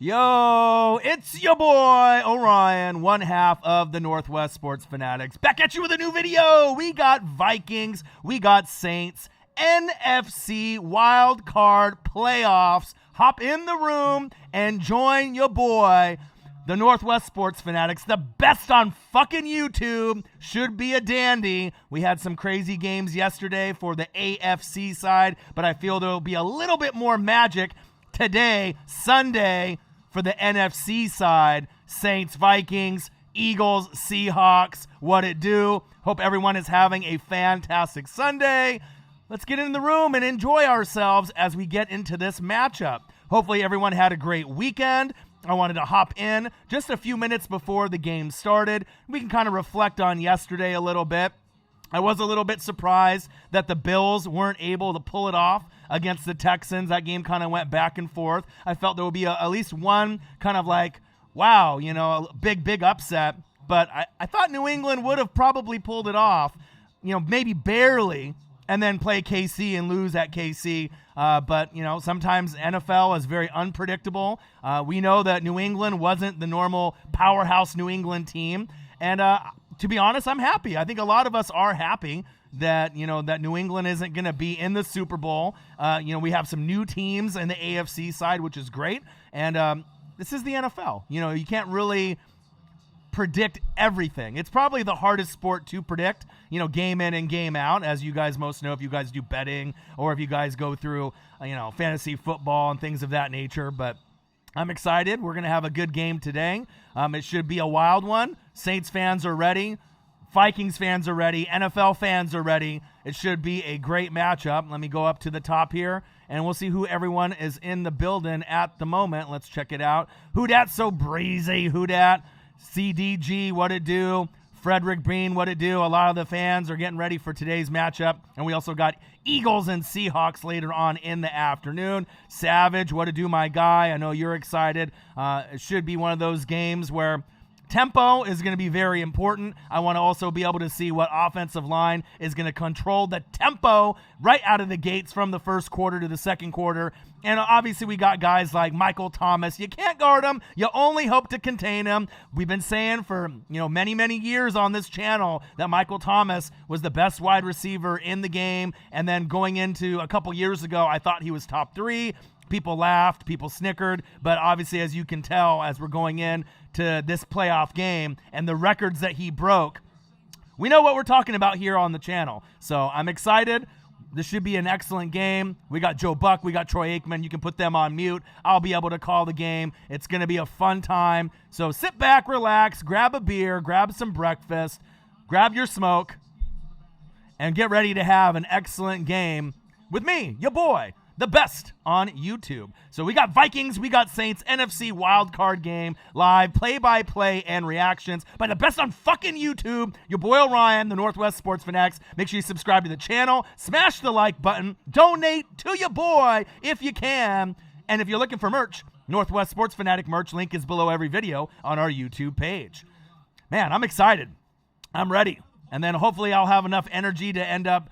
Yo, it's your boy Orion, one half of the Northwest Sports Fanatics. Back at you with a new video. We got Vikings, we got Saints, NFC wild card playoffs. Hop in the room and join your boy, the Northwest Sports Fanatics, the best on fucking YouTube. Should be a dandy. We had some crazy games yesterday for the AFC side, but I feel there will be a little bit more magic today, Sunday, for the NFC side. Saints, Vikings, Eagles, Seahawks, what it do? Hope everyone is having a fantastic Sunday. Let's get in the room and enjoy ourselves as we get into this matchup. Hopefully everyone had a great weekend. I wanted to hop in just a few minutes before the game started. We can kind of reflect on yesterday a little bit. I was a little bit surprised that the Bills weren't able to pull it off against the Texans. That game kind of went back and forth. I felt there would be at least one kind of like, wow, a big upset. But I thought New England would have probably pulled it off, maybe barely, and then play KC and lose at KC. But sometimes NFL is very unpredictable. We know that New England wasn't the normal powerhouse New England team. And to be honest, I'm happy. I think a lot of us are happy that, that New England isn't going to be in the Super Bowl. We have some new teams in the AFC side, which is great. And this is the NFL. You can't really predict everything. It's probably the hardest sport to predict, game in and game out, as you guys most know if you guys do betting or if you guys go through, fantasy football and things of that nature. But I'm excited. We're going to have a good game today. It should be a wild one. Saints fans are ready. Vikings fans are ready. NFL fans are ready. It should be a great matchup. Let me go up to the top here, and we'll see who everyone is in the building at the moment. Let's check it out. Who dat so breezy? Who dat? CDG, what it do? Frederick Bean, what it do? A lot of the fans are getting ready for today's matchup. And we also got Eagles and Seahawks later on in the afternoon. Savage, what it do, my guy? I know you're excited. It should be one of those games where tempo is going to be very important. I want to also be able to see what offensive line is going to control the tempo right out of the gates from the first quarter to the second quarter. And obviously we got guys like Michael Thomas. You can't guard him. You only hope to contain him. We've been saying for, many years on this channel that Michael Thomas was the best wide receiver in the game. And then going into a couple years ago, I thought he was top 3. People laughed, people snickered, but obviously, as you can tell, as we're going in to this playoff game and the records that he broke, we know what we're talking about here on the channel. So I'm excited. This should be an excellent game. We got Joe Buck, we got Troy Aikman. You can put them on mute. I'll be able to call the game. It's going to be a fun time. So sit back, relax, grab a beer, grab some breakfast, grab your smoke, and get ready to have an excellent game with me, your boy, the best on YouTube. So we got Vikings, we got Saints, NFC wildcard game, live play-by-play and reactions by the best on fucking YouTube, your boy Orion, the Northwest Sports Fanatics. Make sure you subscribe to the channel, smash the like button, donate to your boy if you can. And if you're looking for merch, Northwest Sports Fanatic merch link is below every video on our YouTube page. Man, I'm excited. I'm ready. And then hopefully I'll have enough energy to end up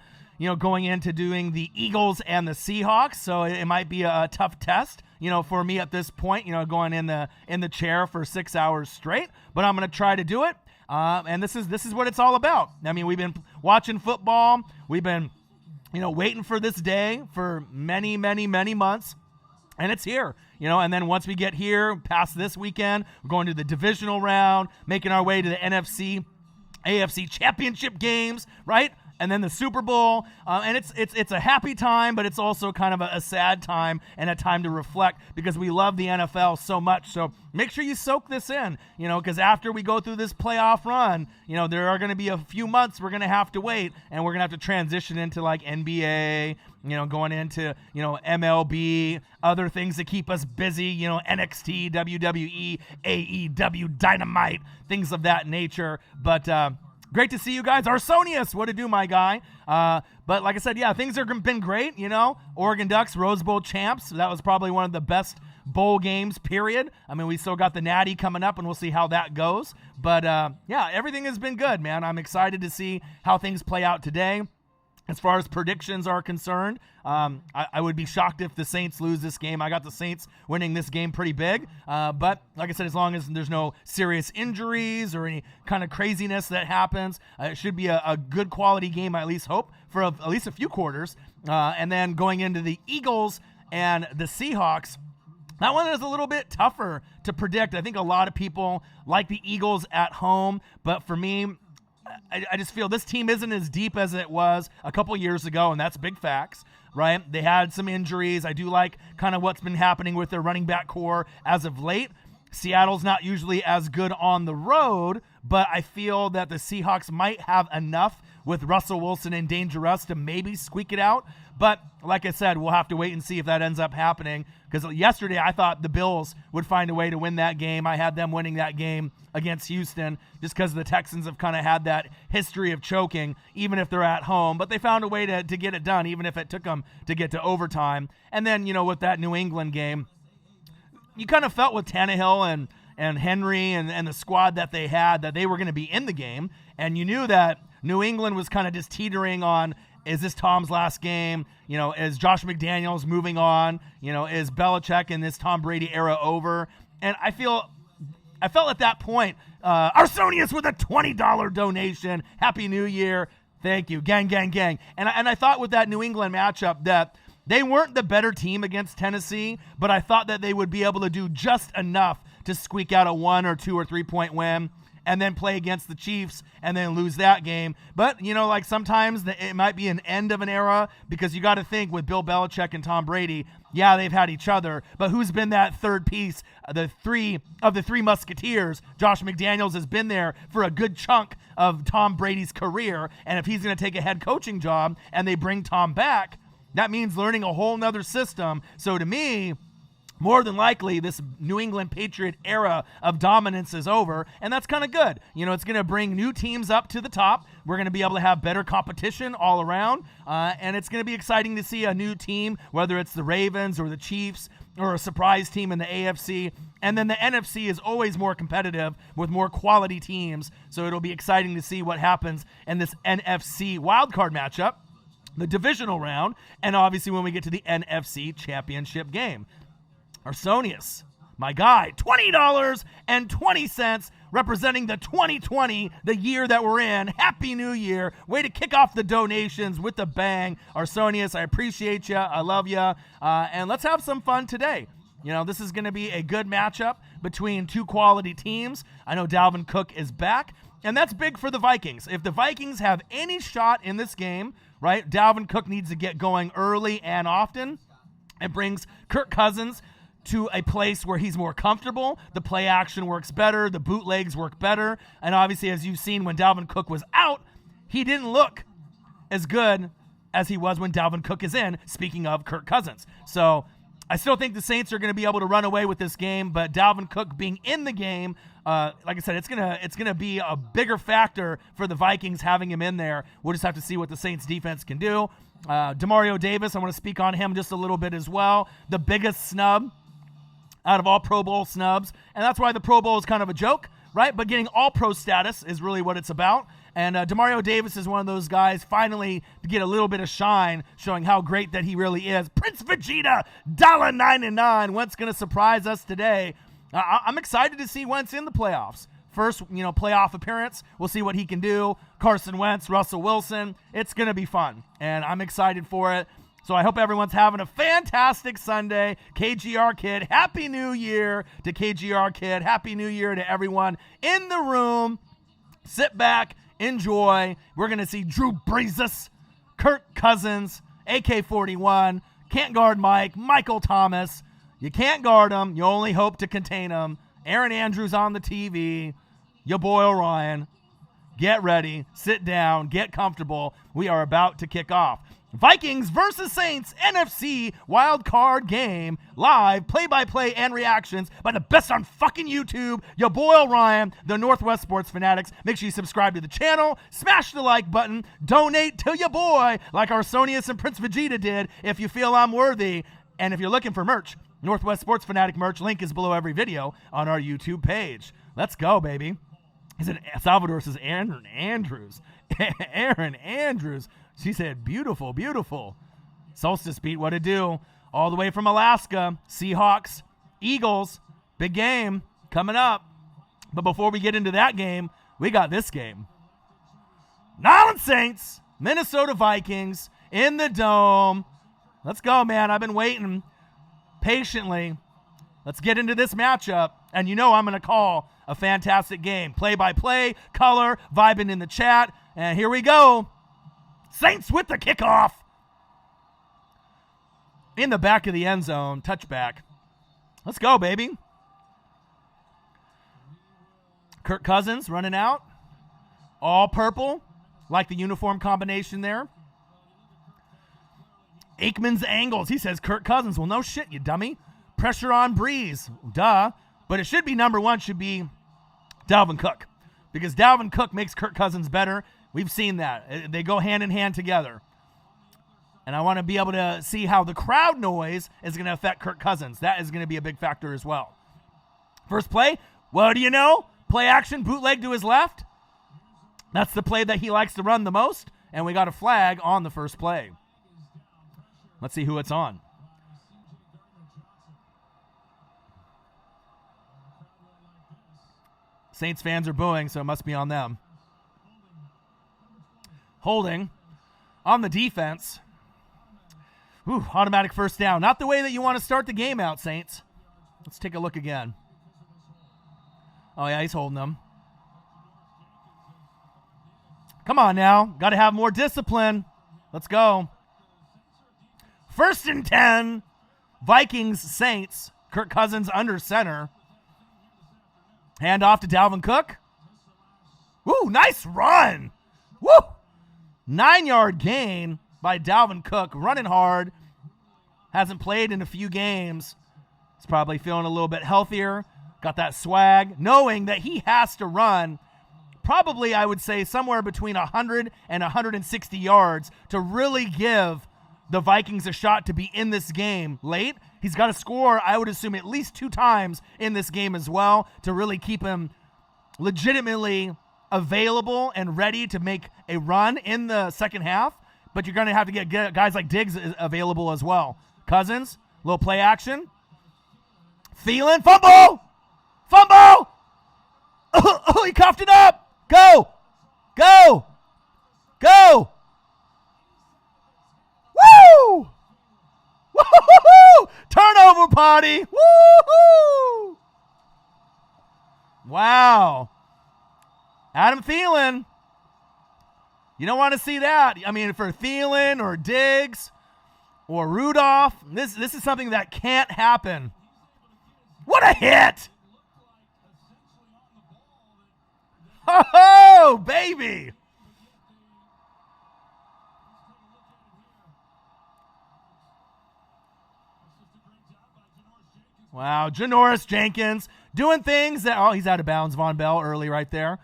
going into doing the Eagles and the Seahawks. So it might be a tough test, for me at this point, going in the chair for 6 hours straight, but I'm going to try to do it. And this is what it's all about. I mean, we've been watching football. We've been, waiting for this day for many months, and it's here, and then once we get here past this weekend, we're going to the divisional round, making our way to the NFC, AFC championship games, right? And then the Super Bowl, and it's a happy time, but it's also kind of a sad time and a time to reflect because we love the NFL so much. So make sure you soak this in, because after we go through this playoff run, there are going to be a few months we're going to have to wait, and we're going to have to transition into like NBA, going into, MLB, other things to keep us busy, NXT, WWE, AEW, Dynamite, things of that nature. But great to see you guys. Arsonius, what to do, my guy? But like I said, yeah, things have been great, Oregon Ducks, Rose Bowl champs. That was probably one of the best bowl games, period. I mean, we still got the Natty coming up, and we'll see how that goes. But, yeah, everything has been good, man. I'm excited to see how things play out today. As far as predictions are concerned, I would be shocked if the Saints lose this game. I got the Saints winning this game pretty big. But like I said, as long as there's no serious injuries or any kind of craziness that happens, it should be a good quality game, I at least hope, for at least a few quarters. And then going into the Eagles and the Seahawks, that one is a little bit tougher to predict. I think a lot of people like the Eagles at home, but for me, I just feel this team isn't as deep as it was a couple years ago, and that's big facts, right? They had some injuries. I do like kind of what's been happening with their running back core as of late. Seattle's not usually as good on the road, but I feel that the Seahawks might have enough with Russell Wilson and Dangerous to maybe squeak it out. But like I said, we'll have to wait and see if that ends up happening, because yesterday I thought the Bills would find a way to win that game. I had them winning that game against Houston just because the Texans have kind of had that history of choking, even if they're at home. But they found a way to get it done, even if it took them to get to overtime. And then, with that New England game, you kind of felt with Tannehill and Henry and the squad that they had that they were going to be in the game. And you knew that New England was kind of just teetering on, is this Tom's last game? Is Josh McDaniels moving on? Is Belichick and this Tom Brady era over? And I felt at that point, Arsonius with a $20 donation. Happy New Year. Thank you. Gang, gang, gang. And I thought with that New England matchup that they weren't the better team against Tennessee, but I thought that they would be able to do just enough to squeak out a 1 or 2 or 3 point win and then play against the Chiefs and then lose that game. But, sometimes it might be an end of an era, because you got to think with Bill Belichick and Tom Brady, yeah, they've had each other, but who's been that third piece? The three Musketeers. Josh McDaniels has been there for a good chunk of Tom Brady's career, and if he's going to take a head coaching job and they bring Tom back, that means learning a whole nother system. So to me, more than likely, this New England Patriot era of dominance is over, and that's kind of good. It's going to bring new teams up to the top. We're going to be able to have better competition all around, and it's going to be exciting to see a new team, whether it's the Ravens or the Chiefs or a surprise team in the AFC. And then the NFC is always more competitive with more quality teams, so it'll be exciting to see what happens in this NFC wildcard matchup, the divisional round, and obviously when we get to the NFC championship game. Arsonius, my guy, $20.20, representing the 2020, the year that we're in. Happy New Year. Way to kick off the donations with a bang. Arsonius, I appreciate you. I love you. And let's have some fun today. This is going to be a good matchup between two quality teams. I know Dalvin Cook is back, and that's big for the Vikings. If the Vikings have any shot in this game, right, Dalvin Cook needs to get going early and often. It brings Kirk Cousins to a place where he's more comfortable. The play action works better. The bootlegs work better. And obviously, as you've seen, when Dalvin Cook was out, he didn't look as good as he was when Dalvin Cook is in, speaking of Kirk Cousins. So I still think the Saints are going to be able to run away with this game, but Dalvin Cook being in the game, like I said, it's gonna be a bigger factor for the Vikings having him in there. We'll just have to see what the Saints defense can do. Demario Davis, I want to speak on him just a little bit as well. The biggest snub out of all Pro Bowl snubs, and that's why the Pro Bowl is kind of a joke, right? But getting all-pro status is really what it's about, and Demario Davis is one of those guys finally to get a little bit of shine, showing how great that he really is. Prince Vegeta, $1.99. Wentz going to surprise us today. I'm excited to see Wentz in the playoffs. First, playoff appearance. We'll see what he can do. Carson Wentz, Russell Wilson. It's going to be fun, and I'm excited for it. So I hope everyone's having a fantastic Sunday. KGR Kid, Happy New Year to KGR Kid. Happy New Year to everyone in the room. Sit back, enjoy. We're going to see Drew Brees, Kirk Cousins, AK-41, can't guard Mike, Michael Thomas. You can't guard him. You only hope to contain him. Aaron Andrews on the TV. Your boy Orion. Get ready, sit down, get comfortable. We are about to kick off. Vikings versus Saints NFC wild card game, live play-by-play and reactions by the best on fucking YouTube, your boy Orion, the Northwest Sports Fanatics. Make sure you subscribe to the channel, smash the like button, donate to your boy like Arsonius and Prince Vegeta did if you feel I'm worthy. And if you're looking for merch, Northwest Sports Fanatic merch, link is below every video on our YouTube page. Let's go, baby. He said Salvador says Aaron Andrews. Aaron Andrews. She said, beautiful, beautiful. Solstice beat, what it do? All the way from Alaska. Seahawks, Eagles, big game coming up. But before we get into that game, we got this game. New Orleans Saints, Minnesota Vikings in the Dome. Let's go, man. I've been waiting patiently. Let's get into this matchup. And you know I'm going to call a fantastic game. Play-by-play, color, vibing in the chat. And here we go. Saints with the kickoff. In the back of the end zone, touchback. Let's go, baby. Kirk Cousins running out. All purple. Like the uniform combination there. Aikman's angles. He says Kirk Cousins. Well, no shit, you dummy. Pressure on Breeze. Duh. But it should be number one, should be Dalvin Cook. Because Dalvin Cook makes Kirk Cousins better. We've seen that. They go hand in hand together. And I want to be able to see how the crowd noise is going to affect Kirk Cousins. That is going to be a big factor as well. First play, what do you know? Play action, bootleg to his left. That's the play that he likes to run the most. And we got a flag on the first play. Let's see who it's on. Saints fans are booing, so it must be on them. Holding on the defense. Ooh, automatic first down. Not the way that you want to start the game out, Saints. Let's take a look again. Oh, yeah, he's holding them. Come on now. Got to have more discipline. Let's go. 1st and 10. Vikings, Saints. Kirk Cousins under center. Hand off to Dalvin Cook. Woo, nice run. Woo. 9-yard gain by Dalvin Cook, running hard. Hasn't played in a few games. He's probably feeling a little bit healthier. Got that swag, knowing that he has to run probably, I would say, somewhere between 100 and 160 yards to really give the Vikings a shot to be in this game late. He's got to score, I would assume, at least 2 times in this game as well to really keep him legitimately available and ready to make a run in the second half. But you're going to have to get guys like Diggs available as well. Cousins, little play action. Thielen, fumble! Fumble! Oh, he coughed it up! Go! Go! Go! Woo! Woo-hoo-hoo-hoo! Turnover party! Woo-hoo! Wow. Adam Thielen. You don't want to see that. I mean, for Thielen or Diggs or Rudolph, this is something that can't happen. What a hit! Oh, baby! Wow, Janoris Jenkins doing things that, oh, he's out of bounds. Von Bell early right there.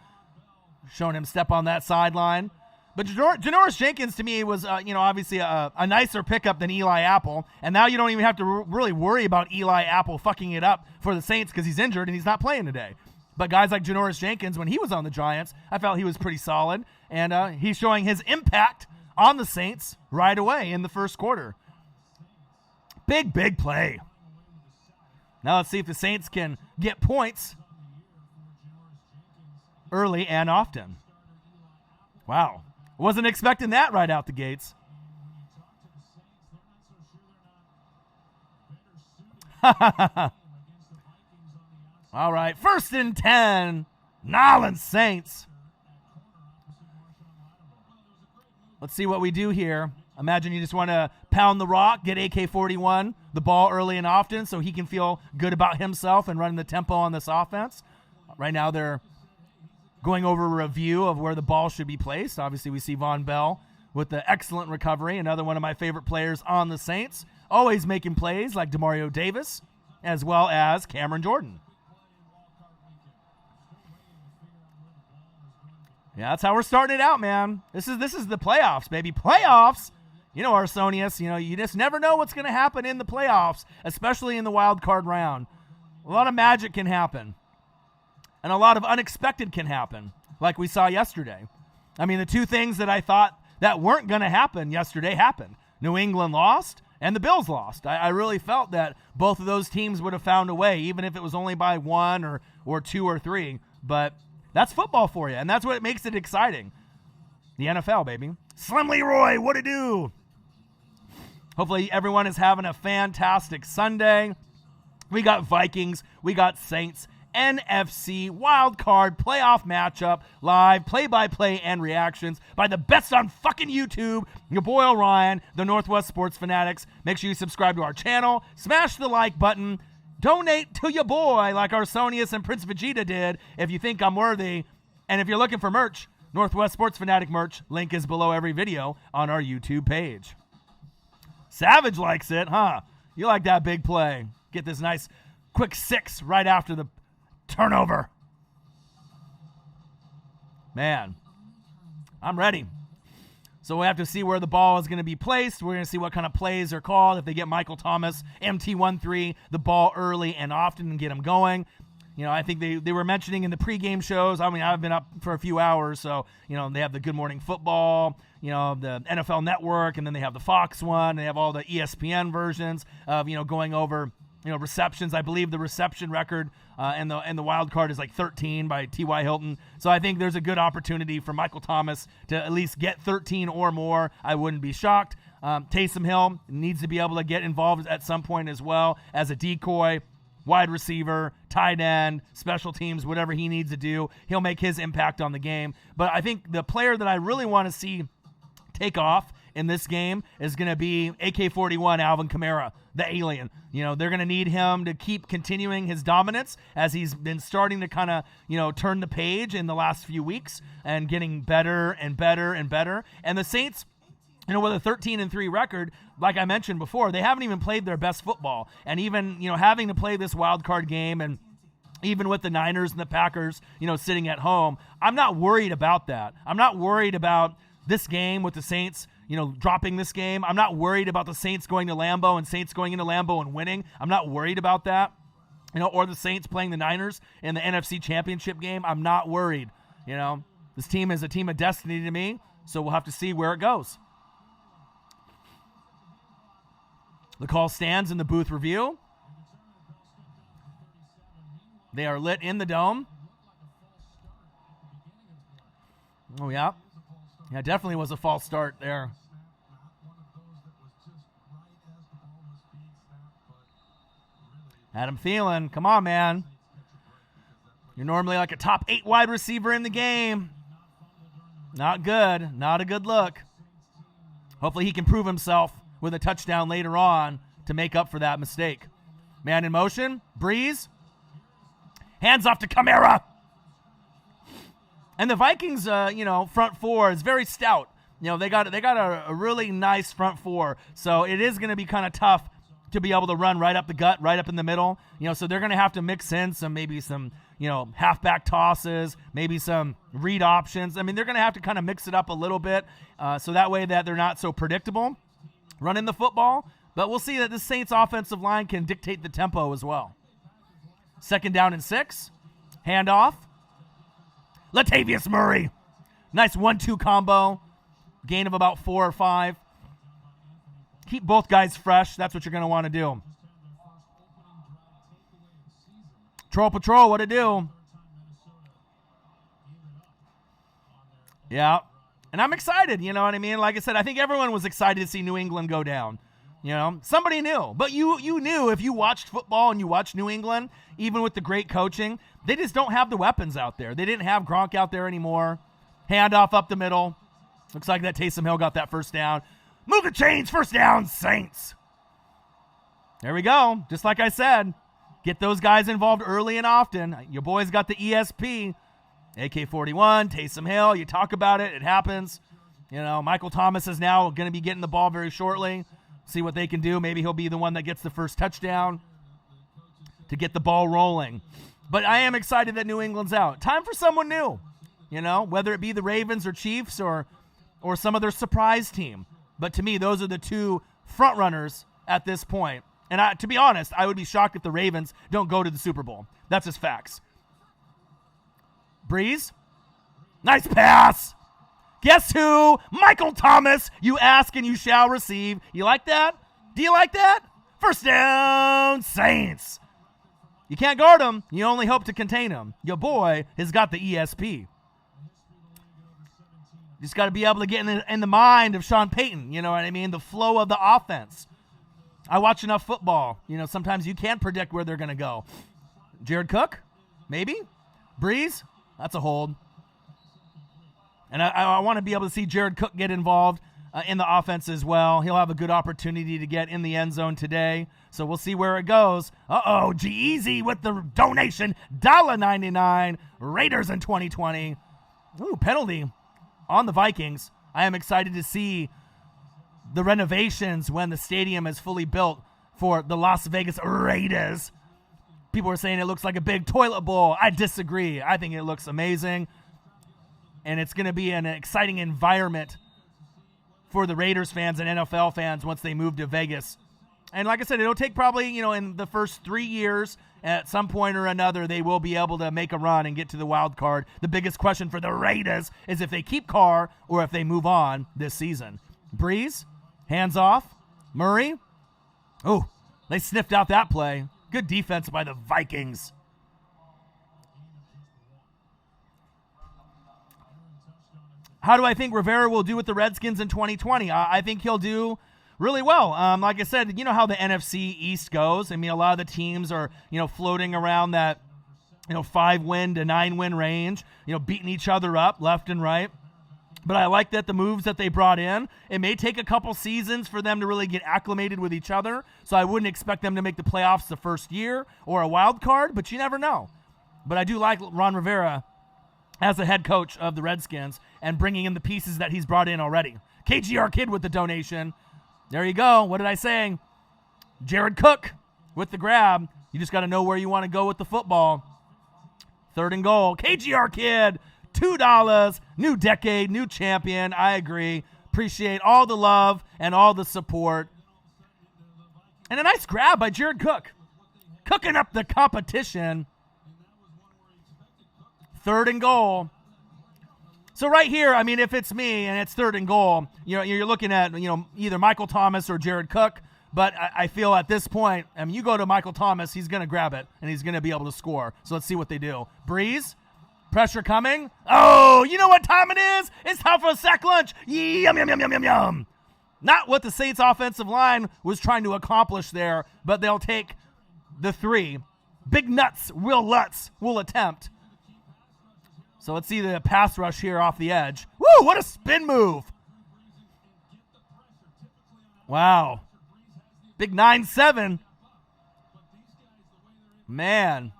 Showing him step on that sideline. But Janoris Jenkins, to me, was, obviously a nicer pickup than Eli Apple. And now you don't even have to really worry about Eli Apple fucking it up for the Saints because he's injured and he's not playing today. But guys like Janoris Jenkins, when he was on the Giants, I felt he was pretty solid. And he's showing his impact on the Saints right away in the first quarter. Big, big play. Now let's see if the Saints can get points early and often. Wow. Wasn't expecting that right out the gates. All right, 1st and 10. New Orleans Saints. Let's see what we do here. Imagine you just want to pound the rock, get AK-41, the ball early and often so he can feel good about himself and running the tempo on this offense. Right now they're going over a review of where the ball should be placed. Obviously, we see Von Bell with the excellent recovery, another one of my favorite players on the Saints, always making plays like Demario Davis, as well as Cameron Jordan. Yeah, that's how we're starting it out, man. This is the playoffs, baby. Playoffs. You know, Arsonius, you just never know what's going to happen in the playoffs, especially in the wild card round. A lot of magic can happen. And a lot of unexpected can happen, like we saw yesterday. I mean, the 2 things that I thought that weren't going to happen yesterday happened. New England lost, and the Bills lost. I really felt that both of those teams would have found a way, even if it was only by 1 or 2 or 3. But that's football for you, and that's what makes it exciting. The NFL, baby. Slim Leroy, what to do? Hopefully everyone is having a fantastic Sunday. We got Vikings. We got Saints. NFC wild card playoff matchup, live play-by-play and reactions by the best on fucking YouTube, your boy Orion, the Northwest Sports Fanatics. Make sure you subscribe to our channel, smash the like button, donate to your boy like Arsonius and Prince Vegeta did if you think I'm worthy. And if you're looking for merch, Northwest Sports Fanatic merch, link is below every video on our YouTube page. Savage likes it, huh? You like that big play. Get this nice quick 6 right after the turnover. Man, I'm ready. So we have to see where the ball is going to be placed. We're going to see what kind of plays are called. If they get Michael Thomas, MT13, the ball early and often and get him going. You know, I think they were mentioning in the pregame shows. I mean, I've been up for a few hours, so, you know, they have the Good Morning Football, you know, the NFL Network, and then they have the Fox one. And they have all the ESPN versions of, you know, going over, you know, receptions. I believe the reception record and the wild card is like 13 by T.Y. Hilton. So I think there's a good opportunity for Michael Thomas to at least get 13 or more. I wouldn't be shocked. Taysom Hill needs to be able to get involved at some point as well as a decoy, wide receiver, tight end, special teams, whatever he needs to do. He'll make his impact on the game. But I think the player that I really want to see take off in this game is going to be AK-41 Alvin Kamara, the alien. You know, they're going to need him to keep continuing his dominance as he's been starting to kind of, you know, turn the page in the last few weeks and getting better and better and better. And the Saints, you know, with a 13-3 record, like I mentioned before, they haven't even played their best football. And even, you know, having to play this wild card game, and even with the Niners and the Packers, you know, sitting at home, I'm not worried about that. I'm not worried about this game with the Saints, you know, dropping this game. I'm not worried about the Saints going to Lambeau and Saints going into Lambeau and winning. I'm not worried about that. You know, or the Saints playing the Niners in the NFC Championship game. I'm not worried. You know, this team is a team of destiny to me, so we'll have to see where it goes. The call stands in the booth review. They are lit in the dome. Oh, yeah. Yeah, definitely was a false start there. Adam Thielen, come on, man. You're normally like a top 8 wide receiver in the game. Not good. Not a good look. Hopefully he can prove himself with a touchdown later on to make up for that mistake. Man in motion. Breeze. Hands off to Kamara. And the Vikings, you know, front four is very stout. You know, they got a really nice front four. So it is going to be kind of tough to be able to run right up the gut, right up in the middle. You know, so they're going to have to mix in maybe some, you know, halfback tosses, maybe some read options. I mean, they're going to have to kind of mix it up a little bit so that way that they're not so predictable running the football. But we'll see that the Saints offensive line can dictate the tempo as well. 2nd down and 6. Handoff. Latavius Murray. Nice 1-2 combo. Gain of about 4 or 5. Keep both guys fresh. That's what you're going to want to do. Troll Patrol, what to do? Yeah. And I'm excited, you know what I mean? Like I said, I think everyone was excited to see New England go down. You know, somebody knew. But you knew if you watched football and you watched New England, even with the great coaching, they just don't have the weapons out there. They didn't have Gronk out there anymore. Handoff up the middle. Looks like that Taysom Hill got that first down. Move the chains, first down, Saints. There we go. Just like I said, get those guys involved early and often. Your boys got the ESP. AK-41, Taysom Hill, you talk about it, it happens. You know, Michael Thomas is now going to be getting the ball very shortly. See what they can do. Maybe he'll be the one that gets the first touchdown to get the ball rolling. But I am excited that New England's out. Time for someone new, you know, whether it be the Ravens or Chiefs or some other surprise team. But to me, those are the two front runners at this point. And to be honest, I would be shocked if the Ravens don't go to the Super Bowl. That's just facts. Breeze. Nice pass. Guess who? Michael Thomas. You ask and you shall receive. You like that? Do you like that? First down, Saints. You can't guard him. You only hope to contain him. Your boy has got the ESP. Just got to be able to get in the mind of Sean Payton. You know what I mean? The flow of the offense. I watch enough football. You know, sometimes you can't predict where they're going to go. Jared Cook? Maybe. Breeze? That's a hold. And I want to be able to see Jared Cook get involved in the offense as well. He'll have a good opportunity to get in the end zone today. So we'll see where it goes. Uh-oh, G-Eazy with the donation. $1.99. Raiders in 2020. Ooh, penalty on the Vikings. I am excited to see the renovations when the stadium is fully built for the Las Vegas Raiders. People are saying it looks like a big toilet bowl. I disagree. I think it looks amazing. And it's going to be an exciting environment for the Raiders fans and NFL fans once they move to Vegas. And like I said, it'll take probably, in the first 3 years, at some point or another, they will be able to make a run and get to the wild card. The biggest question for the Raiders is if they keep Carr or if they move on this season. Breeze, hands off. Murray. Oh, they sniffed out that play. Good defense by the Vikings. How do I think Rivera will do with the Redskins in 2020? I think he'll do really well. Like I said, you know how the NFC East goes. I mean, a lot of the teams are, floating around that, 5-win to 9-win range, beating each other up left and right. But I like that the moves that they brought in, it may take a couple seasons for them to really get acclimated with each other. So I wouldn't expect them to make the playoffs the first year or a wild card, but you never know. But I do like Ron Rivera as the head coach of the Redskins and bringing in the pieces that he's brought in already. KGR Kid with the donation. There you go. What did I say? Jared Cook with the grab. You just got to know where you want to go with the football. 3rd and goal. KGR Kid, $2. New decade, new champion. I agree. Appreciate all the love and all the support. And a nice grab by Jared Cook. Cooking up the competition. 3rd and goal. So right here, I mean, if it's me and it's 3rd and goal, you're looking at, either Michael Thomas or Jared Cook. But I feel at this point, you go to Michael Thomas, he's going to grab it, and he's going to be able to score. So let's see what they do. Breeze, pressure coming. Oh, you know what time it is? It's time for a sack lunch. Yum, yum, yum, yum, yum, yum. Not what the Saints offensive line was trying to accomplish there, but they'll take the 3. Big Nuts, Will Lutz will attempt. So let's see the pass rush here off the edge. Woo, what a spin move. Wow. Big 9-7. Man.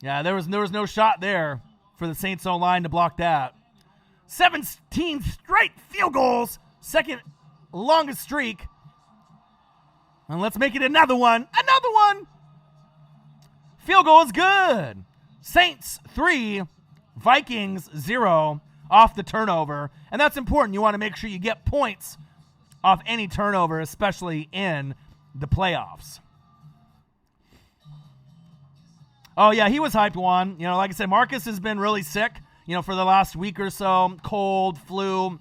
Yeah, there was no shot there for the Saints O-line to block that. 17 straight field goals. Second longest streak. And let's make it another one. Another one. Field goal is good. Saints 3. Vikings 0 off the turnover. And that's important. You want to make sure you get points off any turnover, especially in the playoffs. Oh, yeah, he was hyped, Juan. Like I said, Marcus has been really sick, for the last week or so. Cold, flu.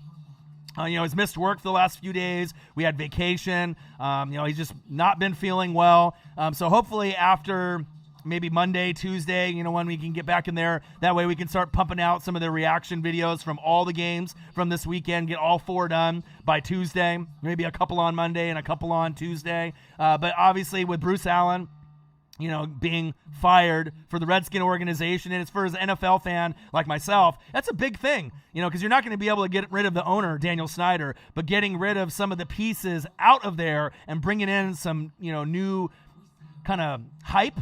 He's missed work for the last few days. We had vacation. He's just not been feeling well. So hopefully after maybe Monday, Tuesday, when we can get back in there. That way we can start pumping out some of the reaction videos from all the games from this weekend, get all 4 done by Tuesday, maybe a couple on Monday and a couple on Tuesday. But obviously with Bruce Allen, being fired for the Redskin organization, and it's for an NFL fan like myself, that's a big thing, because you're not going to be able to get rid of the owner, Daniel Snyder, but getting rid of some of the pieces out of there and bringing in some, new kind of hype,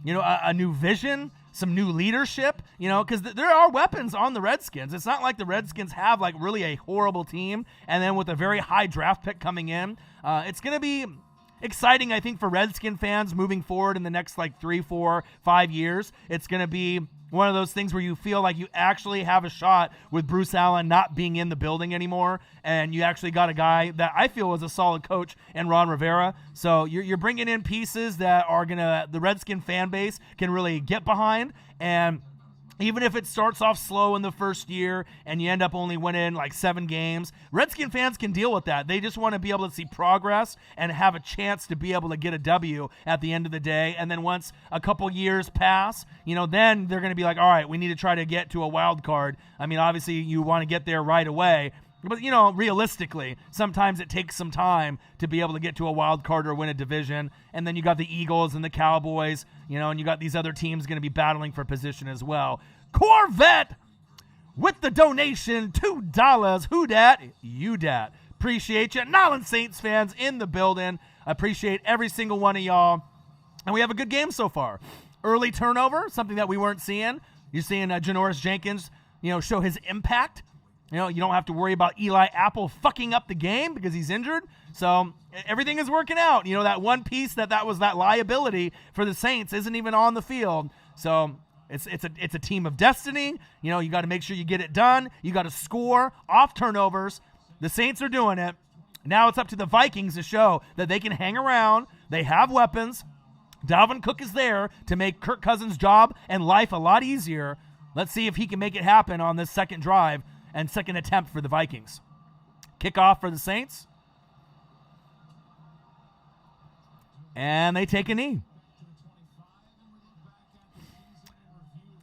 a new vision, some new leadership, because there are weapons on the Redskins. It's not like the Redskins have really a horrible team, and then with a very high draft pick coming in, it's going to be exciting, I think, for Redskin fans moving forward in the next 3, 4, 5 years. It's going to be one of those things where you feel like you actually have a shot with Bruce Allen not being in the building anymore, and you actually got a guy that I feel is a solid coach in Ron Rivera. So you're bringing in pieces that are the Redskin fan base can really get behind, and even if it starts off slow in the first year and you end up only winning like 7 games, Redskin fans can deal with that. They just want to be able to see progress and have a chance to be able to get a W at the end of the day. And then once a couple years pass, then they're going to be like, all right, we need to try to get to a wild card. I mean, obviously you want to get there right away. But, realistically, sometimes it takes some time to be able to get to a wild card or win a division. And then you got the Eagles and the Cowboys, and you got these other teams going to be battling for position as well. Corvette with the donation, $2. Who dat? You dat. Appreciate you. Nollan Saints fans in the building. Appreciate every single one of y'all. And we have a good game so far. Early turnover, something that we weren't seeing. You're seeing Janoris Jenkins, show his impact. You don't have to worry about Eli Apple fucking up the game because he's injured. So everything is working out. That one piece that was that liability for the Saints isn't even on the field. So it's a team of destiny. You got to make sure you get it done. You got to score off turnovers. The Saints are doing it. Now it's up to the Vikings to show that they can hang around. They have weapons. Dalvin Cook is there to make Kirk Cousins' job and life a lot easier. Let's see if he can make it happen on this second drive and second attempt for the Vikings. Kickoff for the Saints. And they take a knee.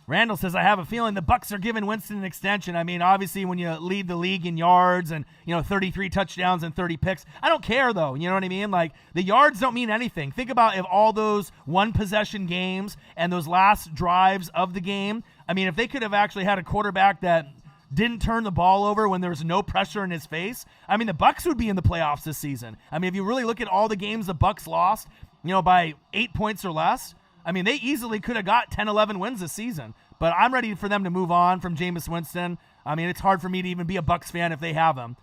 Randall says, I have a feeling the Bucs are giving Winston an extension. I mean, obviously, when you lead the league in yards and, 33 touchdowns and 30 picks, I don't care, though. You know what I mean? Like, the yards don't mean anything. Think about if all those one-possession games and those last drives of the game, I mean, if they could have actually had a quarterback that didn't turn the ball over when there was no pressure in his face, I mean, the Bucs would be in the playoffs this season. I mean, if you really look at all the games the Bucs lost, by 8 points or less, I mean, they easily could have got 10, 11 wins this season. But I'm ready for them to move on from Jameis Winston. I mean, it's hard for me to even be a Bucs fan if they have him.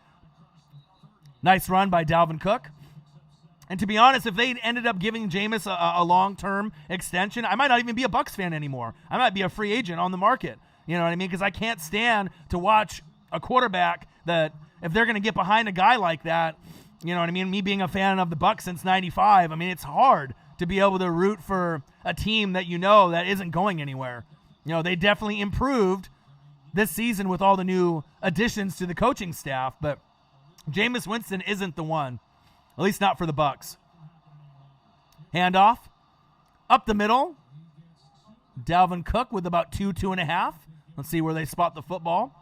Nice run by Dalvin Cook. And to be honest, if they ended up giving Jameis a long-term extension, I might not even be a Bucs fan anymore. I might be a free agent on the market. You know what I mean? Because I can't stand to watch a quarterback that, if they're going to get behind a guy like that, you know what I mean? Me being a fan of the Bucs since 95, I mean, it's hard to be able to root for a team that that isn't going anywhere. They definitely improved this season with all the new additions to the coaching staff, but Jameis Winston isn't the one, at least not for the Bucs. Handoff, up the middle. Dalvin Cook with about 2.5. Let's see where they spot the football.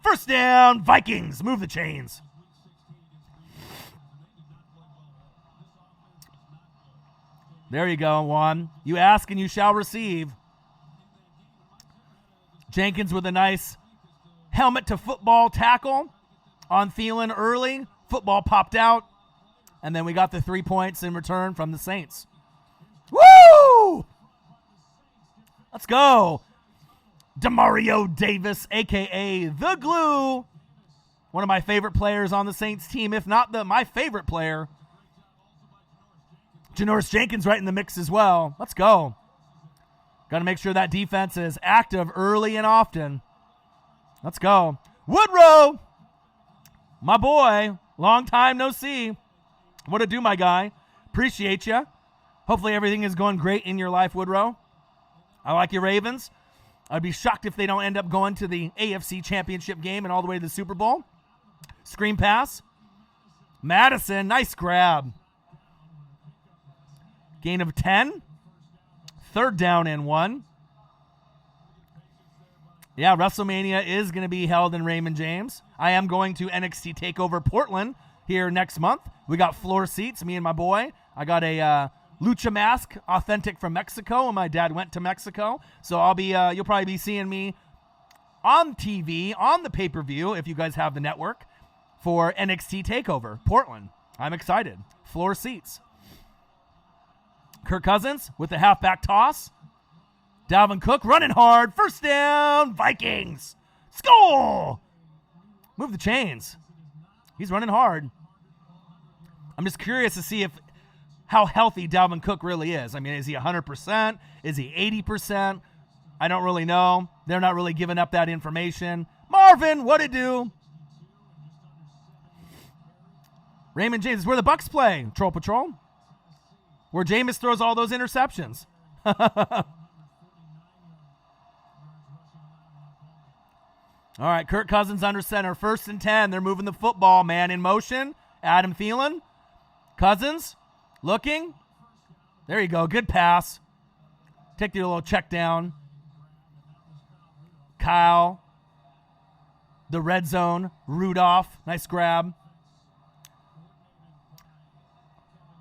First down, Vikings. Move the chains. There you go, Juan. You ask and you shall receive. Jenkins with a nice helmet to football tackle on Thielen early. Football popped out. And then we got the 3 points in return from the Saints. Woo! Let's go. Demario Davis, a.k.a. The Glue. One of my favorite players on the Saints team, if not my favorite player. Janoris Jenkins right in the mix as well. Let's go. Got to make sure that defense is active early and often. Let's go. Woodrow, my boy. Long time no see. What to do, my guy? Appreciate you. Hopefully everything is going great in your life, Woodrow. I like your Ravens. I'd be shocked if they don't end up going to the AFC Championship game and all the way to the Super Bowl. Screen pass. Madison, nice grab. Gain of 10. Third down and 1. Yeah, WrestleMania is going to be held in Raymond James. I am going to NXT TakeOver Portland here next month. We got floor seats, me and my boy. I got a lucha mask, authentic from Mexico, and my dad went to Mexico. So I'll be, you'll probably be seeing me on TV, on the pay-per-view, if you guys have the network, for NXT TakeOver Portland. I'm excited. Floor seats. Kirk Cousins with the halfback toss. Dalvin Cook running hard. First down, Vikings. Score! Move the chains. He's running hard. I'm just curious to see how healthy Dalvin Cook really is. I mean, is he 100%? Is he 80%? I don't really know. They're not really giving up that information. Marvin, what it do? Raymond James is where the Bucs play. Troll Patrol. where Jameis throws all those interceptions. All right, Kirk Cousins under center. 1st and 10. They're moving the football. Man in motion. Adam Thielen. Cousins looking. There you go. Good pass. Take the little check down. Kyle. The red zone. Rudolph. Nice grab.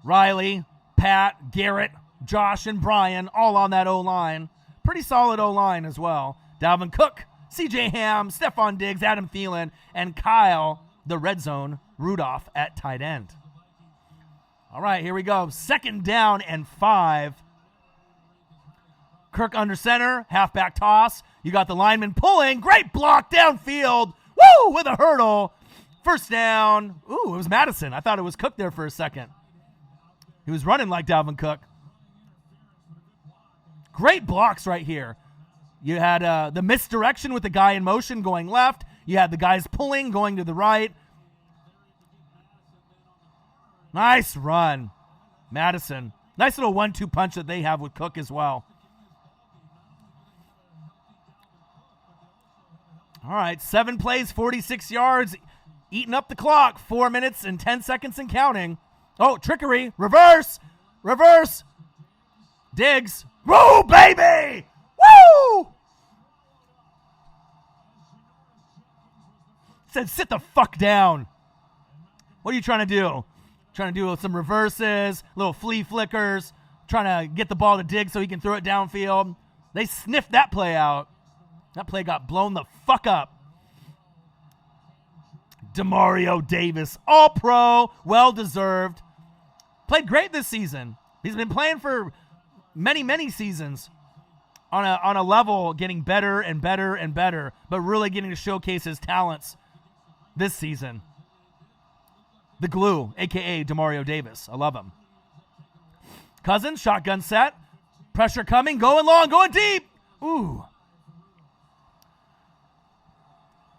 Riley, Pat, Garrett, Josh, and Brian all on that O-line. Pretty solid O-line as well. Dalvin Cook, CJ Ham, Stephon Diggs, Adam Thielen, and Kyle, the red zone, Rudolph at tight end. All right, here we go. 2nd down and 5. Kirk under center, halfback toss. You got the lineman pulling. Great block downfield. Woo, with a hurdle. 1st down. Ooh, it was Madison. I thought it was Cook there for a second. He was running like Dalvin Cook. Great blocks right here. You had the misdirection with the guy in motion going left. You had the guys pulling, going to the right. Nice run. Madison. Nice little 1-2 punch that they have with Cook as well. All right, 7 plays, 46 yards, eating up the clock. 4 minutes and 10 seconds and counting. Oh, trickery. Reverse. Diggs. Woo, baby! Woo! Said, sit the fuck down. What are you trying to do? Trying to do some reverses, little flea flickers, trying to get the ball to Diggs so he can throw it downfield. They sniffed that play out. That play got blown the fuck up. Demario Davis, all-pro, well-deserved. Played great this season. He's been playing for many, many seasons on a level, getting better and better and better, but really getting to showcase his talents this season. The glue, a.k.a. Demario Davis. I love him. Cousins, shotgun set. Pressure coming, going long, going deep. Ooh.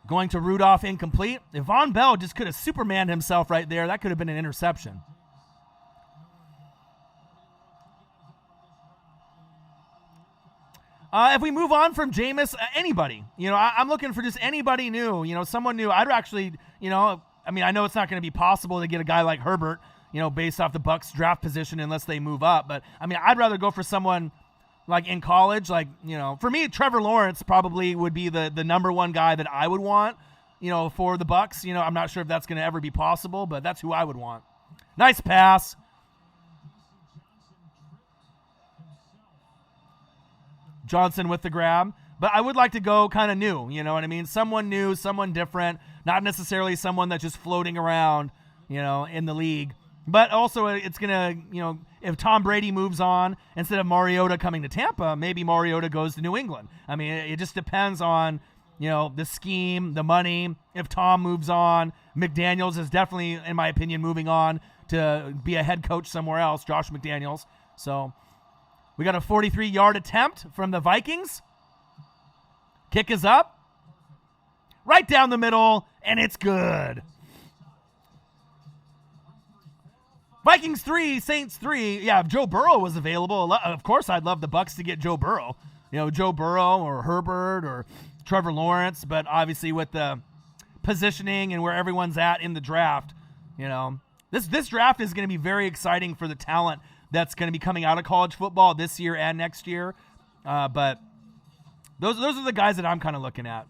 Going to Rudolph, incomplete. If Von Bell just could have Supermaned himself right there, that could have been an interception. If we move on from Jameis, anybody. I'm looking for just anybody new. Someone new. I'd actually, I know it's not going to be possible to get a guy like Herbert, based off the Bucs draft position unless they move up. But, I'd rather go for someone like in college. For me, Trevor Lawrence probably would be the number one guy that I would want, for the Bucs. I'm not sure if that's going to ever be possible, but that's who I would want. Nice pass. Johnson with the grab. But I would like to go kind of new, Someone new, someone different, not necessarily someone that's just floating around, in the league. But also it's going to, if Tom Brady moves on, instead of Mariota coming to Tampa, maybe Mariota goes to New England. It just depends on, the scheme, the money. If Tom moves on, McDaniels is definitely, in my opinion, moving on to be a head coach somewhere else, Josh McDaniels. So we got a 43-yard attempt from the Vikings. Kick is up. Right down the middle, and it's good. Vikings 3, Saints 3. Yeah, if Joe Burrow was available, of course I'd love the Bucs to get Joe Burrow. Joe Burrow or Herbert or Trevor Lawrence, but obviously with the positioning and where everyone's at in the draft, this draft is going to be very exciting for the talent that's going to be coming out of college football this year and next year. But those are the guys that I'm kind of looking at.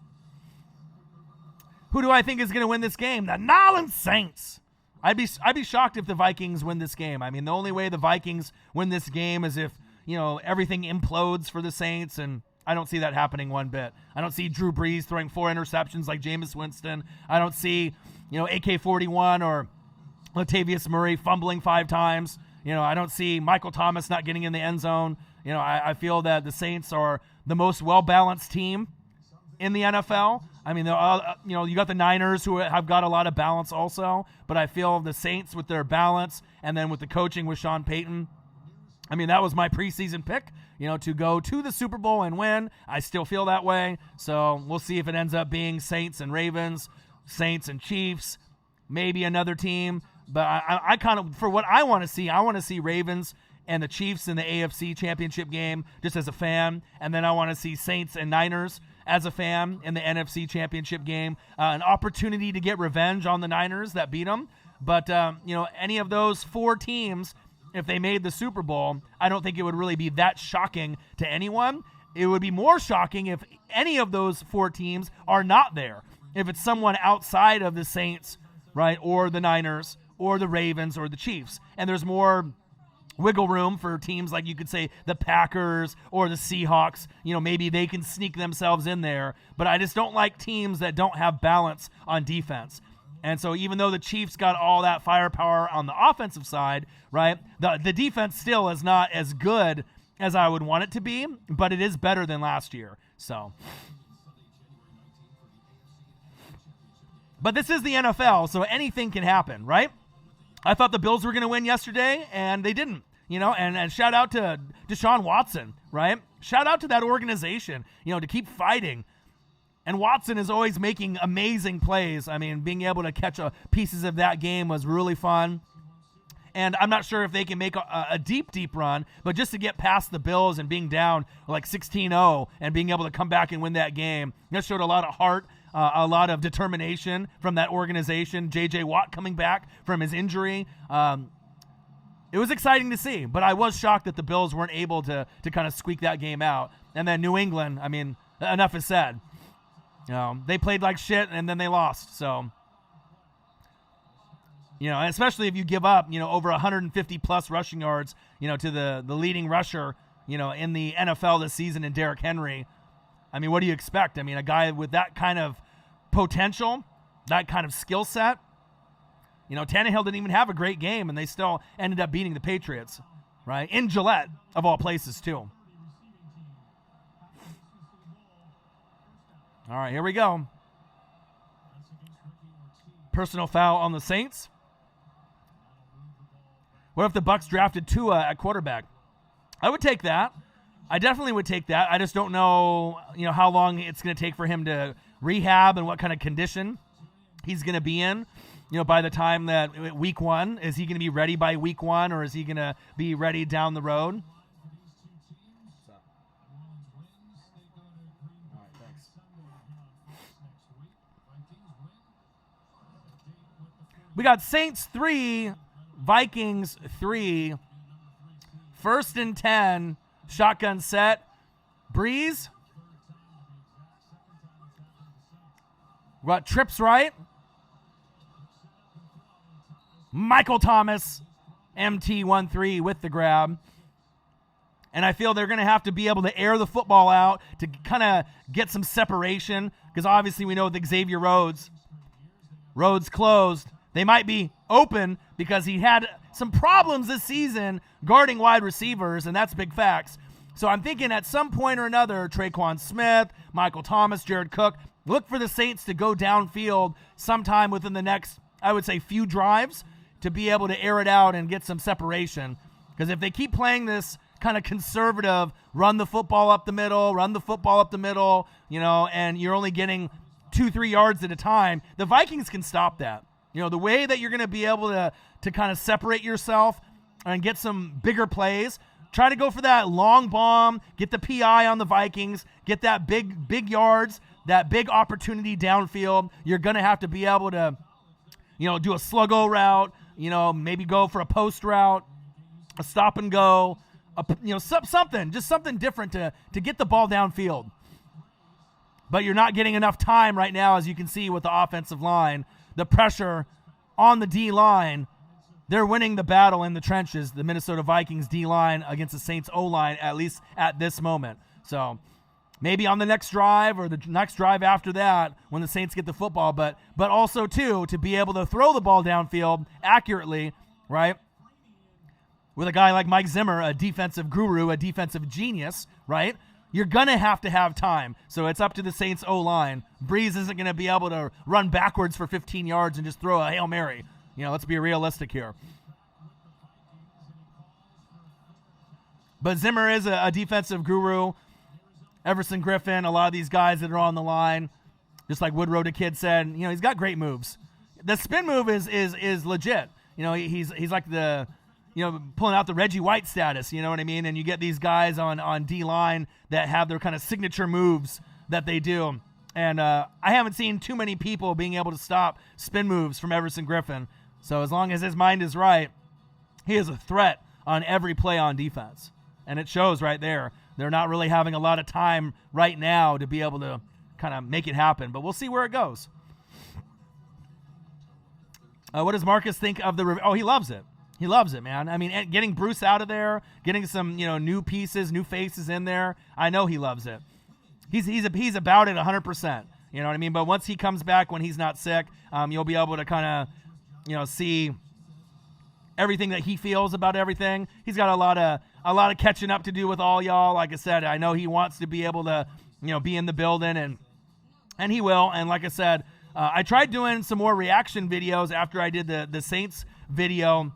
Who do I think is going to win this game? The Nolans Saints. I'd be shocked if the Vikings win this game. The only way the Vikings win this game is if, everything implodes for the Saints, and I don't see that happening one bit. I don't see Drew Brees throwing 4 interceptions like Jameis Winston. I don't see, AK-41 or Latavius Murray fumbling 5 times. I don't see Michael Thomas not getting in the end zone. I feel that the Saints are the most well-balanced team in the NFL. You got the Niners who have got a lot of balance also, but I feel the Saints with their balance and then with the coaching with Sean Payton, that was my preseason pick, to go to the Super Bowl and win. I still feel that way. So we'll see if it ends up being Saints and Ravens, Saints and Chiefs, maybe another team. But I kind of, for what I want to see Ravens and the Chiefs in the AFC Championship game just as a fan. And then I want to see Saints and Niners as a fan in the NFC Championship game. An opportunity to get revenge on the Niners that beat them. But, any of those 4 teams, if they made the Super Bowl, I don't think it would really be that shocking to anyone. It would be more shocking if any of those 4 teams are not there. If it's someone outside of the Saints, right, or the Niners, or the Ravens, or the Chiefs. And there's more wiggle room for teams like you could say the Packers or the Seahawks. Maybe they can sneak themselves in there. But I just don't like teams that don't have balance on defense. And so even though the Chiefs got all that firepower on the offensive side, right, the defense still is not as good as I would want it to be, but it is better than last year. So, but this is the NFL, so anything can happen, right? I thought the Bills were going to win yesterday, and they didn't, and shout out to Deshaun Watson, right? Shout out to that organization, to keep fighting. And Watson is always making amazing plays. I mean, being able to catch pieces of that game was really fun. And I'm not sure if they can make a deep, deep run, but just to get past the Bills and being down like 16-0 and being able to come back and win that game, that showed a lot of heart, a lot of determination from that organization. J.J. Watt coming back from his injury. It was exciting to see, but I was shocked that the Bills weren't able to kind of squeak that game out. And then New England, I mean, enough is said. They played like shit and then they lost. So, and especially if you give up, over 150 plus rushing yards, to the leading rusher, in the NFL this season in Derrick Henry. I mean, what do you expect? I mean, a guy with that kind of potential, that kind of skill set. Tannehill didn't even have a great game and they still ended up beating the Patriots, right? In Gillette, of all places, too. All right, here we go. Personal foul on the Saints. What if the Bucs drafted Tua at quarterback? I would take that. I definitely would take that. I just don't know, how long it's going to take for him to rehab and what kind of condition he's going to be in. By the time that week 1, is he going to be ready by week 1 or is he going to be ready down the road? We got Saints 3, Vikings 3, 1st and 10, shotgun set. Breeze. We got trips right. Michael Thomas, MT13 with the grab. And I feel they're going to have to be able to air the football out to kind of get some separation because obviously we know with Xavier Rhodes closed. They might be open because he had some problems this season guarding wide receivers, and that's big facts. So I'm thinking at some point or another, Traquan Smith, Michael Thomas, Jared Cook, look for the Saints to go downfield sometime within the next, I would say, few drives to be able to air it out and get some separation. Because if they keep playing this kind of conservative, run the football up the middle, and you're only getting 2-3 yards at a time, the Vikings can stop that. The way that you're going to be able to kind of separate yourself and get some bigger plays, try to go for that long bomb, get the PI on the Vikings, get that big yards, that big opportunity downfield. You're going to have to be able to, do a sluggo route, maybe go for a post route, a stop and go, something different to get the ball downfield. But you're not getting enough time right now, as you can see with the offensive line. The pressure on the D-line, they're winning the battle in the trenches, the Minnesota Vikings D-line against the Saints O-line, at least at this moment. So maybe on the next drive or the next drive after that when the Saints get the football, but also, too, to be able to throw the ball downfield accurately, right, with a guy like Mike Zimmer, a defensive guru, a defensive genius, right? You're going to have time. So it's up to the Saints O-line. Breeze isn't going to be able to run backwards for 15 yards and just throw a Hail Mary. Let's be realistic here. But Zimmer is a defensive guru. Everson Griffin, a lot of these guys that are on the line, just like Woodrow the Kid said, he's got great moves. The spin move is legit. He's like the pulling out the Reggie White status, you know what I mean? And you get these guys on D-line that have their kind of signature moves that they do. And I haven't seen too many people being able to stop spin moves from Everson Griffin. So as long as his mind is right, he is a threat on every play on defense. And it shows right there. They're not really having a lot of time right now to be able to kind of make it happen. But we'll see where it goes. What does Marcus think of the – he loves it. He loves it, man. I mean, getting Bruce out of there, getting some, new pieces, new faces in there, I know he loves it. He's about it 100%. You know what I mean? But once he comes back when he's not sick, you'll be able to kind of, see everything that he feels about everything. He's got a lot of catching up to do with all y'all. Like I said, I know he wants to be able to, be in the building, and he will. And like I said, I tried doing some more reaction videos after I did the Saints video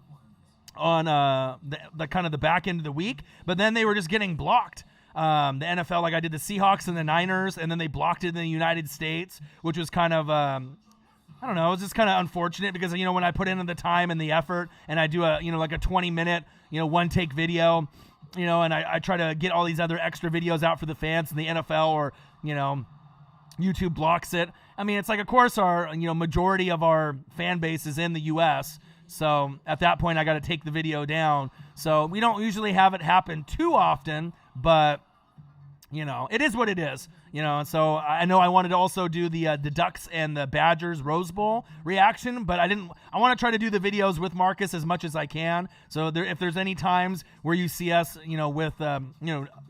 on the kind of the back end of the week, but then they were just getting blocked. The NFL, like I did the Seahawks and the Niners, and then they blocked it in the United States, which was kind of, I don't know, it was just kind of unfortunate because, when I put in the time and the effort and I do like a 20-minute, one take video, and I try to get all these other extra videos out for the fans, and the NFL or, YouTube blocks it. I mean, it's like, of course, our, majority of our fan base is in the U.S., so at that point, I got to take the video down. So we don't usually have it happen too often, but, it is what it is. And so I know I wanted to also do the Ducks and the Badgers Rose Bowl reaction, but I want to try to do the videos with Marcus as much as I can. So if there's any times where you see us, with,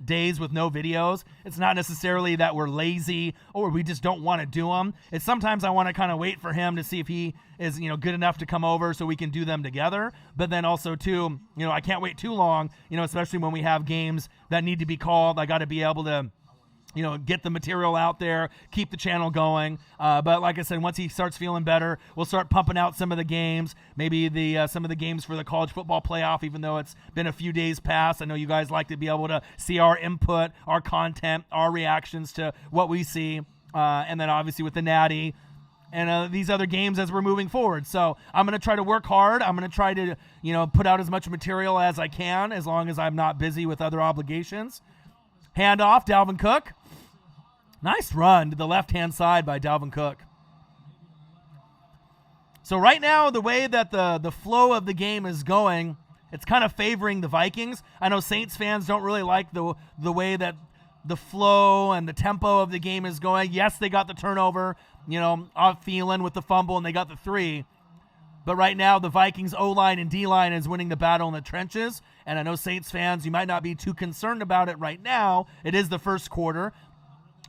days with no videos, it's not necessarily that we're lazy or we just don't want to do them. It's sometimes I want to kind of wait for him to see if he is, good enough to come over so we can do them together. But then also too, I can't wait too long, especially when we have games that need to be called. I got to be able to, get the material out there, keep the channel going. But like I said, once he starts feeling better, we'll start pumping out some of the games, maybe some of the games for the college football playoff, even though it's been a few days past. I know you guys like to be able to see our input, our content, our reactions to what we see. And then obviously with the Natty and these other games as we're moving forward. So I'm going to try to work hard. I'm going to try to, put out as much material as I can, as long as I'm not busy with other obligations. Handoff, Dalvin Cook. Nice run to the left-hand side by Dalvin Cook. So right now, the way that the flow of the game is going, it's kind of favoring the Vikings. I know Saints fans don't really like the way the flow and the tempo of the game is going. Yes, they got the turnover, off Thielen with the fumble, and they got the 3. But right now, the Vikings O-line and D-line is winning the battle in the trenches. And I know Saints fans, you might not be too concerned about it right now. It is the first quarter.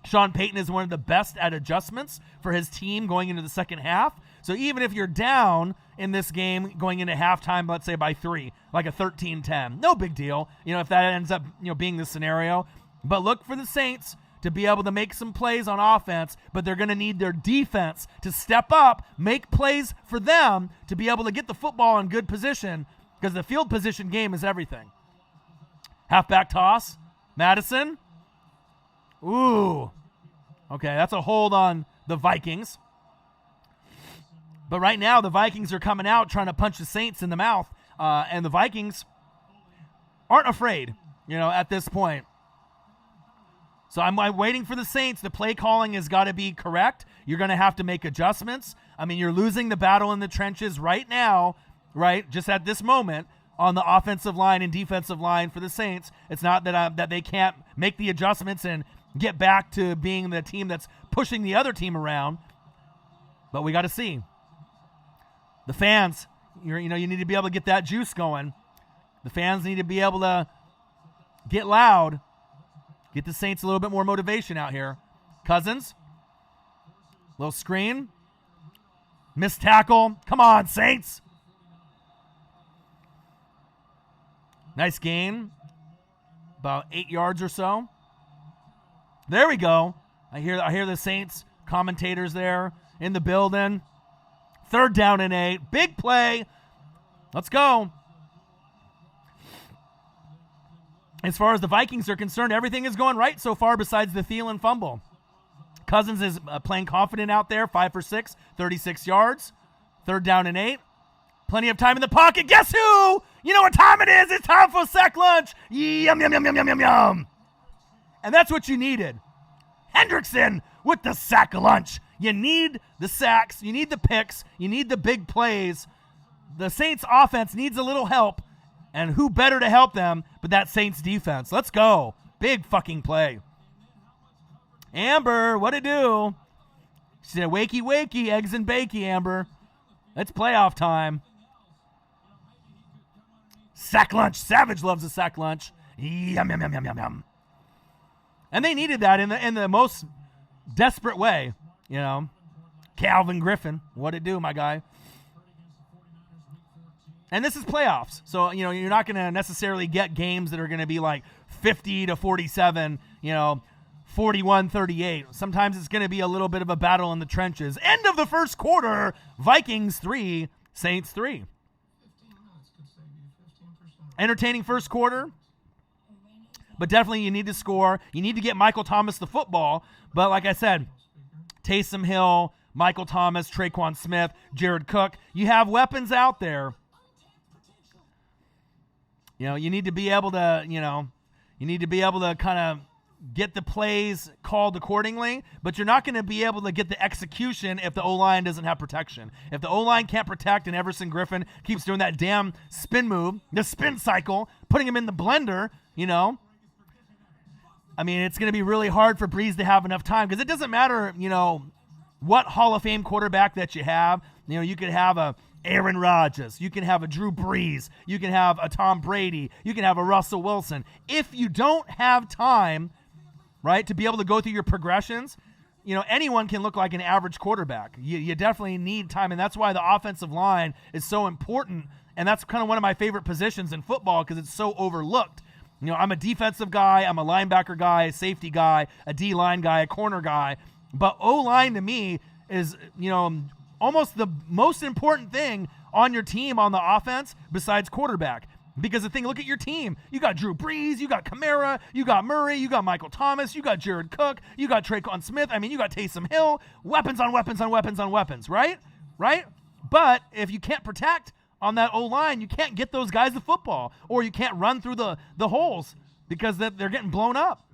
Sean Payton is one of the best at adjustments for his team going into the second half. So even if you're down in this game going into halftime, let's say by 3, like a 13-10, no big deal, if that ends up, being the scenario. But look for the Saints to be able to make some plays on offense, but they're going to need their defense to step up, make plays for them to be able to get the football in good position, because the field position game is everything. Halfback toss, Madison. Ooh. Okay, that's a hold on the Vikings. But right now, the Vikings are coming out trying to punch the Saints in the mouth, and the Vikings aren't afraid, at this point. So I'm waiting for the Saints. The play calling has got to be correct. You're going to have to make adjustments. I mean, you're losing the battle in the trenches right now, right, just at this moment, on the offensive line and defensive line for the Saints. It's not that they can't make the adjustments and get back to being the team that's pushing the other team around. But we got to see. The fans, you need to be able to get that juice going. The fans need to be able to get loud. Get the Saints a little bit more motivation out here. Cousins. Little screen. Missed tackle. Come on, Saints. Nice gain. About 8 yards or so. There we go. I hear the Saints commentators there in the building. 3rd down and 8. Big play. Let's go. As far as the Vikings are concerned, everything is going right so far besides the Thielen fumble. Cousins is playing confident out there. 5 for 6, 36 yards. 3rd down and 8. Plenty of time in the pocket. Guess who? You know what time it is? It's time for sack lunch. Yum, yum, yum, yum, yum, yum, yum. And that's what you needed. Hendrickson with the sack lunch. You need the sacks. You need the picks. You need the big plays. The Saints offense needs a little help. And who better to help them but that Saints defense? Let's go. Big fucking play. Amber, what it do? She said, wakey, wakey, eggs and bakey, Amber. It's playoff time. Sack lunch. Savage loves a sack lunch. Yum, yum, yum, yum, yum, yum. And they needed that in the most desperate way, you know. Calvin Griffin, what it do, my guy? And this is playoffs. So, you know, you're not going to necessarily get games that are going to be like 50-47, you know, 41-38. Sometimes it's going to be a little bit of a battle in the trenches. End of the first quarter, Vikings 3, Saints 3. Entertaining first quarter, but definitely you need to score. You need to get Michael Thomas the football. But like I said, Taysom Hill, Michael Thomas, Traquan Smith, Jared Cook, you have weapons out there. You know, you need to be able to, kind of get the plays called accordingly, but you're not going to be able to get the execution if the O-line doesn't have protection. If the O-line can't protect and Everson Griffin keeps doing that damn spin move, the spin cycle, putting him in the blender, you know, I mean, it's going to be really hard for Breeze to have enough time because it doesn't matter, you know, what Hall of Fame quarterback that you have. You know, you could have a Aaron Rodgers, you can have a Drew Brees, you can have a Tom Brady, you can have a Russell Wilson. If you don't have time, right, to be able to go through your progressions, you know, anyone can look like an average quarterback. You definitely need time, and that's why the offensive line is so important, and that's kind of one of my favorite positions in football because it's so overlooked. You know, I'm a defensive guy, I'm a linebacker guy, a safety guy, a D-line guy, a corner guy, but O-line to me is, you know, almost the most important thing on your team on the offense besides quarterback. Because the thing, look at your team. You got Drew Brees, you got Kamara, you got Murray, you got Michael Thomas, you got Jared Cook, you got Traquan Smith. I mean, you got Taysom Hill. Weapons on weapons on weapons on weapons, right? Right? But if you can't protect on that O-line, you can't get those guys the football. Or you can't run through the holes because they're getting blown up.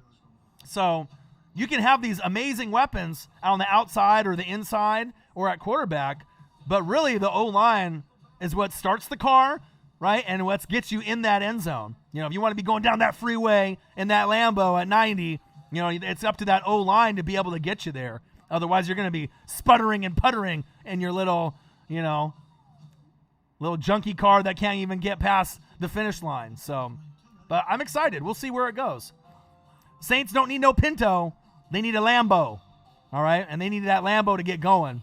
So you can have these amazing weapons on the outside or the inside or at quarterback, but really the O-line is what starts the car, right? And what gets you in that end zone. You know, if you want to be going down that freeway in that Lambo at 90, you know, it's up to that O-line to be able to get you there. Otherwise, you're going to be sputtering and puttering in your little, you know, little junky car that can't even get past the finish line. So, but I'm excited. We'll see where it goes. Saints don't need no Pinto. They need a Lambo, all right? And they need that Lambo to get going.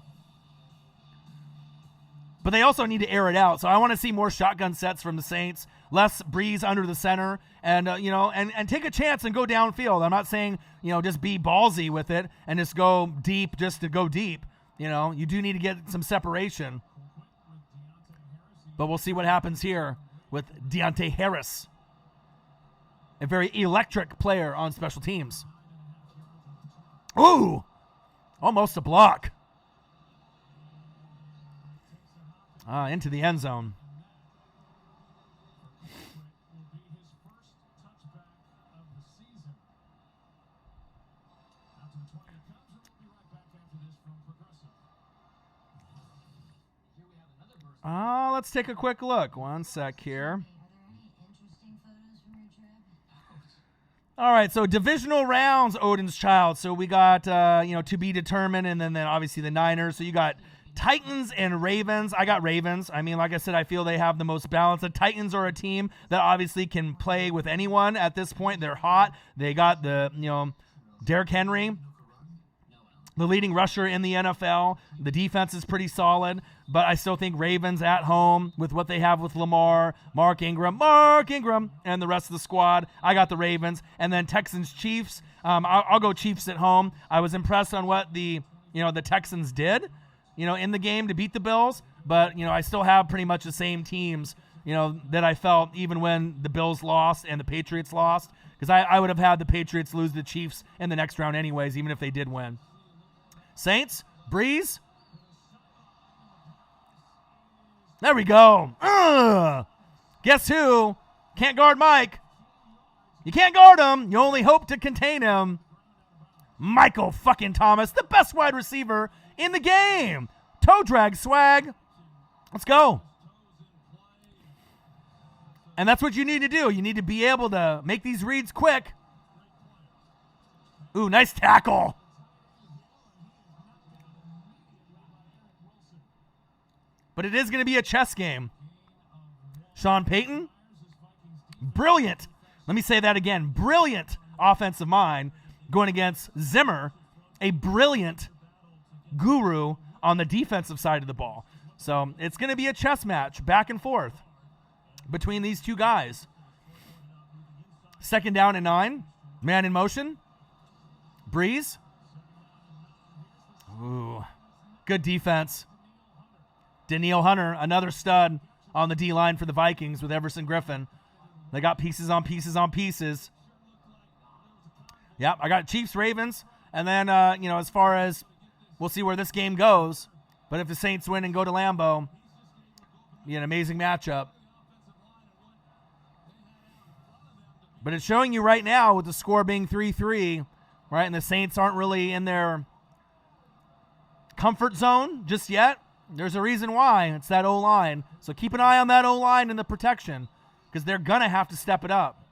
But they also need to air it out. So I want to see more shotgun sets from the Saints, less Breeze under the center, and you know, and take a chance and go downfield. I'm not saying, you know, just be ballsy with it and just go deep just to go deep. You know, you do need to get some separation. But we'll see what happens here with Deontay Harris, a very electric player on special teams. Ooh, almost a block. Into the end zone. Let's take a quick look. One sec here. All right, so divisional rounds, Odin's Child. So we got, to be determined, and then obviously the Niners. So you got Titans and Ravens. I got Ravens. I mean, like I said, I feel they have the most balance. The Titans are a team that obviously can play with anyone at this point. They're hot. They got Derrick Henry, the leading rusher in the NFL. The defense is pretty solid, but I still think Ravens at home with what they have with Lamar, Mark Ingram, and the rest of the squad. I got the Ravens. And then Texans, Chiefs. I'll go Chiefs at home. I was impressed on what the Texans did, in the game to beat the Bills. But, I still have pretty much the same teams, that I felt even when the Bills lost and the Patriots lost. Because I would have had the Patriots lose the Chiefs in the next round anyways, even if they did win. Saints, Breeze. There we go. Guess who? Can't guard Mike. You can't guard him. You only hope to contain him. Michael fucking Thomas, the best wide receiver in the game. Toe drag swag. Let's go. And that's what you need to do. You need to be able to make these reads quick. Ooh, nice tackle. But it is going to be a chess game. Sean Payton, brilliant. Let me say that again. Brilliant offensive mind going against Zimmer, a brilliant guru on the defensive side of the ball. So it's going to be a chess match back and forth between these two guys. 2nd down and 9. Man in motion. Breeze. Ooh, good defense. Danielle Hunter, another stud on the D-line for the Vikings with Everson Griffin. They got pieces on pieces on pieces. Yep, I got Chiefs, Ravens. And then, as far as we'll see where this game goes. But if the Saints win and go to Lambeau, be an amazing matchup. But it's showing you right now with the score being 3-3, right? And the Saints aren't really in their comfort zone just yet. There's a reason why. It's that O-line. So keep an eye on that O-line and the protection because they're going to have to step it up.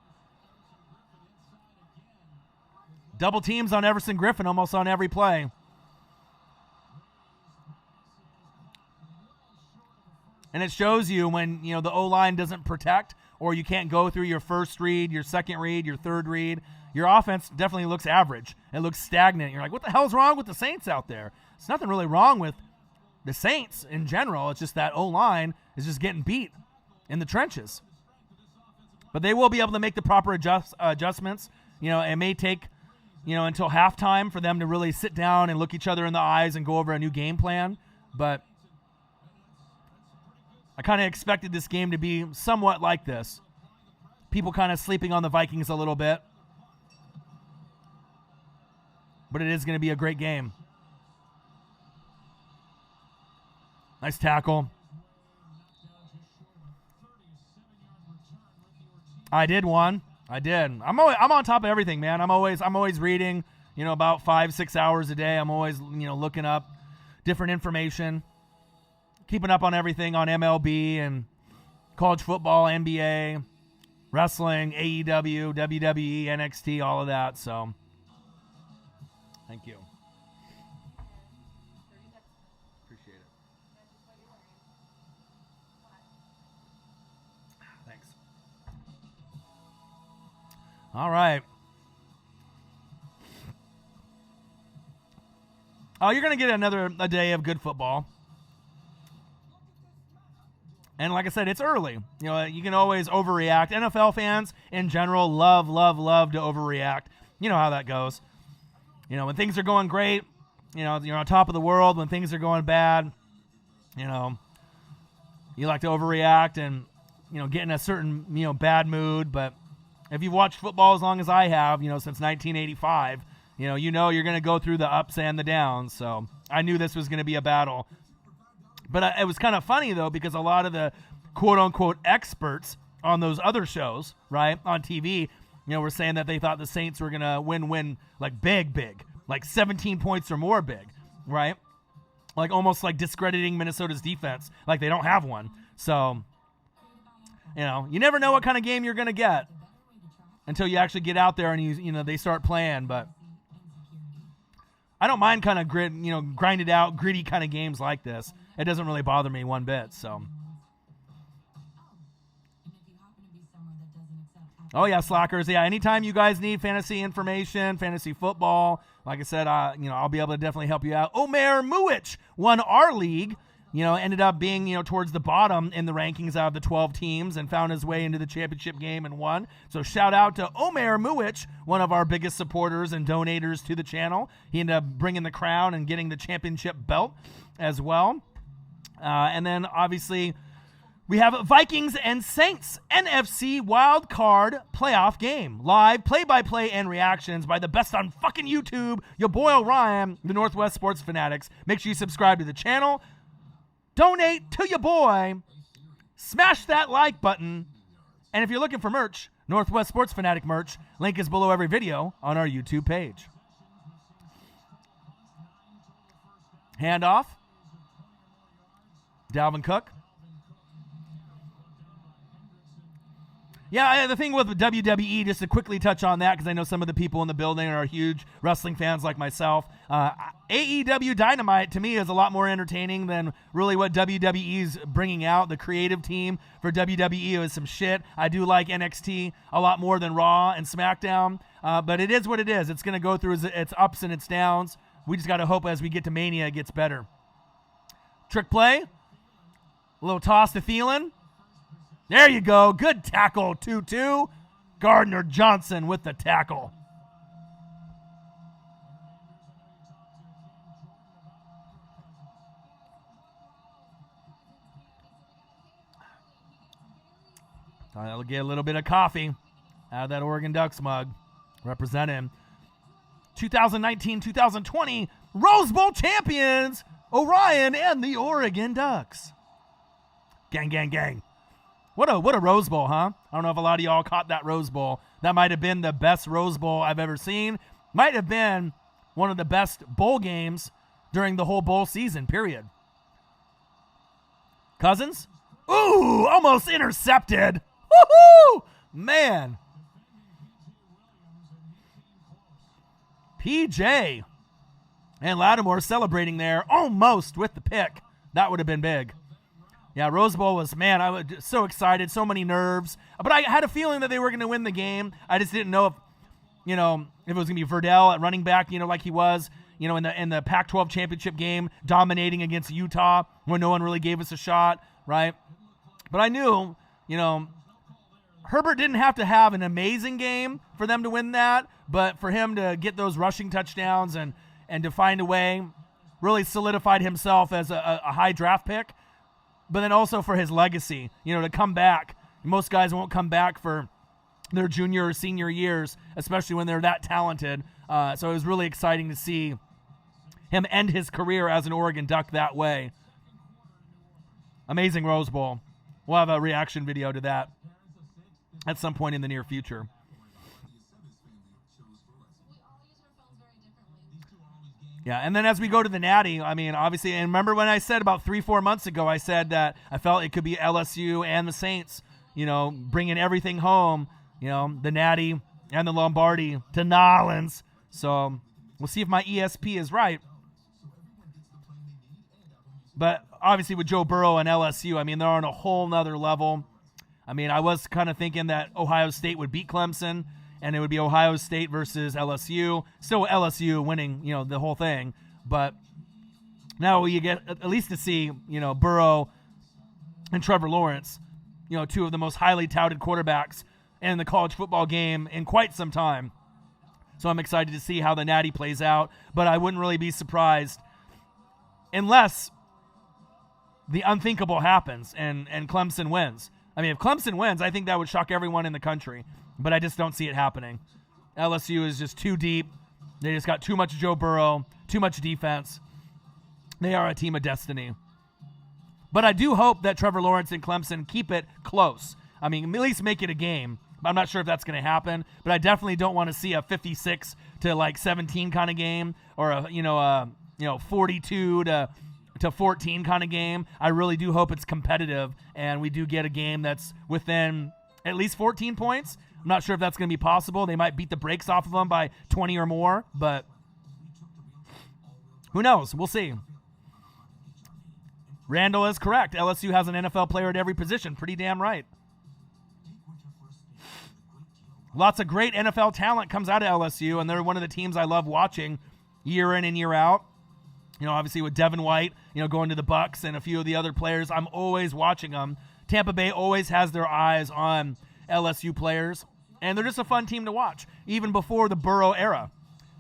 Double teams on Everson Griffin almost on every play. And it shows you when, the O-line doesn't protect or you can't go through your first read, your second read, your third read. Your offense definitely looks average. It looks stagnant. You're like, what the hell's wrong with the Saints out there? There's nothing really wrong with the Saints in general. It's just that O-line is just getting beat in the trenches. But they will be able to make the proper adjustments. It may take, until halftime for them to really sit down and look each other in the eyes and go over a new game plan. But I kind of expected this game to be somewhat like this. People kind of sleeping on the Vikings a little bit. But it is going to be a great game. Nice tackle. I did one. I did. I'm on top of everything, man. I'm always reading, about 5-6 hours a day. I'm always, looking up different information, keeping up on everything on MLB and college football, NBA, wrestling, AEW, WWE, NXT, all of that. So, thank you. Appreciate it. Thanks. All right. Oh, you're going to get a day of good football. And like I said, it's early. You can always overreact. NFL fans in general love to overreact. You know how that goes. When things are going great, you're on top of the world. When things are going bad, you like to overreact and, get in a certain, bad mood. But if you've watched football as long as I have, since 1985, you're going to go through the ups and the downs. So I knew this was going to be a battle. But it was kind of funny, though, because a lot of the quote-unquote experts on those other shows, right, on TV, were saying that they thought the Saints were going to win, like big, like 17 points or more big, right? Like almost like discrediting Minnesota's defense, like they don't have one. So, you never know what kind of game you're going to get until you actually get out there and they start playing. But I don't mind kind of grinded out, gritty kind of games like this. It doesn't really bother me one bit. So, oh yeah, slackers. Yeah, anytime you guys need fantasy information, fantasy football, like I said, I'll be able to definitely help you out. Omer Muich won our league. Ended up being towards the bottom in the rankings out of the 12 teams and found his way into the championship game and won. So shout out to Omer Muich, one of our biggest supporters and donators to the channel. He ended up bringing the crown and getting the championship belt as well. And then obviously we have Vikings and Saints NFC wild card playoff game. Live play-by-play and reactions by the best on fucking YouTube, your boy Orion, the Northwest Sports Fanatics. Make sure you subscribe to the channel. Donate to your boy. Smash that like button. And if you're looking for merch, Northwest Sports Fanatic merch, link is below every video on our YouTube page. Handoff. Dalvin Cook. Yeah, the thing with WWE, just to quickly touch on that, because I know some of the people in the building are huge wrestling fans like myself. AEW Dynamite, to me, is a lot more entertaining than really what WWE's bringing out. The creative team for WWE is some shit. I do like NXT a lot more than Raw and SmackDown, but it is what it is. It's going to go through its ups and its downs. We just got to hope as we get to Mania, it gets better. Trick play. A little toss to Thielen. There you go. Good tackle, 2-2. Gardner Johnson with the tackle. I'll get a little bit of coffee out of that Oregon Ducks mug. Representing 2019-2020 Rose Bowl champions, Orion and the Oregon Ducks. Gang, gang, gang. What a Rose Bowl, huh? I don't know if a lot of y'all caught that Rose Bowl. That might have been the best Rose Bowl I've ever seen. Might have been one of the best bowl games during the whole bowl season, period. Cousins? Ooh, almost intercepted. Woohoo! Man. PJ and Lattimore celebrating there almost with the pick. That would have been big. Yeah, Rose Bowl was, man, I was so excited, so many nerves. But I had a feeling that they were going to win the game. I just didn't know if it was going to be Verdell at running back, like he was, in the Pac-12 championship game, dominating against Utah when no one really gave us a shot, right? But I knew, Herbert didn't have to have an amazing game for them to win that, but for him to get those rushing touchdowns and to find a way, really solidified himself as a high draft pick. But then also for his legacy, to come back. Most guys won't come back for their junior or senior years, especially when they're that talented. So it was really exciting to see him end his career as an Oregon Duck that way. Amazing Rose Bowl. We'll have a reaction video to that at some point in the near future. Yeah, and then as we go to the Natty, obviously, and remember when I said about 3-4 months ago, I said that I felt it could be LSU and the Saints, bringing everything home, the Natty and the Lombardi to Nolans. So we'll see if my ESP is right. But obviously with Joe Burrow and LSU, they're on a whole nother level. I was kind of thinking that Ohio State would beat Clemson, and it would be Ohio State versus LSU. Still LSU winning, the whole thing. But now you get at least to see, Burrow and Trevor Lawrence, two of the most highly touted quarterbacks in the college football game in quite some time. So I'm excited to see how the Natty plays out. But I wouldn't really be surprised unless the unthinkable happens and Clemson wins. If Clemson wins, I think that would shock everyone in the country. But I just don't see it happening. LSU is just too deep. They just got too much Joe Burrow, too much defense. They are a team of destiny. But I do hope that Trevor Lawrence and Clemson keep it close. At least make it a game. I'm not sure if that's going to happen, but I definitely don't want to see a 56 to 17 kind of game or a 42 to 14 kind of game. I really do hope it's competitive and we do get a game that's within at least 14 points. I'm not sure if that's going to be possible. They might beat the brakes off of them by 20 or more, but who knows? We'll see. Randall is correct. LSU has an NFL player at every position. Pretty damn right. Lots of great NFL talent comes out of LSU, and they're one of the teams I love watching year in and year out. Obviously with Devin White, going to the Bucks and a few of the other players, I'm always watching them. Tampa Bay always has their eyes on LSU players, and they're just a fun team to watch, even before the Burrow era,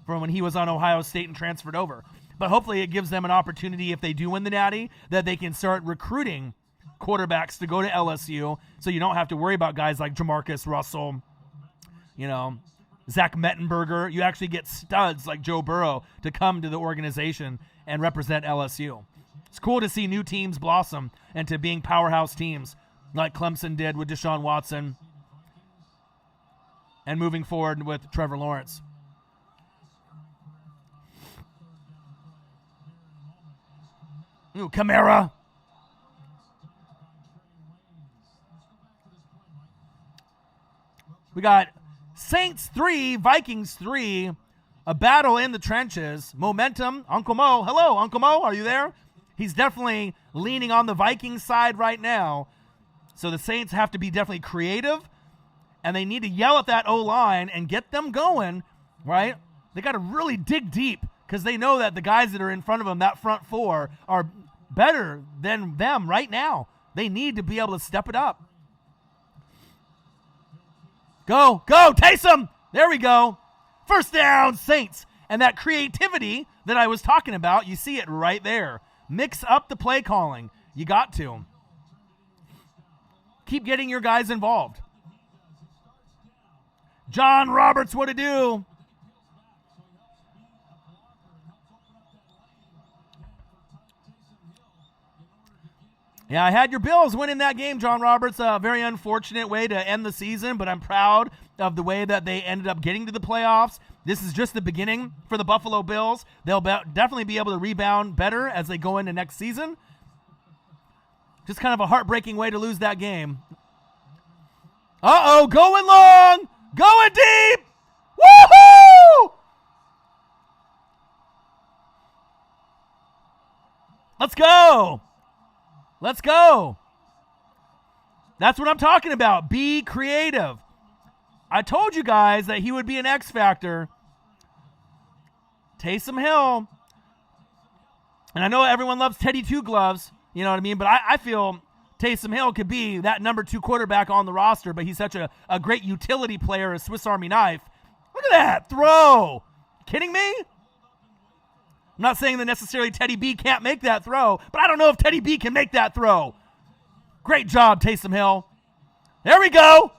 from when he was on Ohio State and transferred over. But hopefully it gives them an opportunity, if they do win the Natty, that they can start recruiting quarterbacks to go to LSU, so you don't have to worry about guys like Jamarcus Russell, Zach Mettenberger. You actually get studs like Joe Burrow to come to the organization and represent LSU. It's cool to see new teams blossom into being powerhouse teams like Clemson did with Deshaun Watson and moving forward with Trevor Lawrence. Ooh, Kamara. We got Saints 3, Vikings 3, a battle in the trenches. Momentum. Uncle Mo. Hello, Uncle Mo. Are you there? He's definitely leaning on the Vikings side right now. So the Saints have to be definitely creative, and they need to yell at that O-line and get them going, right? They got to really dig deep because they know that the guys that are in front of them, that front four, are better than them right now. They need to be able to step it up. Go, Taysom! There we go. First down, Saints. And that creativity that I was talking about, you see it right there. Mix up the play calling. You got to. Keep getting your guys involved. John Roberts, what to do? Yeah, I had your Bills winning that game, John Roberts. A very unfortunate way to end the season, but I'm proud of the way that they ended up getting to the playoffs. This is just the beginning for the Buffalo Bills. They'll definitely be able to rebound better as they go into next season. Just kind of a heartbreaking way to lose that game. Uh-oh, going long, going deep. Woohoo! Let's go. Let's go. That's what I'm talking about. Be creative. I told you guys that he would be an X factor. Taysom Hill. And I know everyone loves Teddy Two Gloves, you know what I mean? But I feel Taysom Hill could be that number 2 quarterback on the roster, but he's such a great utility player, a Swiss Army knife. Look at that throw. Kidding me? I'm not saying that necessarily Teddy B can't make that throw, but I don't know if Teddy B can make that throw. Great job, Taysom Hill. There we go.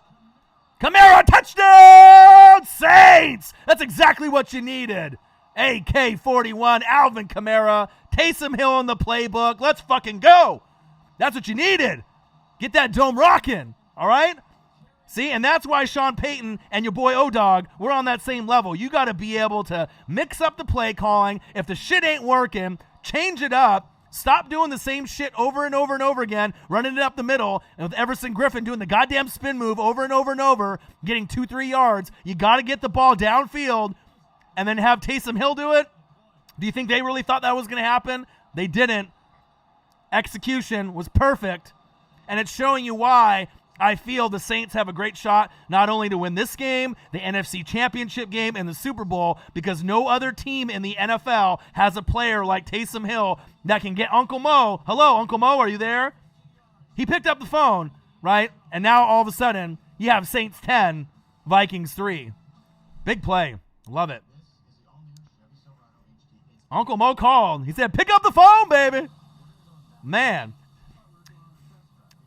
Kamara, touchdown, Saints. That's exactly what you needed. AK-41, Alvin Kamara, Taysom Hill in the playbook. Let's fucking go. That's what you needed. Get that dome rocking, all right? See, and that's why Sean Payton and your boy O-Dog, we're on that same level. You got to be able to mix up the play calling. If the shit ain't working, change it up. Stop doing the same shit over and over and over again, running it up the middle, and with Everson Griffin doing the goddamn spin move over and over and over, getting 2-3 yards. You got to get the ball downfield and then have Taysom Hill do it. Do you think they really thought that was going to happen? They didn't. Execution was perfect, and it's showing you why I feel the Saints have a great shot not only to win this game, the NFC Championship game, and the Super Bowl, because no other team in the NFL has a player like Taysom Hill that can get Uncle Mo. Hello, Uncle Mo, are you there? He picked up the phone, right? And now all of a sudden, you have Saints 10, Vikings 3. Big play. Love it. Uncle Mo called. He said, pick up the phone, baby. Man.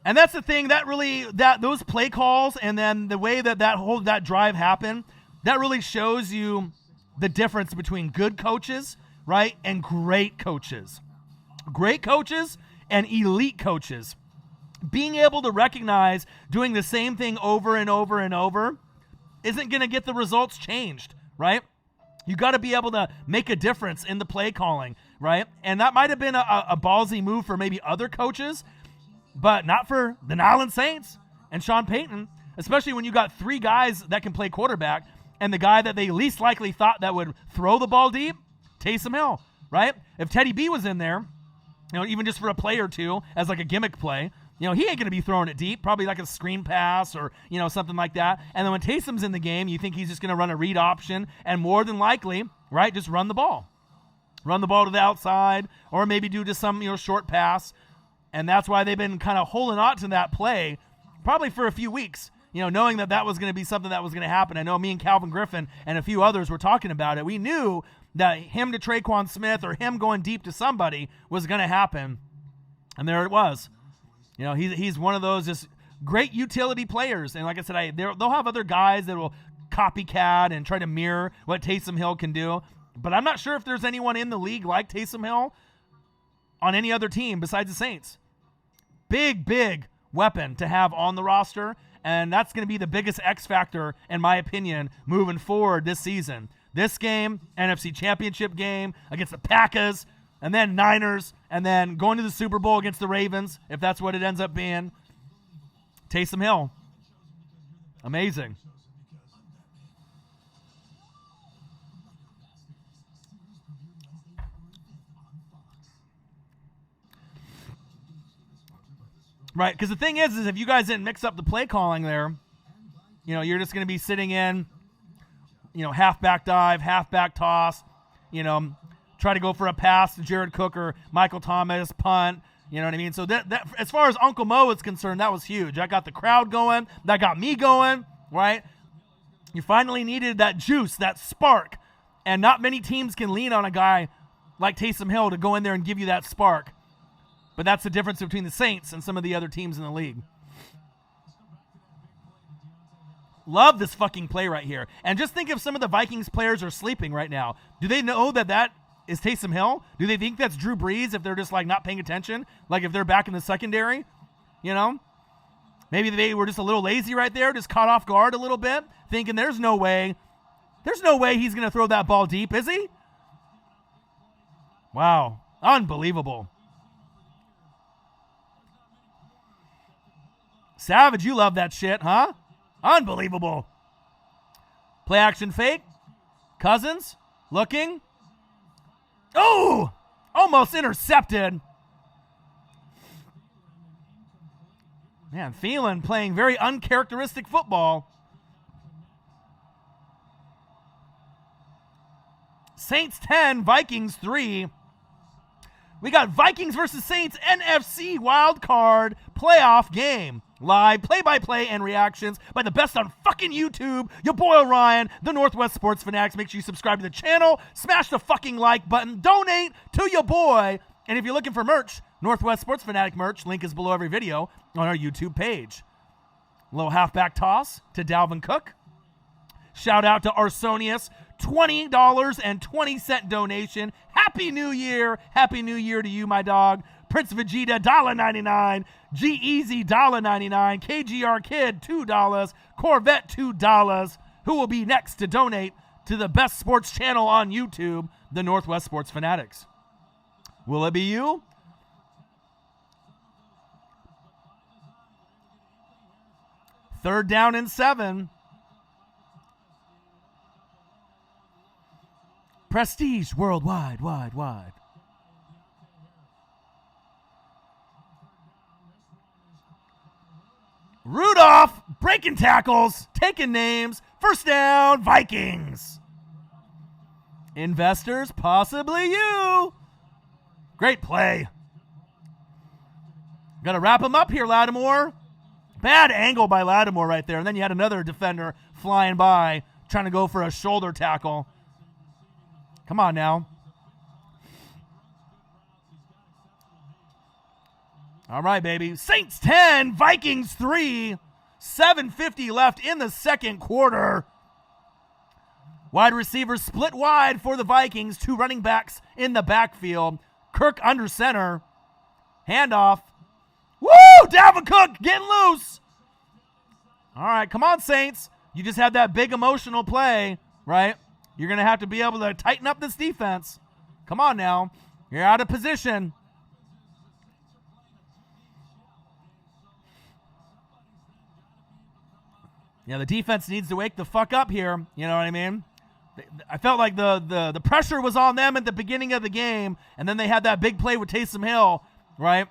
And that's the thing that those play calls and then the way that drive happened, that really shows you the difference between good coaches, right, and great coaches. Great coaches and elite coaches. Being able to recognize doing the same thing over and over and over isn't going to get the results changed, right? You got to be able to make a difference in the play calling, right? And that might have been a ballsy move for maybe other coaches, but not for the New Orleans Saints and Sean Payton, especially when you got 3 guys that can play quarterback, and the guy that they least likely thought that would throw the ball deep, Taysom Hill, right? If Teddy B was in there, even just for a play or two as like a gimmick play, he ain't going to be throwing it deep, probably like a screen pass or, something like that. And then when Taysom's in the game, you think he's just going to run a read option and more than likely, right, just run the ball. Run the ball to the outside or maybe do just some, short pass. And that's why they've been kind of holding on to that play probably for a few weeks, knowing that was going to be something that was going to happen. I know me and Calvin Griffin and a few others were talking about it. We knew that him to Traquan Smith or him going deep to somebody was going to happen. And there it was. He's one of those just great utility players. And like I said, they'll have other guys that will copycat and try to mirror what Taysom Hill can do. But I'm not sure if there's anyone in the league like Taysom Hill on any other team besides the Saints. Big weapon to have on the roster. and that's going to be the biggest X factor, in my opinion, moving forward this season. This game, NFC Championship game against the Packers, and then Niners, and then going to the Super Bowl against the Ravens, if that's what it ends up being. Taysom Hill. Amazing. Right, because the thing is if you guys didn't mix up the play calling there, you're just going to be sitting in, halfback dive, halfback toss, try to go for a pass to Jared Cook or Michael Thomas, punt, you know what I mean? So that as far as Uncle Mo is concerned, that was huge. That got the crowd going. That got me going, right? You finally needed that juice, that spark, and not many teams can lean on a guy like Taysom Hill to go in there and give you that spark. But that's the difference between the Saints and some of the other teams in the league. Love this fucking play right here. And just think if some of the Vikings players are sleeping right now. Do they know that is Taysom Hill? Do they think that's Drew Brees if they're just like not paying attention? Like if they're back in the secondary? Maybe they were just a little lazy right there, just caught off guard a little bit, thinking there's no way he's going to throw that ball deep, is he? Wow. Unbelievable. Savage, you love that shit, huh? Unbelievable. Play action fake. Cousins looking. Oh! Almost intercepted. Man, Thielen playing very uncharacteristic football. Saints 10, Vikings 3. We got Vikings versus Saints NFC wild card playoff game. Live play-by-play and reactions by the best on fucking YouTube. Your boy Orion, the Northwest Sports Fanatics. Make sure you subscribe to the channel. Smash the fucking like button. Donate to your boy. And if you're looking for merch, Northwest Sports Fanatic merch, link is below every video on our YouTube page. A little halfback toss to Dalvin Cook. Shout out to Arsonius, $20.20 donation. Happy New Year. Happy New Year to you, my dog. Prince Vegeta, $1.99. G-Easy, $1.99. KGR Kid, $2. Corvette, $2. Who will be next to donate to the best sports channel on YouTube, the Northwest Sports Fanatics? Will it be you? Third down and 7. Prestige worldwide, wide. Rudolph breaking tackles, taking names. First down, Vikings. Investors, possibly you. Great play. Got to wrap him up here, Lattimore. Bad angle by Lattimore right there. And then you had another defender flying by, trying to go for a shoulder tackle. Come on now. All right, baby. Saints 10, Vikings 3. 7:50 left in the second quarter. Wide receivers split wide for the Vikings. 2 running backs in the backfield. Kirk under center. Handoff. Woo! Dalvin Cook getting loose. All right, come on, Saints. You just had that big emotional play, right? You're going to have to be able to tighten up this defense. Come on now. You're out of position. Yeah, the defense needs to wake the fuck up here. You know what I mean? I felt like the pressure was on them at the beginning of the game, and then they had that big play with Taysom Hill, right?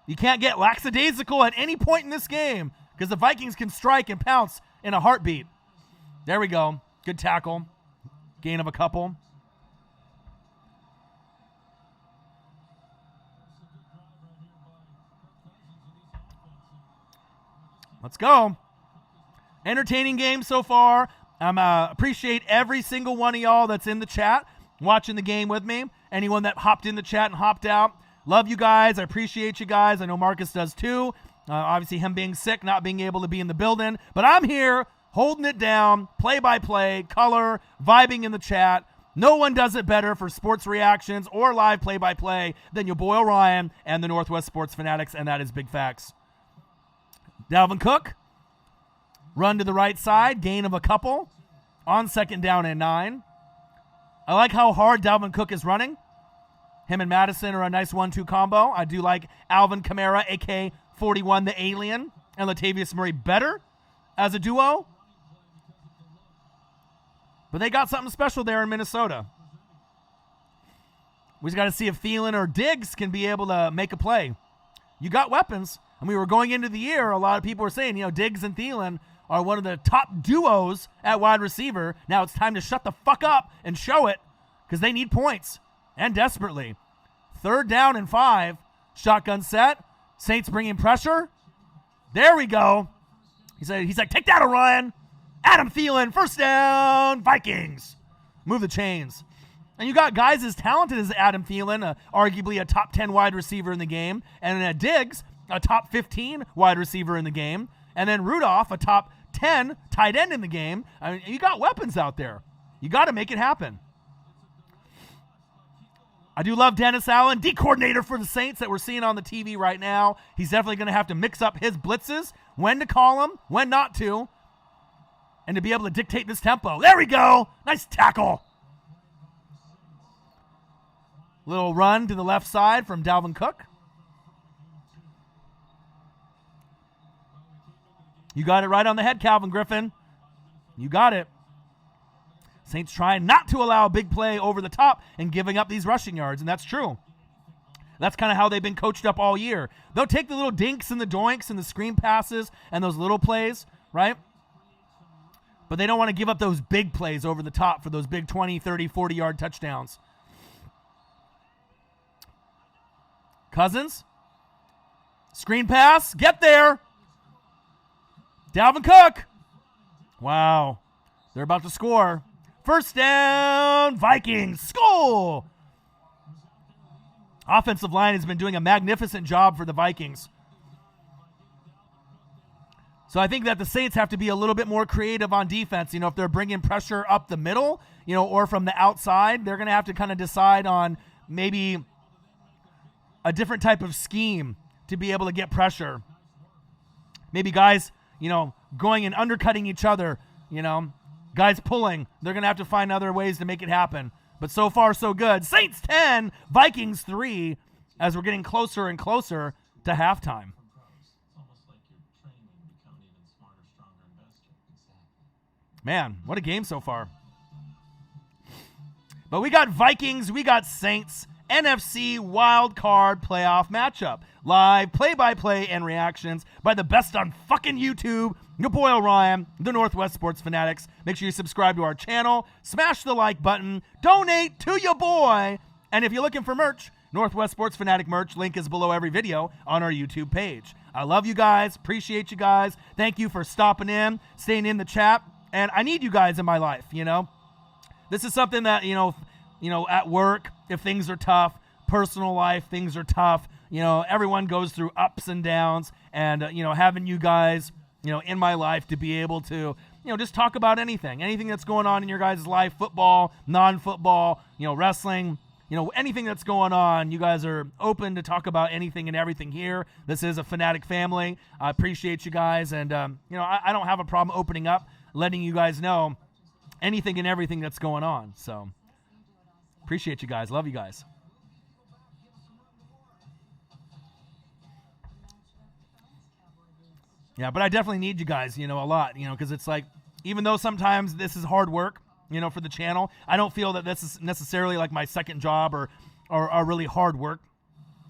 You can't get lackadaisical at any point in this game because the Vikings can strike and pounce in a heartbeat. There we go. Good tackle. Gain of a couple. Let's go. Entertaining game so far. Appreciate every single one of y'all that's in the chat watching the game with me. Anyone that hopped in the chat and hopped out. Love you guys. I appreciate you guys. I know Marcus does too. Obviously him being sick, not being able to be in the building. But I'm here holding it down, play-by-play, color, vibing in the chat. No one does it better for sports reactions or live play-by-play than your boy Orion and the Northwest Sports Fanatics, and that is big facts. Dalvin Cook, run to the right side, gain of a couple on 2nd down and 9. I like how hard Dalvin Cook is running. Him and Madison are a nice 1-2 combo. I do like Alvin Kamara, AK-41, the alien, and Latavius Murray better as a duo. But they got something special there in Minnesota. We just got to see if Thielen or Diggs can be able to make a play. You got weapons. And we were going into the year, a lot of people were saying, Diggs and Thielen are one of the top duos at wide receiver. Now it's time to shut the fuck up and show it because they need points and desperately. 3rd down and 5. Shotgun set. Saints bringing pressure. There we go. He's like, take that, Orion. Adam Thielen, 1st down, Vikings. Move the chains. And you got guys as talented as Adam Thielen, arguably a top 10 wide receiver in the game, and Diggs, a top 15 wide receiver in the game, and then Rudolph, a top 10 tight end in the game. I mean, you got weapons out there. You got to make it happen. I do love Dennis Allen, D coordinator for the Saints that we're seeing on the TV right now. He's definitely going to have to mix up his blitzes, when to call them, when not to, and to be able to dictate this tempo. There we go. Nice tackle. Little run to the left side from Dalvin Cook. You got it right on the head, Calvin Griffin. You got it. Saints trying not to allow a big play over the top and giving up these rushing yards, and that's true. That's kind of how they've been coached up all year. They'll take the little dinks and the doinks and the screen passes and those little plays, right? But they don't want to give up those big plays over the top for those big 20, 30, 40-yard touchdowns. Cousins. Screen pass. Get there. Dalvin Cook. Wow. They're about to score. 1st down, Vikings. Score. Offensive line has been doing a magnificent job for the Vikings. So I think that the Saints have to be a little bit more creative on defense. If they're bringing pressure up the middle, or from the outside, they're going to have to kind of decide on maybe a different type of scheme to be able to get pressure. Maybe guys, going and undercutting each other, guys pulling. They're going to have to find other ways to make it happen. But so far, so good. Saints 10, Vikings 3, as we're getting closer and closer to halftime. Man, what a game so far. But we got Vikings, we got Saints, NFC wild card playoff matchup. Live play-by-play and reactions by the best on fucking YouTube, your boy Orion, the Northwest Sports Fanatics. Make sure you subscribe to our channel, smash the like button, donate to your boy, and if you're looking for merch, Northwest Sports Fanatic merch, link is below every video on our YouTube page. I love you guys, appreciate you guys. Thank you for stopping in, staying in the chat, and I need you guys in my life, This is something that, at work, if things are tough, personal life, things are tough, everyone goes through ups and downs, and, having you guys, in my life to be able to, just talk about anything that's going on in your guys' life, football, non-football, wrestling, anything that's going on. You guys are open to talk about anything and everything here. This is a Fanatic family. I appreciate you guys, and, I don't have a problem opening up, letting you guys know anything and everything that's going on, so appreciate you guys. Love you guys. Yeah, but I definitely need you guys, a lot, because it's like, even though sometimes this is hard work, for the channel, I don't feel that this is necessarily like my second job or really hard work.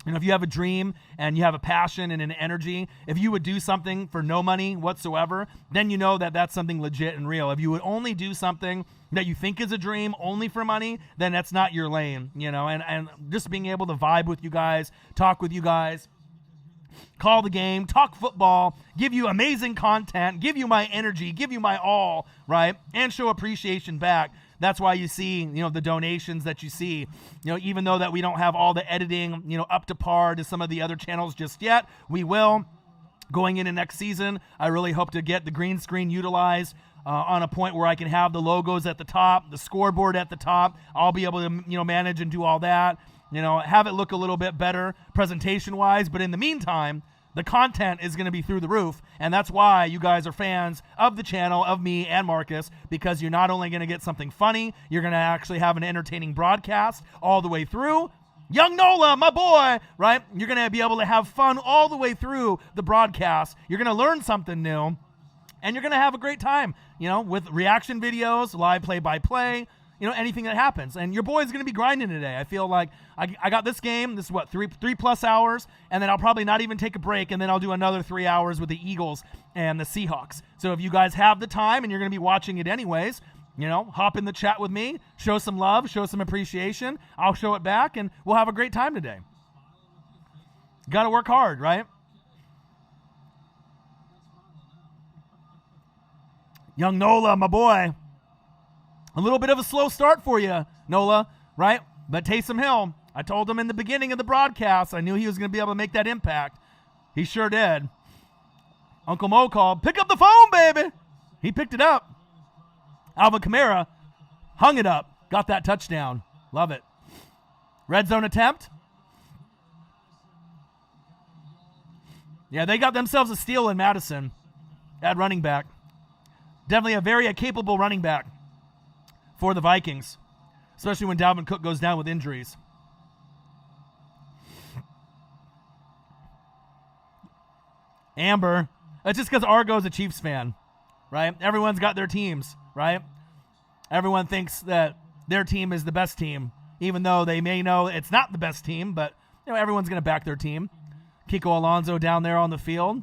If you have a dream and you have a passion and an energy, if you would do something for no money whatsoever, then you know that that's something legit and real. If you would only do something that you think is a dream only for money, then that's not your lane, and just being able to vibe with you guys, talk with you guys, call the game, talk football, give you amazing content, give you my energy, give you my all, right? And show appreciation back. That's why you see, the donations that you see, even though that we don't have all the editing, up to par to some of the other channels just yet, we will. Going into next season, I really hope to get the green screen utilized on a point where I can have the logos at the top, the scoreboard at the top. I'll be able to, manage and do all that, have it look a little bit better presentation-wise. But in the meantime, the content is going to be through the roof, and that's why you guys are fans of the channel, of me and Marcus, because you're not only going to get something funny, you're going to actually have an entertaining broadcast all the way through. Young Nola, my boy, right? You're going to be able to have fun all the way through the broadcast. You're going to learn something new, and you're going to have a great time, with reaction videos, live play-by-play, anything that happens. And your boy's going to be grinding today. I feel like I got this game. This is what, three plus hours, and then I'll probably not even take a break, and then I'll do another 3 hours with the Eagles and the Seahawks. So if you guys have the time and you're going to be watching it anyways, hop in the chat with me, show some love, show some appreciation. I'll show it back, and we'll have a great time today. Got to work hard, right? Young Nola, my boy. A little bit of a slow start for you, Nola, right? But Taysom Hill, I told him in the beginning of the broadcast, I knew he was going to be able to make that impact. He sure did. Uncle Mo called, pick up the phone, baby. He picked it up. Alvin Kamara hung it up, got that touchdown. Love it. Red zone attempt. Yeah, they got themselves a steal in Madison at running back. Definitely a very capable running back for the Vikings, especially when Dalvin Cook goes down with injuries. Amber, that's just because Argo's a Chiefs fan, right? Everyone's got their teams, right? Everyone thinks that their team is the best team, even though they may know it's not the best team, but everyone's going to back their team. Kiko Alonso down there on the field,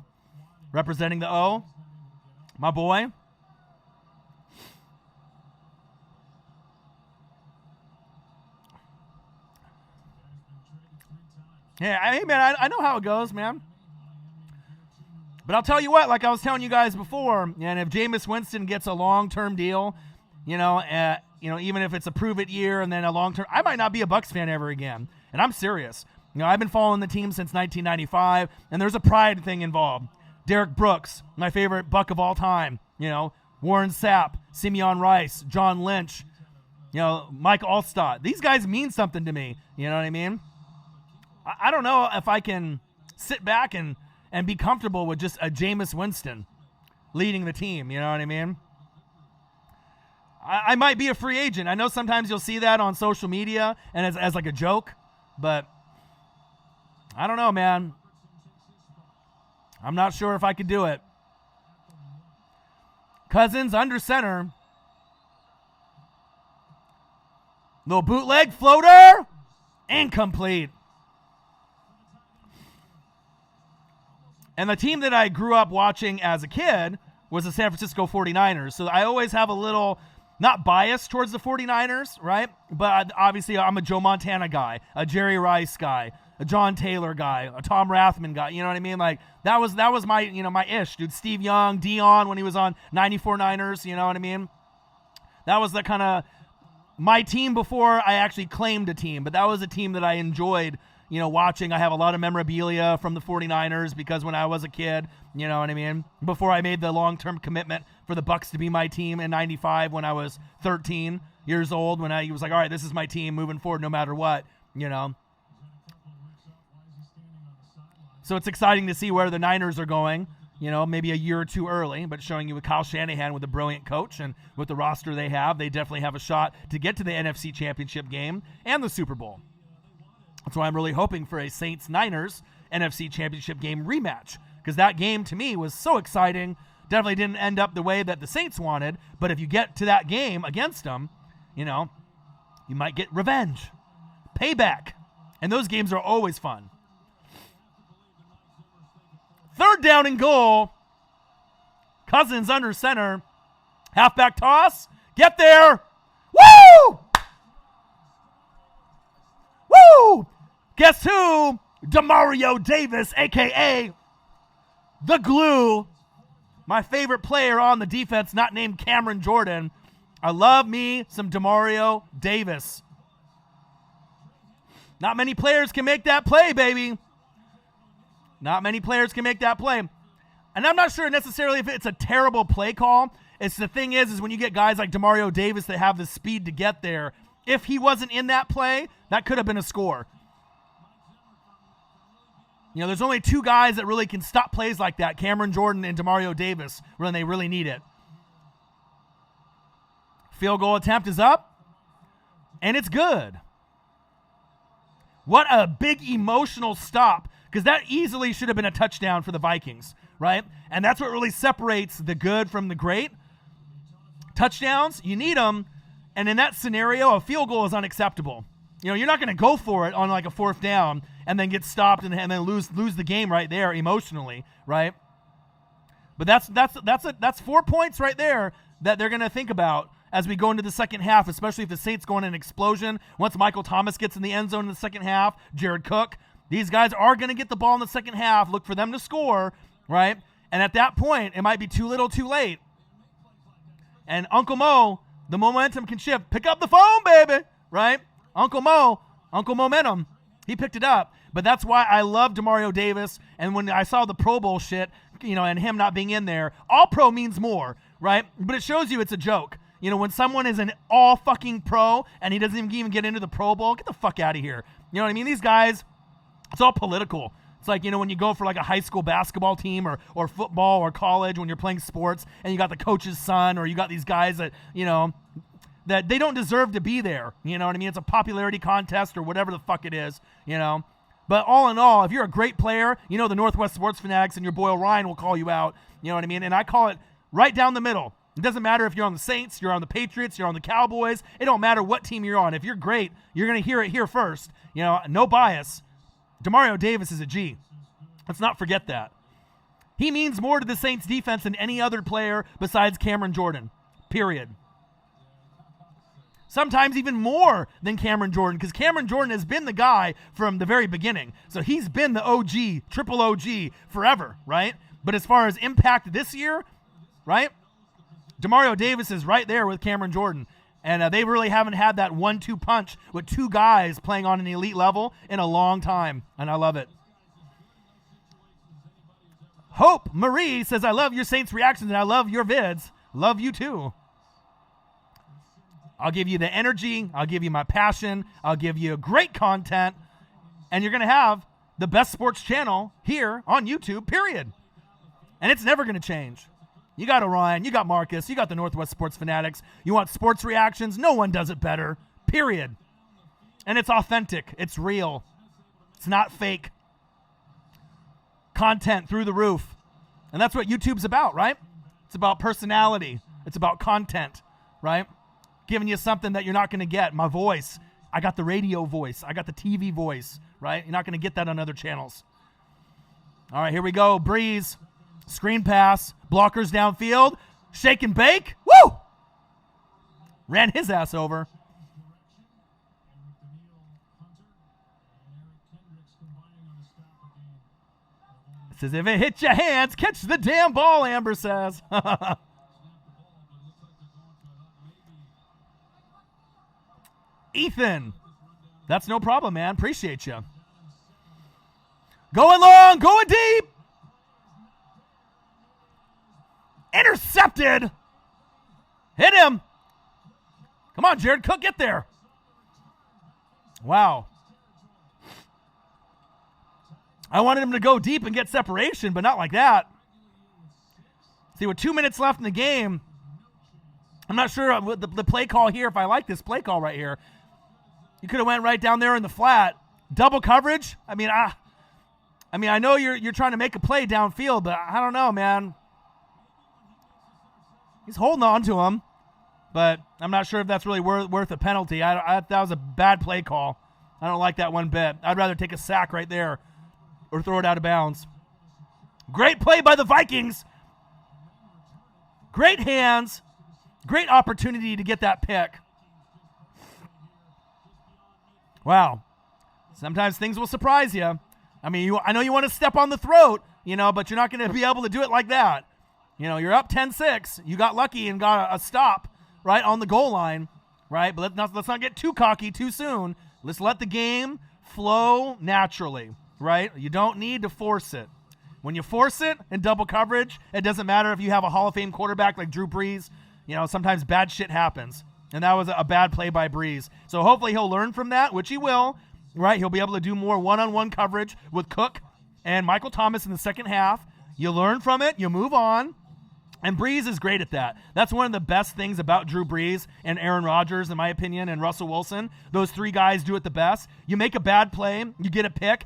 representing the O. My boy. Yeah, hey, man, I know how it goes, man. But I'll tell you what, like I was telling you guys before, and if Jameis Winston gets a long-term deal, even if it's a prove-it year and then a long-term, I might not be a Bucs fan ever again. And I'm serious. I've been following the team since 1995, and there's a pride thing involved. Derek Brooks, my favorite Buck of all time. Warren Sapp, Simeon Rice, John Lynch, Mike Allstott. These guys mean something to me. You know what I mean? I don't know if I can sit back and be comfortable with just a Jameis Winston leading the team. You know what I mean? I might be a free agent. I know sometimes you'll see that on social media and as like a joke, but I don't know, man. I'm not sure if I could do it. Cousins under center. Little bootleg floater. Incomplete. And the team that I grew up watching as a kid was the San Francisco 49ers. So I always have a little, not bias towards the 49ers, right? But obviously I'm a Joe Montana guy, a Jerry Rice guy, a John Taylor guy, a Tom Rathman guy. You know what I mean? Like that was my, my ish, dude. Steve Young, Dion when he was on 94 Niners, you know what I mean? That was the kind of my team before I actually claimed a team, but that was a team that I enjoyed watching. I have a lot of memorabilia from the 49ers because when I was a kid, you know what I mean? Before I made the long-term commitment for the Bucs to be my team in 95 when I was 13 years old, when I was like, all right, this is my team moving forward no matter what, So it's exciting to see where the Niners are going, maybe a year or two early, but showing you with Kyle Shanahan with a brilliant coach and with the roster they definitely have a shot to get to the NFC Championship game and the Super Bowl. That's why I'm really hoping for a Saints-Niners NFC Championship game rematch, because that game to me was so exciting. Definitely didn't end up the way that the Saints wanted, but if you get to that game against them, you might get revenge, payback, and those games are always fun. Third down and goal. Cousins under center. Halfback toss. Get there. Woo! Woo! Guess who? Demario Davis, a.k.a. the Glue. My favorite player on the defense, not named Cameron Jordan. I love me some Demario Davis. Not many players can make that play, baby. Not many players can make that play. And I'm not sure necessarily if it's a terrible play call. It's the thing is when you get guys like Demario Davis that have the speed to get there, if he wasn't in that play, that could have been a score. There's only two guys that really can stop plays like that, Cameron Jordan and Demario Davis, when they really need it. Field goal attempt is up, and it's good. What a big emotional stop, because that easily should have been a touchdown for the Vikings, right? And that's what really separates the good from the great. Touchdowns, you need them, and in that scenario, a field goal is unacceptable. You're not going to go for it on like a fourth down and then get stopped and then lose the game right there emotionally, right? But that's 4 points right there that they're going to think about as we go into the second half, especially if the Saints go in an explosion. Once Michael Thomas gets in the end zone in the second half, Jared Cook, these guys are going to get the ball in the second half, look for them to score, right? And at that point, it might be too little too late. And Uncle Mo, the momentum can shift. Pick up the phone, baby, right? Uncle Momentum, he picked it up. But that's why I love Demario Davis. And when I saw the Pro Bowl shit, and him not being in there, all pro means more, right? But it shows you it's a joke. When someone is an all fucking pro and he doesn't even get into the Pro Bowl, get the fuck out of here. You know what I mean? These guys, it's all political. It's like, when you go for like a high school basketball team or football or college when you're playing sports and you got the coach's son or you got these guys that, that they don't deserve to be there. You know what I mean? It's a popularity contest or whatever the fuck it is, But all in all, if you're a great player, the Northwest Sports Fanatics and your boy Ryan will call you out. You know what I mean? And I call it right down the middle. It doesn't matter if you're on the Saints, you're on the Patriots, you're on the Cowboys. It don't matter what team you're on. If you're great, you're going to hear it here first. No bias. Demario Davis is a G. Let's not forget that. He means more to the Saints defense than any other player besides Cameron Jordan, period. Sometimes even more than Cameron Jordan, because Cameron Jordan has been the guy from the very beginning. So he's been the OG, triple OG forever, right? But as far as impact this year, right? Demario Davis is right there with Cameron Jordan. And they really haven't had that 1-2 punch with two guys playing on an elite level in a long time. And I love it. Hope Marie says, I love your Saints reactions and I love your vids. Love you too. I'll give you the energy. I'll give you my passion. I'll give you great content. And you're going to have the best sports channel here on YouTube, period. And it's never going to change. You got Orion, you got Marcus, you got the Northwest Sports Fanatics. You want sports reactions? No one does it better, period. And it's authentic. It's real. It's not fake. Content through the roof. And that's what YouTube's about, right? It's about personality. It's about content, right? Giving you something that you're not going to get. My voice. I got the radio voice. I got the TV voice, right? You're not going to get that on other channels. All right, here we go. Breeze. Screen pass. Blockers downfield. Shake and bake. Woo! Ran his ass over. It says, if it hits your hands, catch the damn ball, Amber says. Ethan. That's no problem, man. Appreciate you. Going long, going deep. Intercepted. Hit him. Come on, Jared Cook, get there. Wow. I wanted him to go deep and get separation, but not like that. See, with 2 minutes left in the game, I'm not sure what the play call here, if I like this play call right here. You could have went right down there in the flat. Double coverage? I mean, I know you're trying to make a play downfield, but I don't know, man. He's holding on to him, but I'm not sure if that's really worth a penalty. That was a bad play call. I don't like that one bit. I'd rather take a sack right there or throw it out of bounds. Great play by the Vikings. Great hands. Great opportunity to get that pick. Wow. Sometimes things will surprise you. I mean, I know you want to step on the throat, but you're not going to be able to do it like that. You're up 10-6. You got lucky and got a stop right on the goal line, right? But let's not get too cocky too soon. Let's let the game flow naturally, right? You don't need to force it. When you force it in double coverage, it doesn't matter if you have a Hall of Fame quarterback like Drew Brees. Sometimes bad shit happens. And that was a bad play by Brees. So hopefully he'll learn from that, which he will, right? He'll be able to do more one-on-one coverage with Cook and Michael Thomas in the second half. You learn from it. You move on. And Brees is great at that. That's one of the best things about Drew Brees and Aaron Rodgers, in my opinion, and Russell Wilson. Those three guys do it the best. You make a bad play, you get a pick.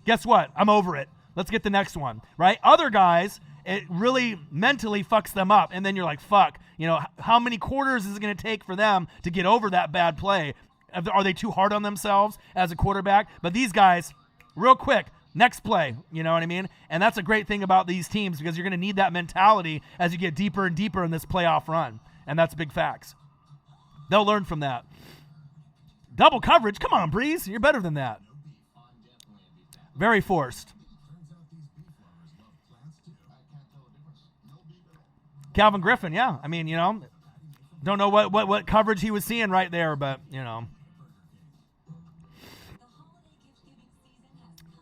Guess what? I'm over it. Let's get the next one, right? Other guys, it really mentally fucks them up. And then you're like, fuck, how many quarters is it going to take for them to get over that bad play? Are they too hard on themselves as a quarterback? But these guys, real quick, next play, you know what I mean? And that's a great thing about these teams because you're going to need that mentality as you get deeper and deeper in this playoff run. And that's big facts. They'll learn from that. Double coverage? Come on, Brees. You're better than that. Very forced. Calvin Griffin, yeah. I mean, don't know what coverage he was seeing right there, but,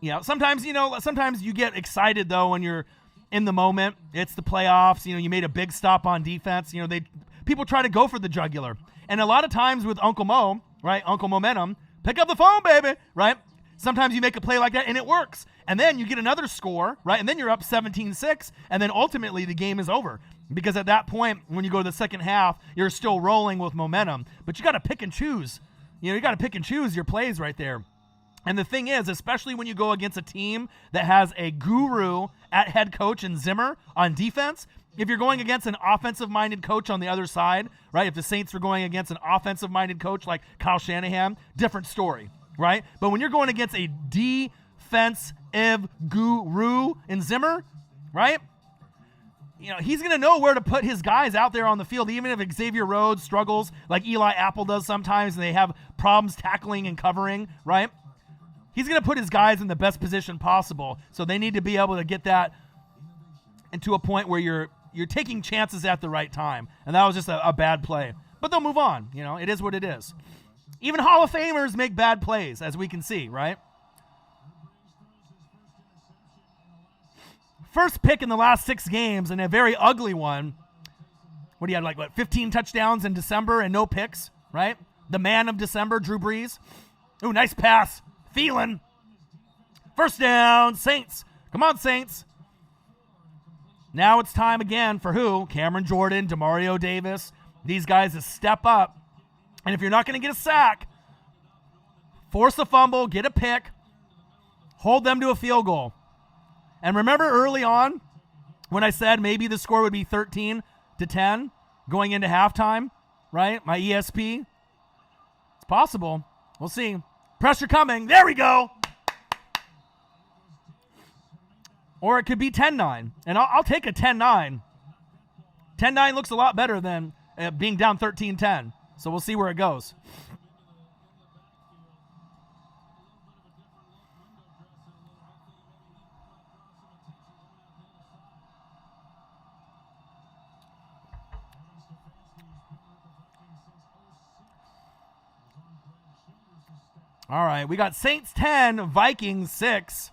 Yeah, sometimes you get excited, though, when you're in the moment. It's the playoffs. You made a big stop on defense. People try to go for the jugular. And a lot of times with Uncle Mo, right, Uncle Momentum, pick up the phone, baby, right? Sometimes you make a play like that, and it works. And then you get another score, right? And then you're up 17-6, and then ultimately the game is over. Because at that point, when you go to the second half, you're still rolling with momentum. But you got to pick and choose. You got to pick and choose your plays right there. And the thing is, especially when you go against a team that has a guru at head coach in Zimmer on defense, if you're going against an offensive-minded coach on the other side, right? If the Saints were going against an offensive-minded coach like Kyle Shanahan, different story, right? But when you're going against a defensive guru in Zimmer, right? He's going to know where to put his guys out there on the field, even if Xavier Rhodes struggles like Eli Apple does sometimes and they have problems tackling and covering, right? He's going to put his guys in the best position possible, so they need to be able to get that into a point where you're taking chances at the right time, and that was just a bad play. But they'll move on. It is what it is. Even Hall of Famers make bad plays, as we can see, right? First pick in the last 6 games, and a very ugly one. What do you have, 15 touchdowns in December and no picks, right? The man of December, Drew Brees. Ooh, nice pass. Thielen. First down, Saints. Come on, Saints. Now it's time again for who? Cameron Jordan, Demario Davis. These guys to step up. And if you're not going to get a sack, force a fumble, get a pick, hold them to a field goal. And remember early on when I said maybe the score would be 13-10 going into halftime, right? My ESP. It's possible. We'll see. Pressure coming. There we go. Or it could be 10-9. And I'll take a 10-9. 10-9 looks a lot better than being down 13-10. So we'll see where it goes. All right, we got Saints 10, Vikings 6.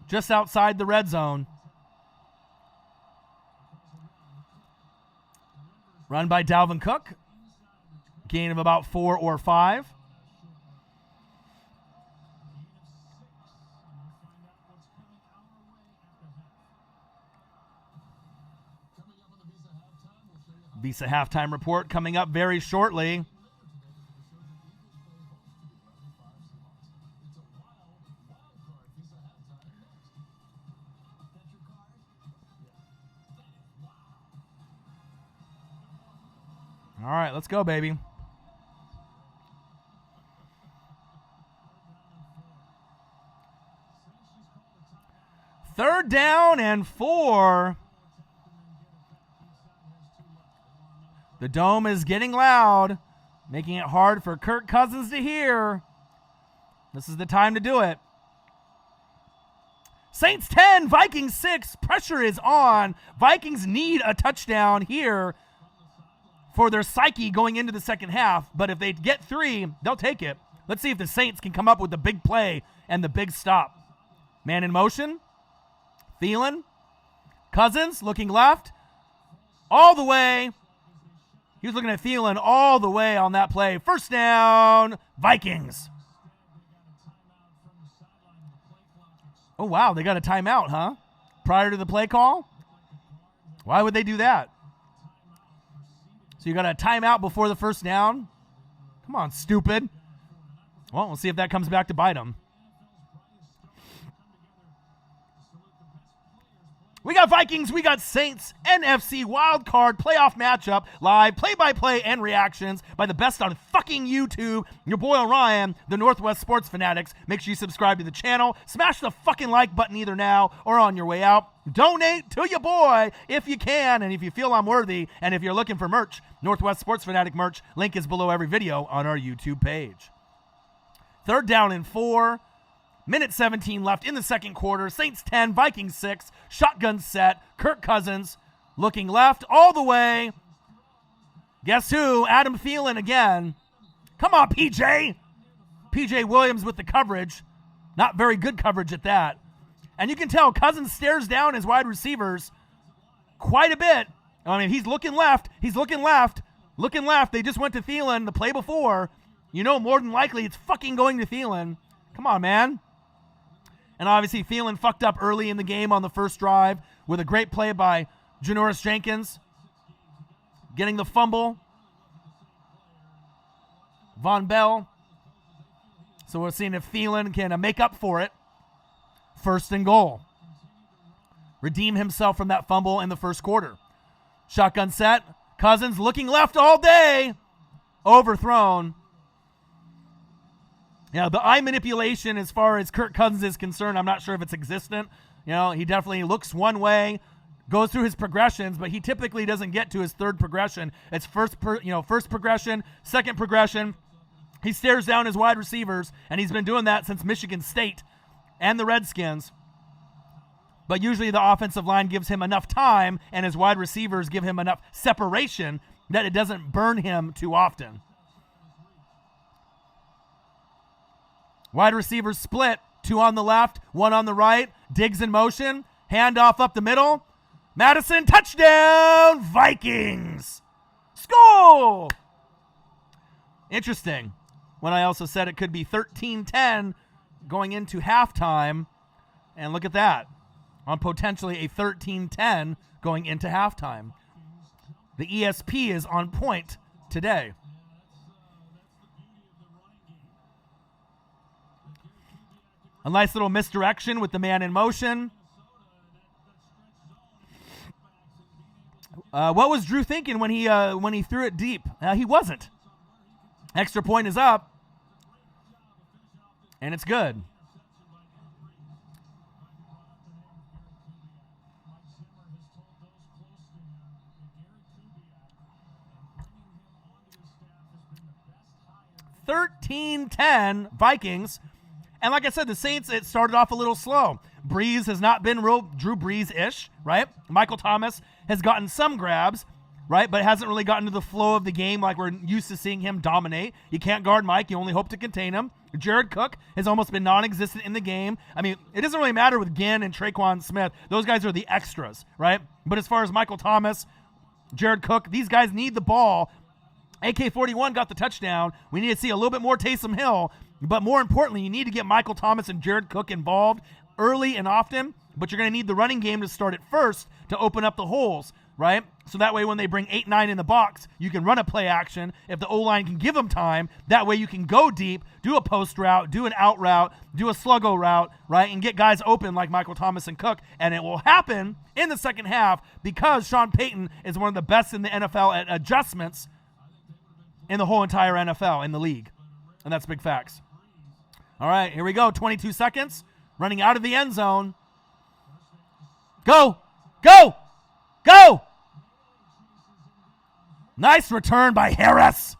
Just outside the red zone. Run by Dalvin Cook. Gain of about 4 or 5. Visa halftime report coming up very shortly. All right, let's go, baby. Third down and 4. The dome is getting loud, making it hard for Kirk Cousins to hear. This is the time to do it. Saints 10, Vikings 6. Pressure is on. Vikings need a touchdown here for their psyche going into the second half. But if they get 3, they'll take it. Let's see if the Saints can come up with the big play and the big stop. Man in motion. Thielen. Cousins looking left. All the way. He was looking at Thielen all the way on that play. First down, Vikings. Oh, wow, they got a timeout, huh? Prior to the play call? Why would they do that? So you got a timeout before the first down? Come on, stupid. Well, we'll see if that comes back to bite them. We got Vikings, we got Saints, NFC wildcard playoff matchup, live play-by-play and reactions by the best on fucking YouTube. Your boy Orion, the Northwest Sports Fanatics. Make sure you subscribe to the channel. Smash the fucking like button either now or on your way out. Donate to your boy if you can and if you feel I'm worthy. And if you're looking for merch, Northwest Sports Fanatic merch, link is below every video on our YouTube page. 3rd down and 4. Minute 17 left in the second quarter. Saints 10, Vikings 6. Shotgun set. Kirk Cousins looking left all the way. Guess who? Adam Thielen again. Come on, PJ. PJ Williams with the coverage. Not very good coverage at that. And you can tell Cousins stares down his wide receivers quite a bit. I mean, he's looking left. He's looking left. Looking left. They just went to Thielen the play before. You know, more than likely it's fucking going to Thielen. Come on, man. And obviously, Thielen fucked up early in the game on the first drive with a great play by Janoris Jenkins. Getting the fumble. Von Bell. So we're seeing if Thielen can make up for it. 1st and goal. Redeem himself from that fumble in the first quarter. Shotgun set. Cousins looking left all day. Overthrown. Yeah, the eye manipulation as far as Kirk Cousins is concerned, I'm not sure if it's existent. You know, he definitely looks one way, goes through his progressions, but he typically doesn't get to his 3rd progression. It's first progression, 2nd progression. He stares down his wide receivers, and he's been doing that since Michigan State and the Redskins. But usually the offensive line gives him enough time, and his wide receivers give him enough separation that it doesn't burn him too often. Wide receivers split. 2 on the left, 1 on the right. Diggs in motion. Handoff up the middle. Madison, touchdown, Vikings. Score! Interesting. When I also said it could be 13-10 going into halftime. And look at that. On potentially a 13-10 going into halftime. The ESP is on point today. A nice little misdirection with the man in motion. What was Drew thinking when he threw it deep? He wasn't. Extra point is up. And it's good. (13-10) Vikings. And like I said, the Saints, it started off a little slow. Breeze has not been real Drew Brees-ish, right? Michael Thomas has gotten some grabs, right? But hasn't really gotten to the flow of the game like we're used to seeing him dominate. You can't guard Mike. You only hope to contain him. Jared Cook has almost been non-existent in the game. I mean, it doesn't really matter with Ginn and Traquan Smith. Those guys are the extras, right? But as far as Michael Thomas, Jared Cook, these guys need the ball. AK-41 got the touchdown. We need to see a little bit more Taysom Hill. But more importantly, you need to get Michael Thomas and Jared Cook involved early and often. But you're going to need the running game to start at first to open up the holes, right? So that way when they bring 8-9 in the box, you can run a play action. If the O-line can give them time, that way you can go deep, do a post route, do an out route, do a sluggo route, right? And get guys open like Michael Thomas and Cook. And it will happen in the second half because Sean Payton is one of the best in the NFL at adjustments in the whole entire NFL, in the league. And that's big facts. All right, here we go. 22 seconds. Running out of the end zone. Go! Go! Go! Nice return by Harris.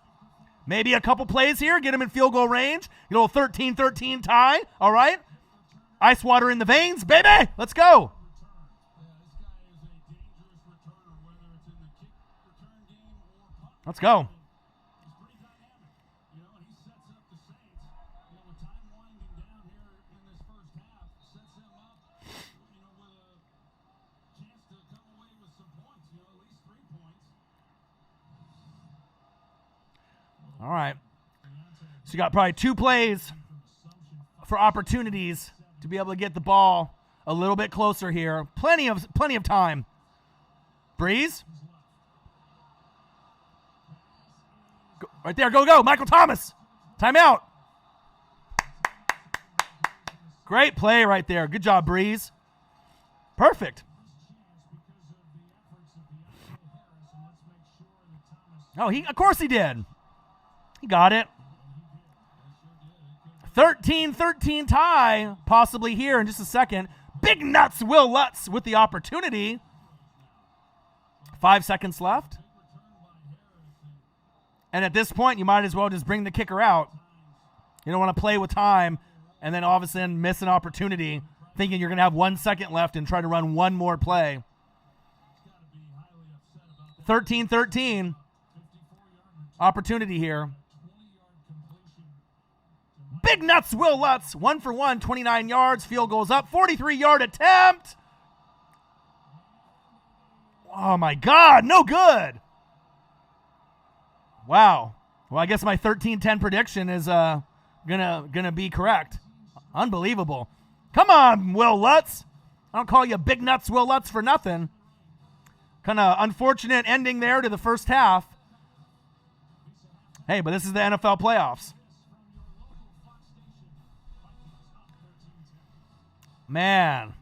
Maybe a couple plays here. Get him in field goal range. Get a little 13-13 tie. All right? Ice water in the veins, baby. Let's go. Let's go. All right. So you got probably 2 plays for opportunities to be able to get the ball a little bit closer here. Plenty of time. Breeze. Right there, go. Michael Thomas. Timeout. Great play right there. Good job, Breeze. Perfect. Oh, of course he did. He got it. 13-13 tie, possibly here in just a second. Big nuts, Will Lutz with the opportunity. 5 seconds left. And at this point, you might as well just bring the kicker out. You don't want to play with time and then all of a sudden miss an opportunity thinking you're going to have 1 second left and try to run one more play. 13-13. Opportunity here. Big nuts, Will Lutz. 1 for 1, 29 yards. Field goes up. 43-yard attempt. Oh, my God. No good. Wow. Well, I guess my 13-10 prediction is gonna be correct. Unbelievable. Come on, Will Lutz. I don't call you Big Nuts Will Lutz for nothing. Kind of unfortunate ending there to the first half. Hey, but this is the NFL playoffs. Man,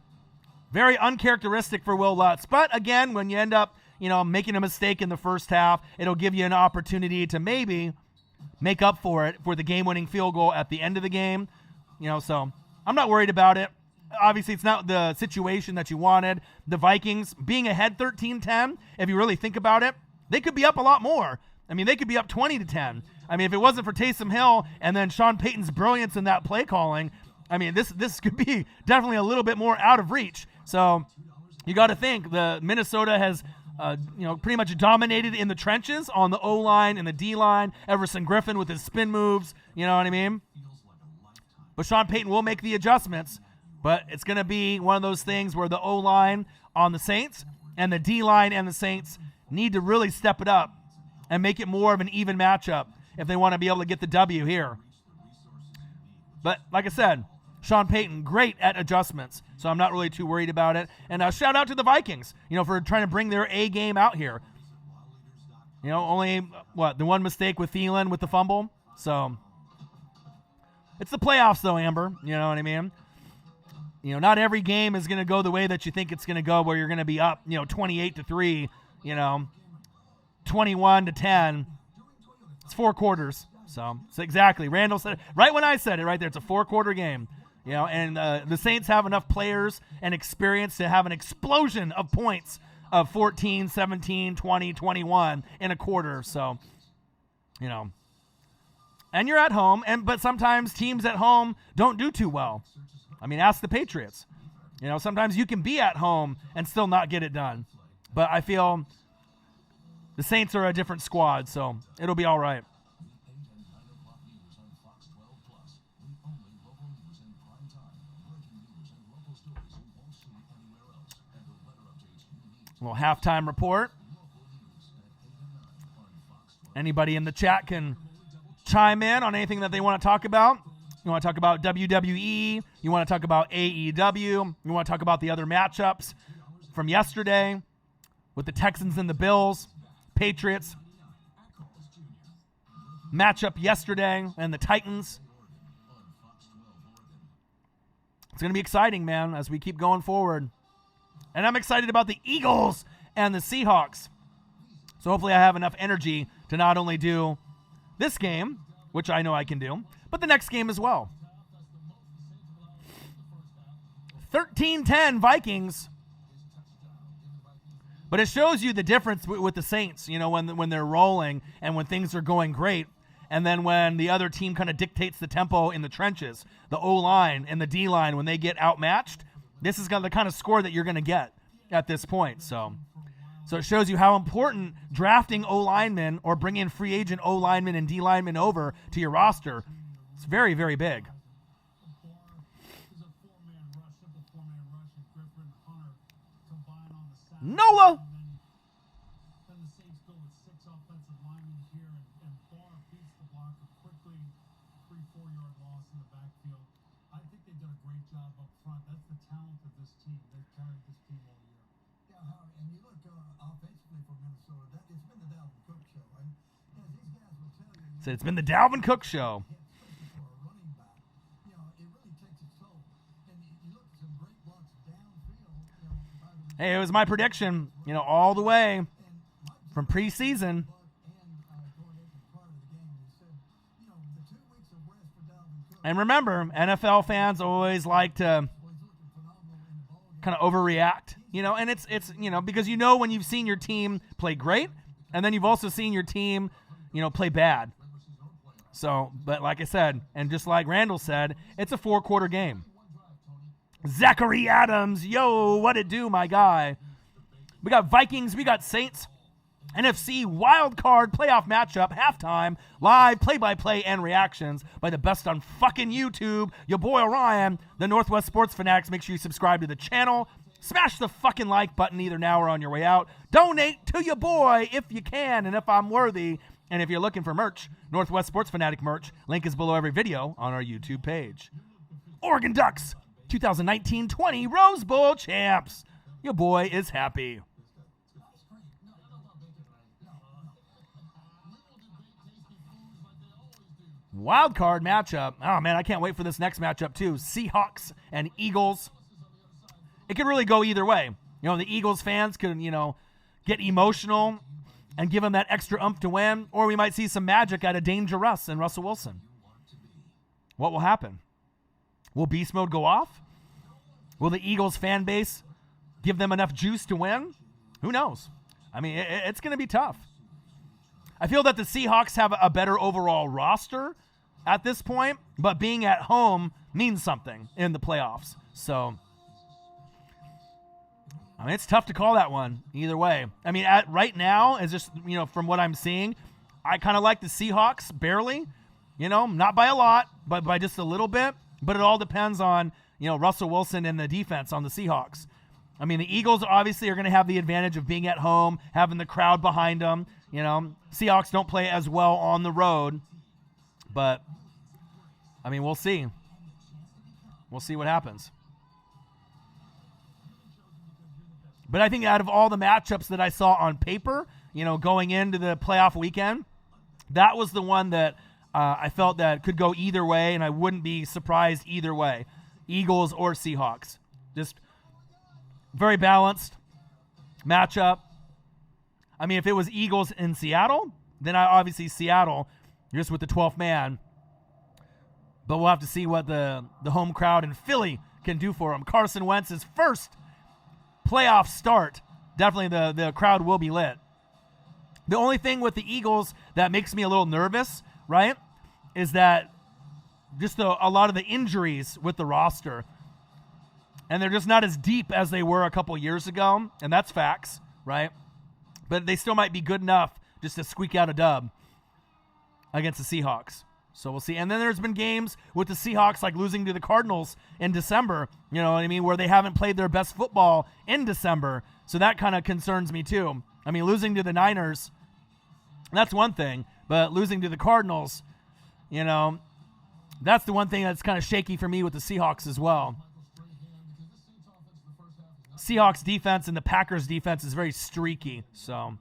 very uncharacteristic for Will Lutz. But again, when you end up, making a mistake in the first half, it'll give you an opportunity to maybe make up for it for the game-winning field goal at the end of the game. So I'm not worried about it. Obviously, it's not the situation that you wanted. The Vikings being ahead 13-10, if you really think about it, they could be up a lot more. I mean, they could be up 20-10. I mean, if it wasn't for Taysom Hill and then Sean Payton's brilliance in that play calling, I mean, this could be definitely a little bit more out of reach. So you got to think the Minnesota has, pretty much dominated in the trenches on the O-line and the D-line. Everson Griffin with his spin moves, you know what I mean? But Sean Payton will make the adjustments. But it's going to be one of those things where the O-line on the Saints and the D-line and the Saints need to really step it up and make it more of an even matchup if they want to be able to get the W here. But like I said, Sean Payton, great at adjustments, so I'm not really too worried about it. And shout out to the Vikings, for trying to bring their A game out here. Only, the one mistake with Thielen with the fumble. So it's the playoffs, though, Amber. You know what I mean? Not every game is going to go the way that you think it's going to go, where you're going to be up, 28-3, 21-10. It's 4 quarters. So exactly. Randall said it right when I said it right there. It's a 4-quarter game. And the Saints have enough players and experience to have an explosion of points of 14, 17, 20, 21 in a quarter. So, and you're at home, but sometimes teams at home don't do too well. I mean, ask the Patriots. Sometimes you can be at home and still not get it done. But I feel the Saints are a different squad, so it'll be all right. A little halftime report. Anybody in the chat can chime in on anything that they want to talk about. You want to talk about WWE. You want to talk about AEW. You want to talk about the other matchups from yesterday with the Texans and the Bills, Patriots. Matchup yesterday and the Titans. It's going to be exciting, man, as we keep going forward. And I'm excited about the Eagles and the Seahawks. So hopefully I have enough energy to not only do this game, which I know I can do, but the next game as well. 13-10 Vikings. But it shows you the difference with the Saints, when they're rolling and when things are going great. And then when the other team kind of dictates the tempo in the trenches, the O-line and the D-line, when they get outmatched, this is the kind of score that you're going to get at this point. So it shows you how important drafting O-linemen or bringing free agent O-linemen and D-linemen over to your roster. It's very, very big. Nola! I think they've done a great job up front. That's the talent of this team. They've carried this team all year. Yeah, Howard, and you look offensively for Minnesota, it's been the Dalvin Cook show. And as these guys will tell you, So it's been the Dalvin Cook show. especially for a running back, it really takes its toll. And you look at some great blocks downfield, by the Hey, it was my prediction, all the way from preseason. And remember, NFL fans always like to kind of overreact, and it's because when you've seen your team play great, and then you've also seen your team, play bad. So, but like I said, and just like Randall said, it's a 4-quarter game. Zachary Adams, yo, what it do, my guy? We got Vikings, we got Saints. NFC wild card playoff matchup, halftime, live play-by-play and reactions by the best on fucking YouTube. Your boy Orion, the Northwest Sports Fanatics. Make sure you subscribe to the channel. Smash the fucking like button either now or on your way out. Donate to your boy if you can and if I'm worthy. And if you're looking for merch, Northwest Sports Fanatic merch, link is below every video on our YouTube page. Oregon Ducks, 2019-20 Rose Bowl champs. Your boy is happy. Wild card matchup. Oh, man, I can't wait for this next matchup, too. Seahawks and Eagles. It could really go either way. The Eagles fans could, get emotional and give them that extra oomph to win, or we might see some magic out of Dangerous and Russell Wilson. What will happen? Will beast mode go off? Will the Eagles fan base give them enough juice to win? Who knows? I mean, it's going to be tough. I feel that the Seahawks have a better overall roster at this point, but being at home means something in the playoffs. So, I mean, it's tough to call that one either way. I mean, right now, is just, from what I'm seeing, I kind of like the Seahawks barely, not by a lot, but by just a little bit. But it all depends on, Russell Wilson and the defense on the Seahawks. I mean, the Eagles obviously are going to have the advantage of being at home, having the crowd behind them. Seahawks don't play as well on the road, but I mean, we'll see. We'll see what happens. But I think out of all the matchups that I saw on paper, going into the playoff weekend, that was the one that I felt that could go either way, and I wouldn't be surprised either way, Eagles or Seahawks. Just very balanced matchup. I mean, if it was Eagles in Seattle, then obviously Seattle, just with the 12th man. But we'll have to see what the home crowd in Philly can do for him. Carson Wentz's first playoff start. Definitely the crowd will be lit. The only thing with the Eagles that makes me a little nervous, right, is that just a lot of the injuries with the roster. And they're just not as deep as they were a couple years ago. And that's facts, right? But they still might be good enough just to squeak out a dub against the Seahawks. So we'll see. And then there's been games with the Seahawks like losing to the Cardinals in December, you know what I mean, where they haven't played their best football in December. So that kind of concerns me too. I mean, losing to the Niners, that's one thing. But losing to the Cardinals, that's the one thing that's kind of shaky for me with the Seahawks as well. Seahawks defense and the Packers defense is very streaky. So, all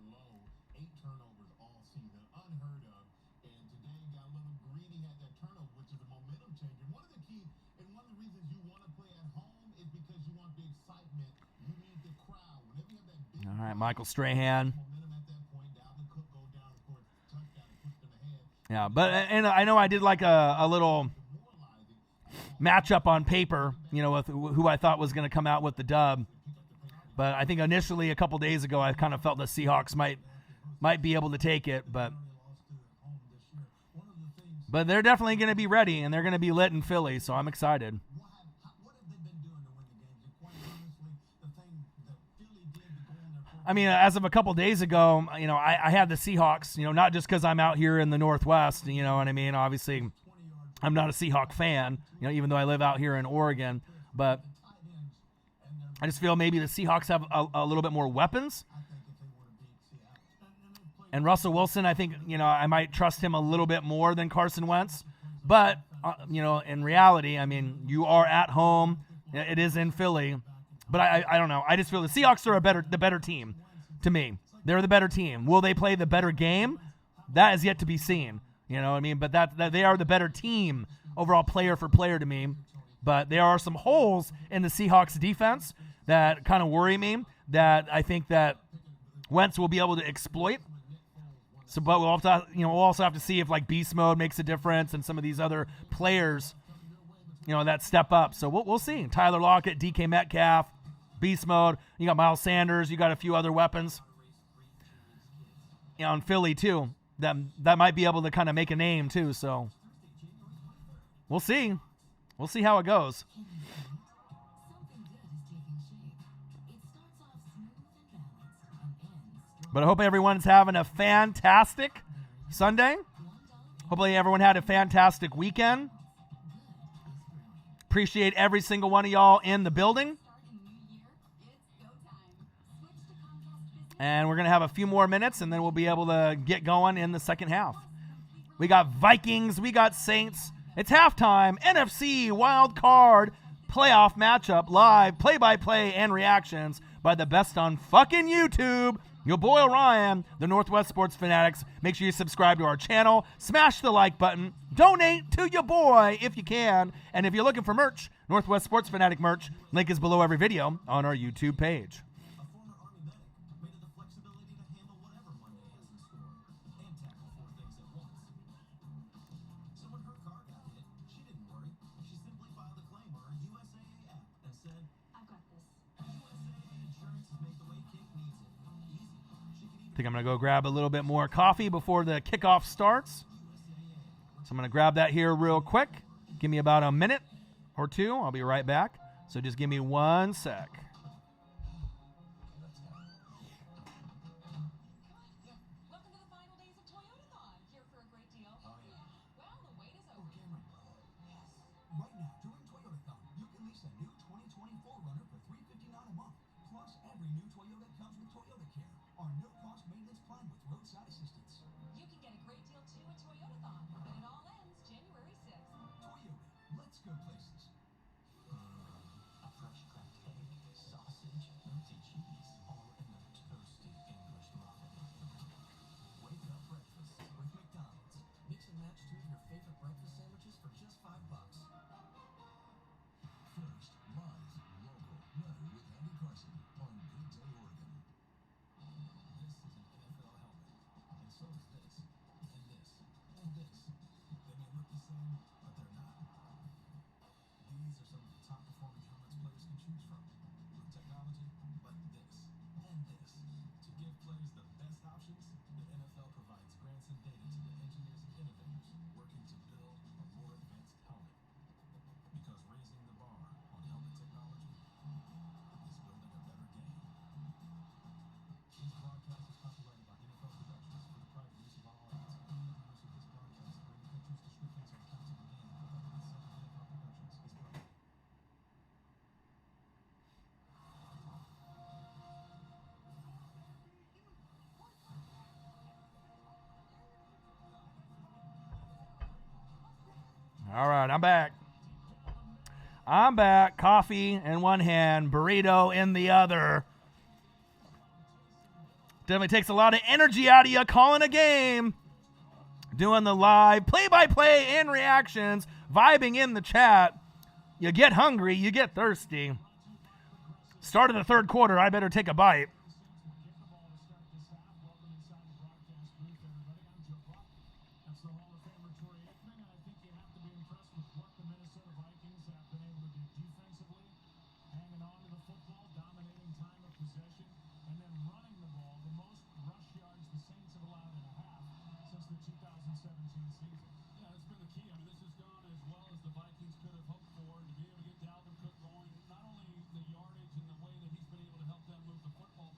right, Michael Strahan. Yeah, and I know I did like a little matchup on paper, with who I thought was going to come out with the dub. But I think initially a couple days ago I kind of felt the Seahawks might be able to take it, but they're definitely going to be ready and they're going to be lit in Philly, so I'm excited. I mean, as of a couple days ago, I had the Seahawks, not just because I'm out here in the Northwest, you know what I mean? Obviously, I'm not a Seahawk fan, even though I live out here in Oregon, but I just feel maybe the Seahawks have a little bit more weapons. And Russell Wilson, I think, I might trust him a little bit more than Carson Wentz. But in reality, I mean, you are at home. It is in Philly, but I don't know. I just feel the Seahawks are the better team to me. They're the better team. Will they play the better game? That is yet to be seen. You know what I mean? But that they are the better team overall, player for player to me. But there are some holes in the Seahawks defense that kind of worry me, that I think that Wentz will be able to exploit. So, but we'll also have to see if like beast mode makes a difference and some of these other players, that step up. So we'll see. Tyler Lockett, DK Metcalf, beast mode. You got Miles Sanders. You got a few other weapons. In Philly too, that might be able to kind of make a name too. So we'll see. We'll see how it goes. But I hope everyone's having a fantastic Sunday. Hopefully everyone had a fantastic weekend. Appreciate every single one of y'all in the building. And we're going to have a few more minutes, and then we'll be able to get going in the second half. We got Vikings. We got Saints. It's halftime. NFC wild card playoff matchup live, play-by-play, and reactions by the best on fucking YouTube. Your boy Orion, the Northwest Sports Fanatics. Make sure you subscribe to our channel. Smash the like button. Donate to your boy if you can. And if you're looking for merch, Northwest Sports Fanatic merch, link is below every video on our YouTube page. I think I'm going to go grab a little bit more coffee before the kickoff starts. So I'm going to grab that here real quick. Give me about a minute or two. I'll be right back. So just give me 1 sec. Welcome to the final days of Toyotathon. Here for a great deal. Oh, yeah. Well, the wait is over. Right now, during Toyotathon, you can lease a new 2024 Runner for $359 a month. Plus, every new Toyota comes with Toyota Care, our no-cost maintenance plan with roadside assistance. You can get a great deal too at Toyotathon, and it all ends January 6th. Toyota, let's go places. A fresh cracked egg, sausage, melty cheese, all in a toasty English muffin. Wake up breakfast with McDonald's. Mix and match two of your favorite breakfast sandwiches for just $5. First, live, local, weather with Andy Carson on Good Day Oregon. This is an NFL helmet, and so is this, and this, and this. They may look the same, but they're not. These are some of the top performing helmets players can choose from, with technology like this and this. To give players the best options, the NFL provides grants and data to the engineers and innovators working to build a more advanced helmet. Because raising the bar on helmet technology is building a better game. This broadcast is copyrighted by NFL Productions for the private use of all rights. Any other use of this broadcast or any pictures, descriptions, or accounts of the game without the consent of NFL Productions is prohibited. All right, I'm back. Coffee in one hand, burrito in the other. Definitely takes a lot of energy out of you calling a game. Doing the live play-by-play and reactions, vibing in the chat. You get hungry, you get thirsty. Start of the third quarter, I better take a bite. That's the Hall of Famer Troy Aikman, and I think you have to be impressed with what the Minnesota Vikings have been able to do defensively, hanging on to the football, dominating time of possession, and then running the ball. The most rush yards the Saints have allowed in a half since the 2017 season. Yeah, that's been the key. I mean, this has gone as well as the Vikings could have hoped for, to be able to get Dalvin Cook going, not only the yardage and the way that he's been able to help them move the football,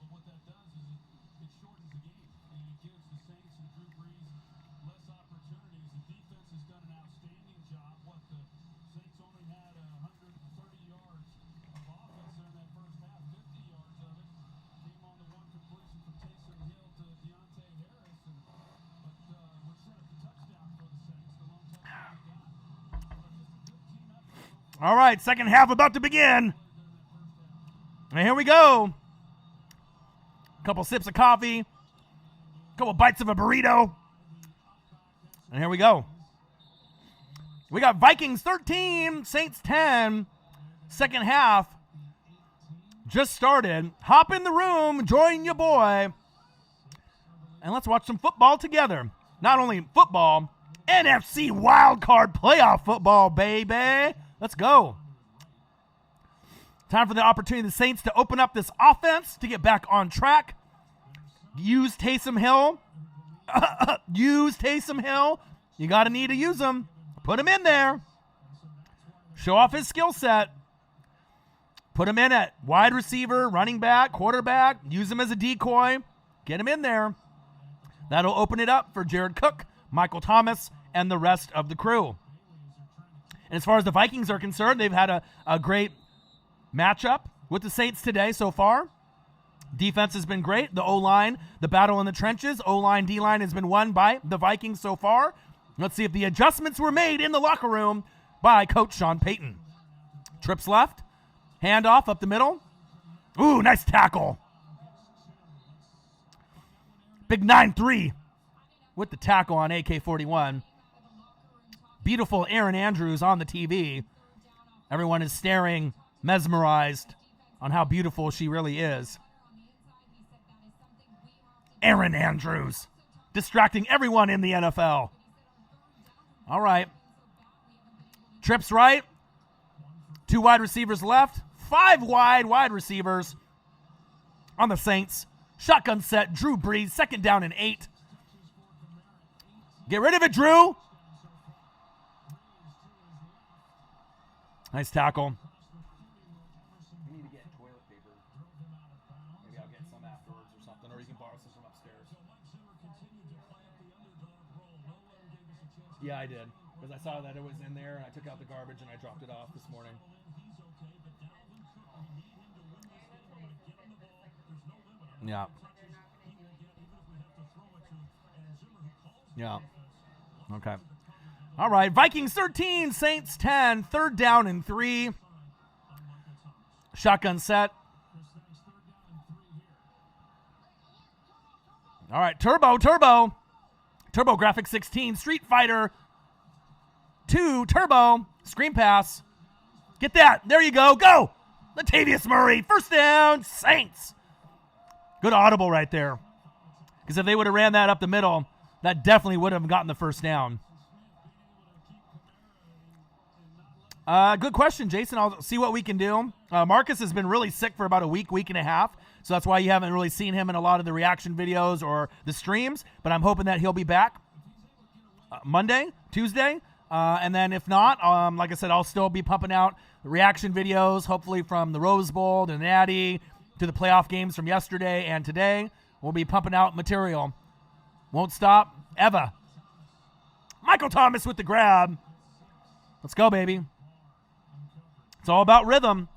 All right, second half about to begin. And here we go. Couple sips of coffee. Couple bites of a burrito. And here we go. We got Vikings 13, Saints 10. Second half just started. Hop in the room, join your boy, and let's watch some football together. Not only football, NFC wildcard playoff football, baby. Let's go. Time for the opportunity of the Saints to open up this offense to get back on track. Use Taysom Hill. Use Taysom Hill. You got to need to use him. Put him in there. Show off his skill set. Put him in at wide receiver, running back, quarterback. Use him as a decoy. Get him in there. That'll open it up for Jared Cook, Michael Thomas, and the rest of the crew. And as far as the Vikings are concerned, they've had a great matchup with the Saints today so far. Defense has been great. The O-line, the battle in the trenches. O-line, D-line has been won by the Vikings so far. Let's see if the adjustments were made in the locker room by Coach Sean Payton. Trips left. Handoff up the middle. Ooh, nice tackle. Big 9-3 with the tackle on AK-41. Beautiful Aaron Andrews on the TV. Everyone is staring, mesmerized on how beautiful she really is. Aaron Andrews, distracting everyone in the NFL. All right. Trips right. 2 wide receivers left. 5 wide receivers on the Saints. Shotgun set, Drew Brees, second down and 8. Get rid of it, Drew. Nice tackle. We need to get toilet paper. Maybe I'll get some afterwards or something, or you can borrow some from upstairs. Yeah, I did. Because I saw that it was in there, and I took out the garbage, and I dropped it off this morning. Yeah. Yeah. Okay. All right. Vikings 13, Saints 10. Third down and 3. Shotgun set. All right. Turbo. TurboGrafx 16. Street Fighter 2. Turbo. Screen pass. Get that. There you go. Go. Latavius Murray. First down. Saints. Good audible right there. Because if they would have ran that up the middle, that definitely would have gotten the first down. Good question, Jason. I'll see what we can do. Marcus has been really sick for about a week and a half. So that's why you haven't really seen him in a lot of the reaction videos or the streams. But I'm hoping that he'll be back Monday, Tuesday. And then if not, like I said, I'll still be pumping out reaction videos, hopefully from the Rose Bowl, the Natty, to the playoff games from yesterday and today. We'll be pumping out material. Won't stop. Eva. Michael Thomas with the grab. Let's go, baby. It's all about rhythm.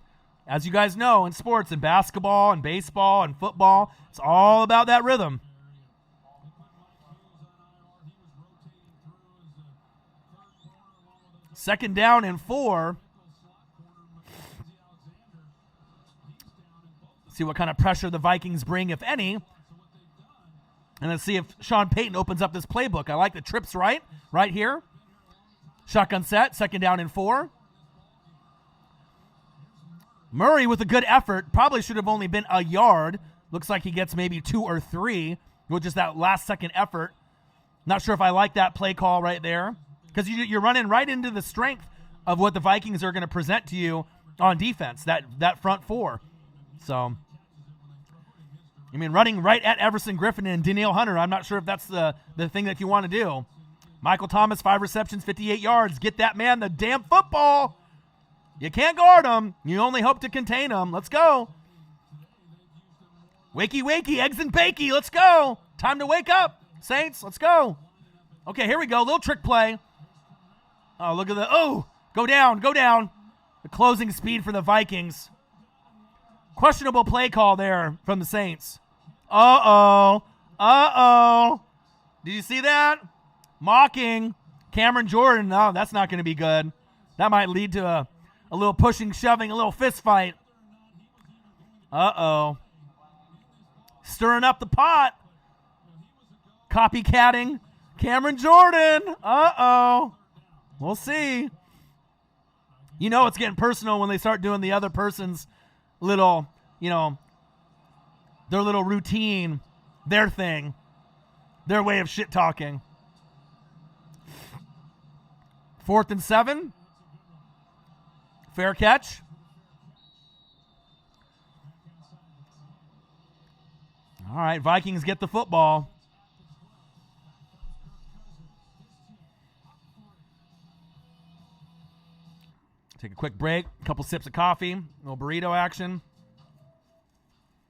As you guys know, in sports, in basketball, and baseball, and football, it's all about that rhythm. Second down and 4. See what kind of pressure the Vikings bring, if any. And let's see if Sean Payton opens up this playbook. I like the trips right here. Shotgun set, second down and 4. Murray with a good effort. Probably should have only been a yard. Looks like he gets maybe 2 or 3 with just that last second effort. Not sure if I like that play call right there. Because you're running right into the strength of what the Vikings are going to present to you on defense, that front 4. So, I mean, running right at Everson Griffin and Danielle Hunter, I'm not sure if that's the thing that you want to do. Michael Thomas, 5 receptions, 58 yards. Get that man the damn football. You can't guard him. You only hope to contain him. Let's go. Wakey, eggs and bakey. Let's go. Time to wake up, Saints. Let's go. Okay, here we go. Little trick play. Oh, look at go down. The closing speed for the Vikings. Questionable play call there from the Saints. Uh-oh. Did you see that? Mocking Cameron Jordan. No, that's not going to be good. That might lead to a A little pushing, shoving, a little fist fight. Uh-oh. Stirring up the pot. Copycatting Cameron Jordan. Uh-oh. We'll see. You know it's getting personal when they start doing the other person's little, their little routine, their thing, their way of shit talking. 4th and 7. Fair catch. All right, Vikings get the football. Take a quick break, a couple sips of coffee, a little burrito action.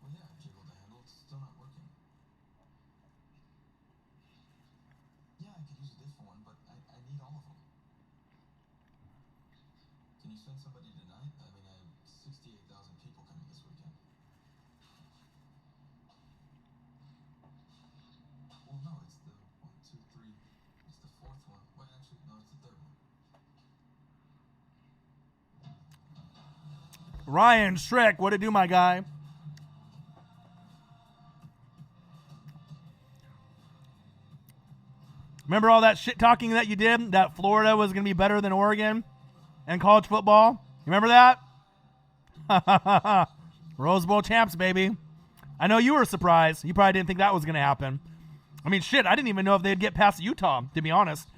Well, yeah, I jiggled the handle. It's still not working. Yeah, I could use a different one, but I need all of them. Can you send somebody tonight? I mean, I have 68,000 people coming this weekend. Well, no, it's the 1, 2, 3. It's the 4th one. Wait, actually, no, it's the 3rd one. Ryan Strick, what it do, my guy? Remember all that shit talking that you did? That Florida was going to be better than Oregon in college football? You remember that? Rose Bowl champs, baby. I know you were surprised. You probably didn't think that was going to happen. I mean, shit, I didn't even know if they'd get past Utah, to be honest.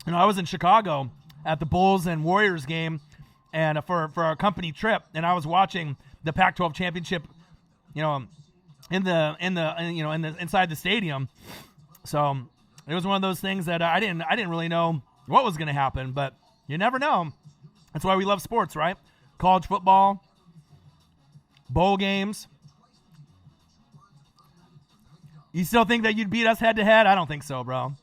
I was in Chicago at the Bulls and Warriors game, and for a company trip, and I was watching the Pac-12 championship, inside the stadium. So it was one of those things that I didn't really know what was going to happen, but you never know. That's why we love sports, right? College football, bowl games. You still think that you'd beat us head to head? I don't think so, bro.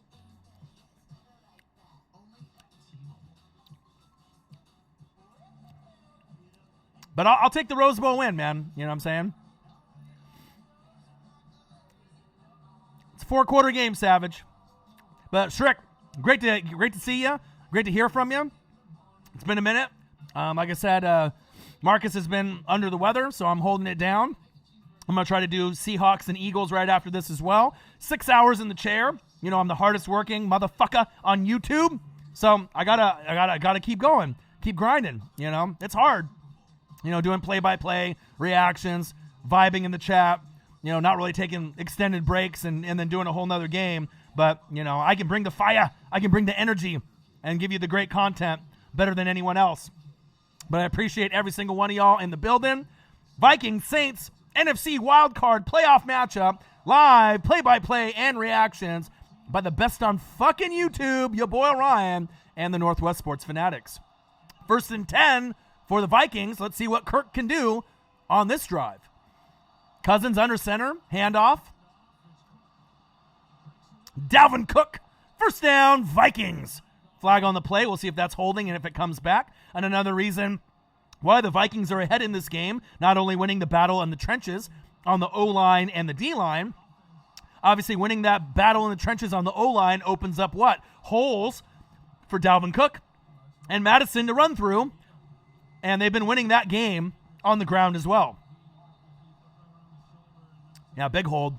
But I'll take the Rose Bowl win, man. You know what I'm saying? It's a 4-quarter game, Savage. But Shrick, great to see you. Great to hear from you. It's been a minute. Like I said, Marcus has been under the weather, so I'm holding it down. I'm going to try to do Seahawks and Eagles right after this as well. 6 hours in the chair. I'm the hardest working motherfucker on YouTube. So I gotta keep going. Keep grinding. It's hard. Doing play-by-play, reactions, vibing in the chat, not really taking extended breaks and then doing a whole nother game. But, I can bring the fire, I can bring the energy and give you the great content better than anyone else. But I appreciate every single one of y'all in the building. Vikings, Saints, NFC wildcard playoff matchup, live play-by-play and reactions by the best on fucking YouTube, your boy Ryan, and the Northwest Sports Fanatics. 1st and 10 for the Vikings. Let's see what Kirk can do on this drive. Cousins under center, handoff. Dalvin Cook, 1st down, Vikings. Flag on the play. We'll see if that's holding and if it comes back. And another reason why the Vikings are ahead in this game, not only winning the battle in the trenches on the O-line and the D-line, obviously winning that battle in the trenches on the O-line opens up what? Holes for Dalvin Cook and Madison to run through. And they've been winning that game on the ground as well. Yeah, big hold.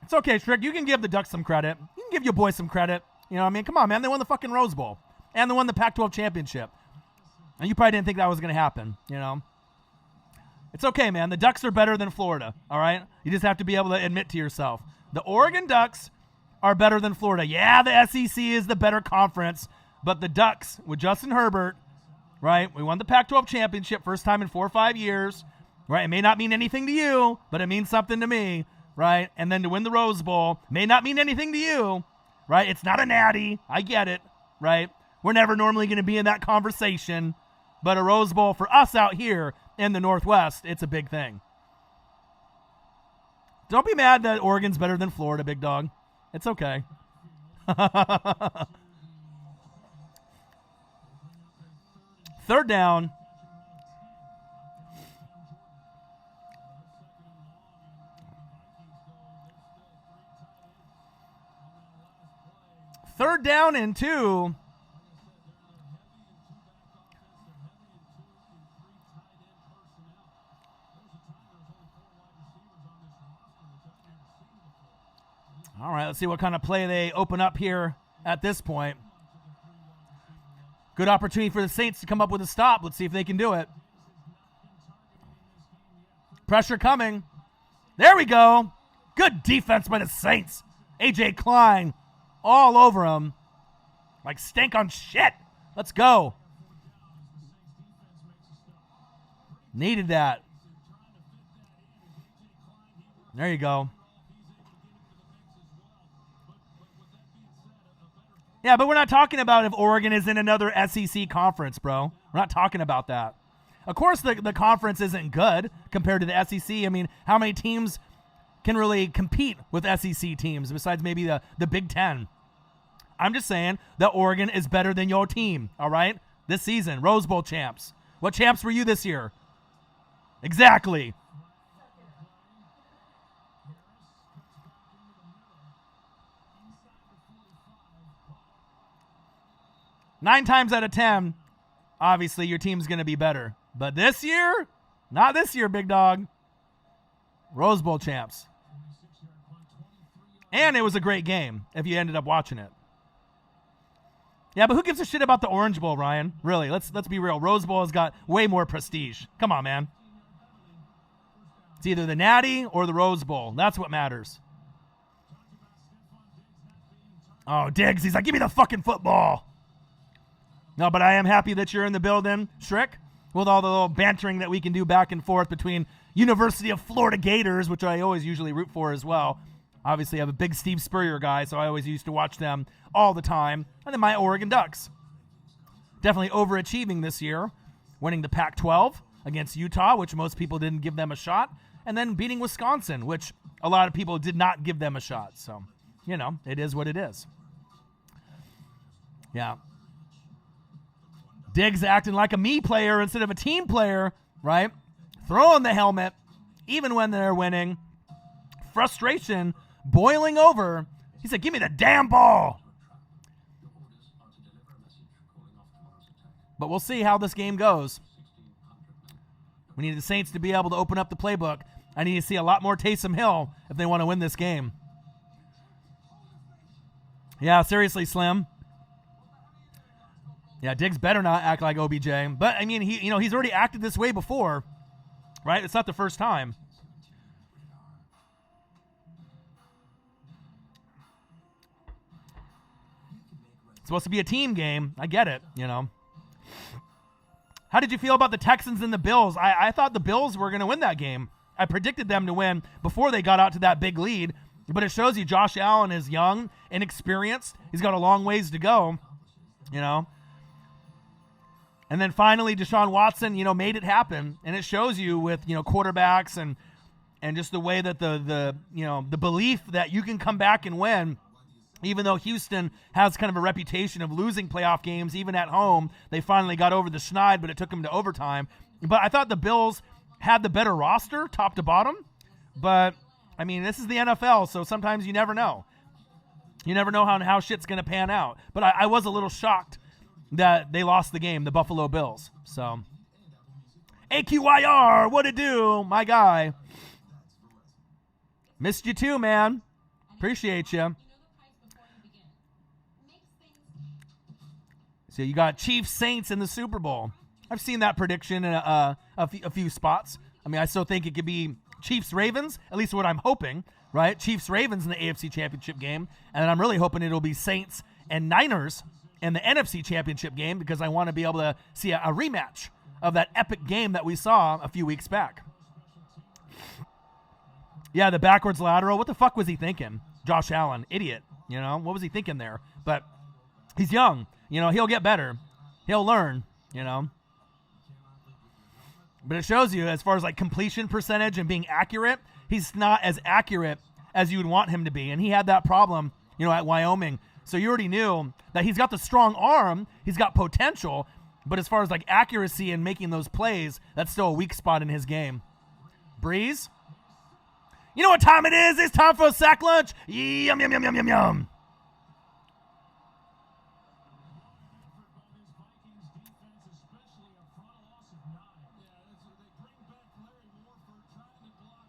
It's okay, Strick. You can give the Ducks some credit. You can give your boys some credit. Come on, man. They won the fucking Rose Bowl. And they won the Pac-12 championship. And you probably didn't think that was going to happen, It's okay, man. The Ducks are better than Florida, all right? You just have to be able to admit to yourself. The Oregon Ducks are better than Florida. Yeah, the SEC is the better conference, but the Ducks with Justin Herbert, right? We won the Pac-12 championship first time in 4 or 5 years, right? It may not mean anything to you, but it means something to me, right? And then to win the Rose Bowl may not mean anything to you, right? It's not a natty. I get it, right? We're never normally going to be in that conversation. But a Rose Bowl for us out here in the Northwest, it's a big thing. Don't be mad that Oregon's better than Florida, big dog. It's okay. 3rd down. 3rd down and 2. All right, let's see what kind of play they open up here at this point. Good opportunity for the Saints to come up with a stop. Let's see if they can do it. Pressure coming. There we go. Good defense by the Saints. A.J. Klein all over him. Like stank on shit. Let's go. Needed that. There you go. Yeah, but we're not talking about if Oregon is in another SEC conference, bro. We're not talking about that. Of course, the conference isn't good compared to the SEC. I mean, how many teams can really compete with SEC teams besides maybe the Big Ten? I'm just saying that Oregon is better than your team, all right? This season, Rose Bowl champs. What champs were you this year? Exactly. Nine times out of 10, obviously your team's going to be better. But this year, not this year, big dog. Rose Bowl champs. And it was a great game if you ended up watching it. Yeah, but who gives a shit about the Orange Bowl, Ryan? Really, let's be real. Rose Bowl has got way more prestige. Come on, man. It's either the Natty or the Rose Bowl. That's what matters. Oh, Diggs, he's like, give me the fucking football. No, but I am happy that you're in the building, Shrick, with all the little bantering that we can do back and forth between University of Florida Gators, which I always usually root for as well. Obviously, I'm a big Steve Spurrier guy, so I always used to watch them all the time. And then my Oregon Ducks. Definitely overachieving this year, winning the Pac-12 against Utah, which most people didn't give them a shot, and then beating Wisconsin, which a lot of people did not give them a shot. So, you know, it is what it is. Yeah. Diggs acting like a me player instead of a team player, right? Throwing the helmet, even when they're winning. Frustration boiling over. He said, give me the damn ball. But we'll see how this game goes. We need the Saints to be able to open up the playbook. I need to see a lot more Taysom Hill if they want to win this game. Yeah, seriously, Slim. Yeah, Diggs better not act like OBJ. But, I mean, he's already acted this way before, right? It's not the first time. It's supposed to be a team game. I get it, you know. How did you feel about the Texans and the Bills? I thought the Bills were going to win that game. I predicted them to win before they got out to that big lead. But it shows you Josh Allen is young, inexperienced. He's got a long ways to go, you know. And then finally, Deshaun Watson, you know, made it happen. And it shows you with, you know, quarterbacks and just the way that the belief that you can come back and win, even though Houston has kind of a reputation of losing playoff games, even at home. They finally got over the schneid, but it took them to overtime. But I thought the Bills had the better roster, top to bottom. But, I mean, this is the NFL, so sometimes you never know. You never know how shit's going to pan out. But I was a little shocked that they lost the game, the Buffalo Bills. So, AQYR, what it do, my guy? Missed you too, man. Appreciate you. So you got Chiefs Saints in the Super Bowl. I've seen that prediction in a few spots. I mean, I still think it could be Chiefs Ravens, at least what I'm hoping, right? Chiefs Ravens in the AFC Championship game, and I'm really hoping it'll be Saints and Niners in the NFC Championship game because I want to be able to see a rematch of that epic game that we saw a few weeks back. Yeah, the backwards lateral. What the fuck was he thinking? Josh Allen, idiot. You know, what was he thinking there? But he's young. You know, he'll get better. He'll learn, you know. But it shows you as far as like completion percentage and being accurate, he's not as accurate as you would want him to be. And he had that problem, you know, at Wyoming. So you already knew that he's got the strong arm, he's got potential, but as far as like accuracy and making those plays, that's still a weak spot in his game. Breeze? You know what time it is? It's time for a sack lunch. Yum, yum, yum, yum, yum, yum.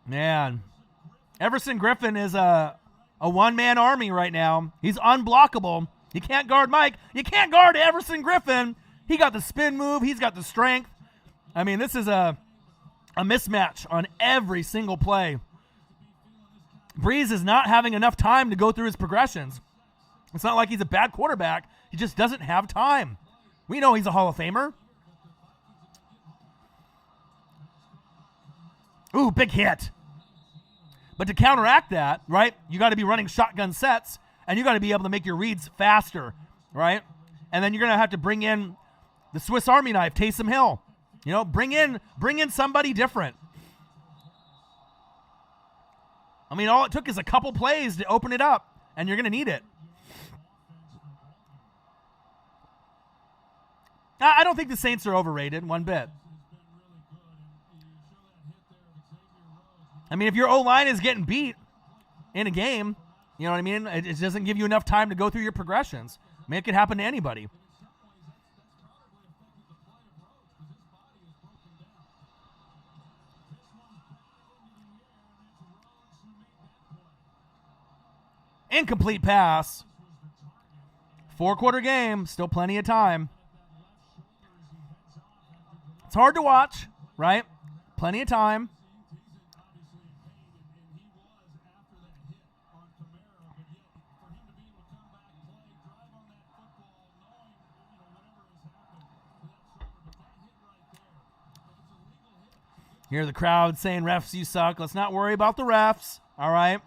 Man, Everson Griffin is a one-man army right now. He's unblockable. You can't guard Mike. You can't guard Everson Griffin. He got the spin move. He's got the strength. I mean, this is a mismatch on every single play. Breeze is not having enough time to go through his progressions. It's not like he's a bad quarterback. He just doesn't have time. We know he's a Hall of Famer. Ooh, big hit. But to counteract that, right, you got to be running shotgun sets, and you got to be able to make your reads faster, right? And then you're going to have to bring in the Swiss Army knife, Taysom Hill. You know, bring in somebody different. I mean, all it took is a couple plays to open it up, and you're going to need it. I don't think the Saints are overrated one bit. I mean, if your O-line is getting beat in a game, you know what I mean? It doesn't give you enough time to go through your progressions. I mean, it could happen to anybody. Incomplete pass. 4-quarter game, still plenty of time. It's hard to watch, right? Plenty of time. Hear the crowd saying, refs, you suck. Let's not worry about the refs, all right?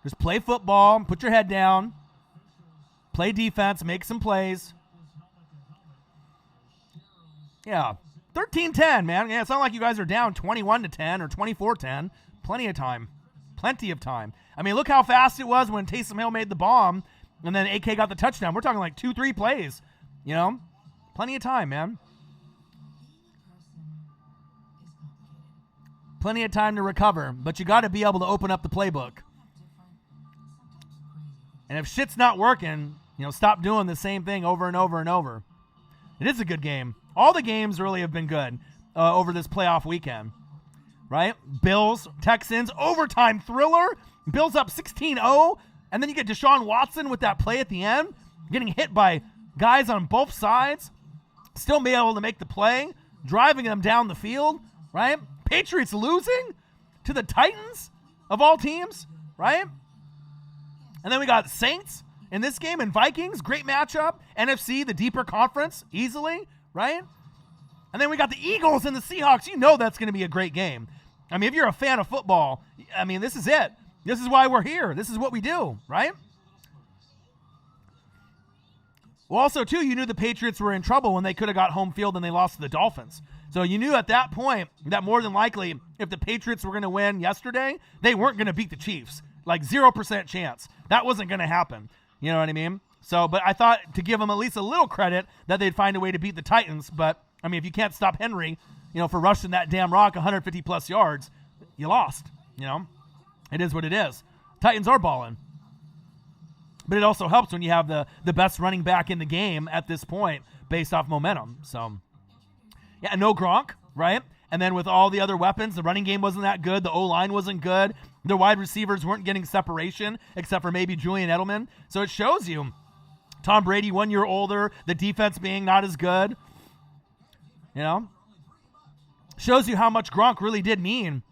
Just play football, put your head down, play defense, make some plays. Yeah, 13-10, man. Yeah, it's not like you guys are down 21-10 or 24-10. Plenty of time. Plenty of time. I mean, look how fast it was when Taysom Hill made the bomb and then AK got the touchdown. We're talking like 2-3 plays, you know? Plenty of time, man. Plenty of time to recover, but you got to be able to open up the playbook. And if shit's not working, you know, stop doing the same thing over and over and over. It is a good game. All the games really have been good over this playoff weekend, right? Bills, Texans, overtime thriller. Bills up 16-0, and then you get Deshaun Watson with that play at the end, getting hit by guys on both sides, still be able to make the play, driving them down the field, right? Patriots losing to the Titans of all teams, right? And then we got Saints in this game and Vikings. Great matchup. NFC, the deeper conference, easily, right? And then we got the Eagles and the Seahawks. You know that's going to be a great game. I mean, if you're a fan of football, I mean, this is it. This is why we're here. This is what we do, right? Well, also, too, you knew the Patriots were in trouble when they could have got home field and they lost to the Dolphins. So you knew at that point that more than likely, if the Patriots were going to win yesterday, they weren't going to beat the Chiefs. Like 0% chance. That wasn't going to happen. You know what I mean? So, but I thought to give them at least a little credit that they'd find a way to beat the Titans. But, I mean, if you can't stop Henry, you know, for rushing that damn rock 150-plus yards, you lost. You know? It is what it is. Titans are balling. But it also helps when you have the best running back in the game at this point based off momentum. So, yeah, no Gronk, right? And then with all the other weapons, the running game wasn't that good. The O-line wasn't good. The wide receivers weren't getting separation except for maybe Julian Edelman. So it shows you Tom Brady 1 year older, the defense being not as good. You know? Shows you how much Gronk really did mean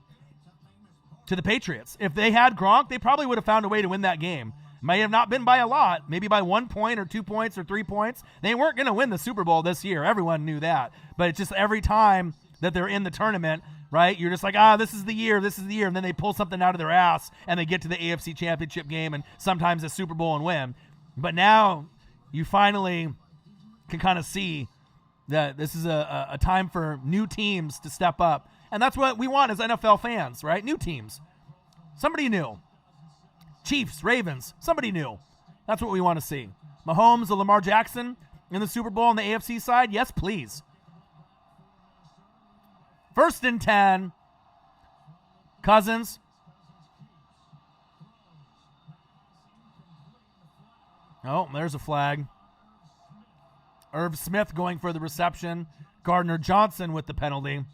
to the Patriots. If they had Gronk, they probably would have found a way to win that game. May have not been by a lot, maybe by 1 point or 2 points or 3 points. They weren't going to win the Super Bowl this year. Everyone knew that. But it's just every time that they're in the tournament, right, you're just like, this is the year. And then they pull something out of their ass and they get to the AFC Championship game and sometimes the Super Bowl and win. But now you finally can kind of see that this is a time for new teams to step up. And that's what we want as NFL fans, right? New teams. Somebody new. Chiefs, Ravens, somebody new. That's what we want to see. Mahomes or Lamar Jackson in the Super Bowl on the AFC side? Yes, please. 1st and 10. Cousins. Oh, there's a flag. Irv Smith going for the reception. Gardner Johnson with the penalty.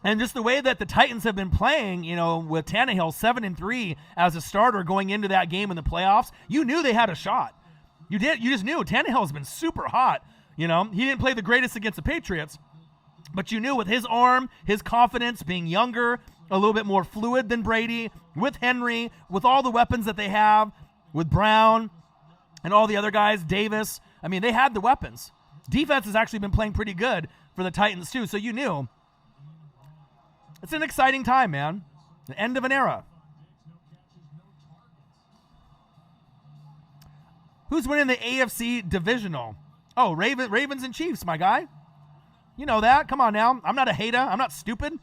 And just the way that the Titans have been playing, with Tannehill 7-3 as a starter going into that game in the playoffs, you knew they had a shot. You just knew Tannehill has been super hot. He didn't play the greatest against the Patriots, but you knew with his arm, his confidence, being younger, a little bit more fluid than Brady, with Henry, with all the weapons that they have, with Brown and all the other guys, Davis. I mean, they had the weapons. Defense has actually been playing pretty good for the Titans too, so you knew. It's an exciting time, man. The end of an era. Who's winning the AFC divisional? Oh, Ravens and Chiefs, my guy. You know that. Come on now. I'm not a hater. I'm not stupid.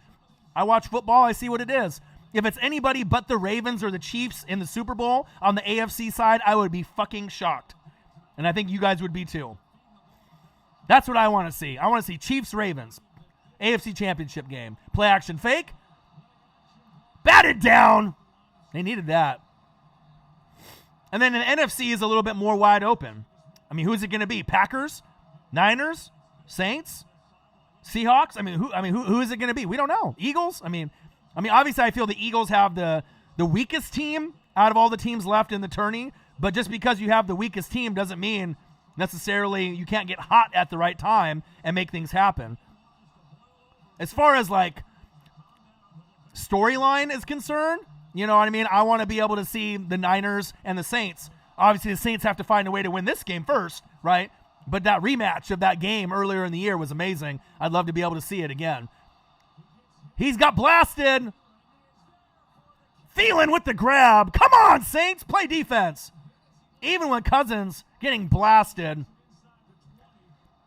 I watch football. I see what it is. If it's anybody but the Ravens or the Chiefs in the Super Bowl on the AFC side, I would be fucking shocked. And I think you guys would be too. That's what I want to see. I want to see Chiefs-Ravens. AFC Championship game. Play action fake. Batted down. They needed that. And then the NFC is a little bit more wide open. I mean, who's it going to be? Packers? Niners? Saints? Seahawks? I mean, who is it going to be? We don't know. Eagles? I mean, obviously I feel the Eagles have the weakest team out of all the teams left in the tourney, but just because you have the weakest team doesn't mean necessarily you can't get hot at the right time and make things happen. As far as like storyline is concerned, you know what I mean? I want to be able to see the Niners and the Saints. Obviously, the Saints have to find a way to win this game first, right? But that rematch of that game earlier in the year was amazing. I'd love to be able to see it again. He's got blasted. Thielen with the grab. Come on, Saints. Play defense. Even when Cousins getting blasted.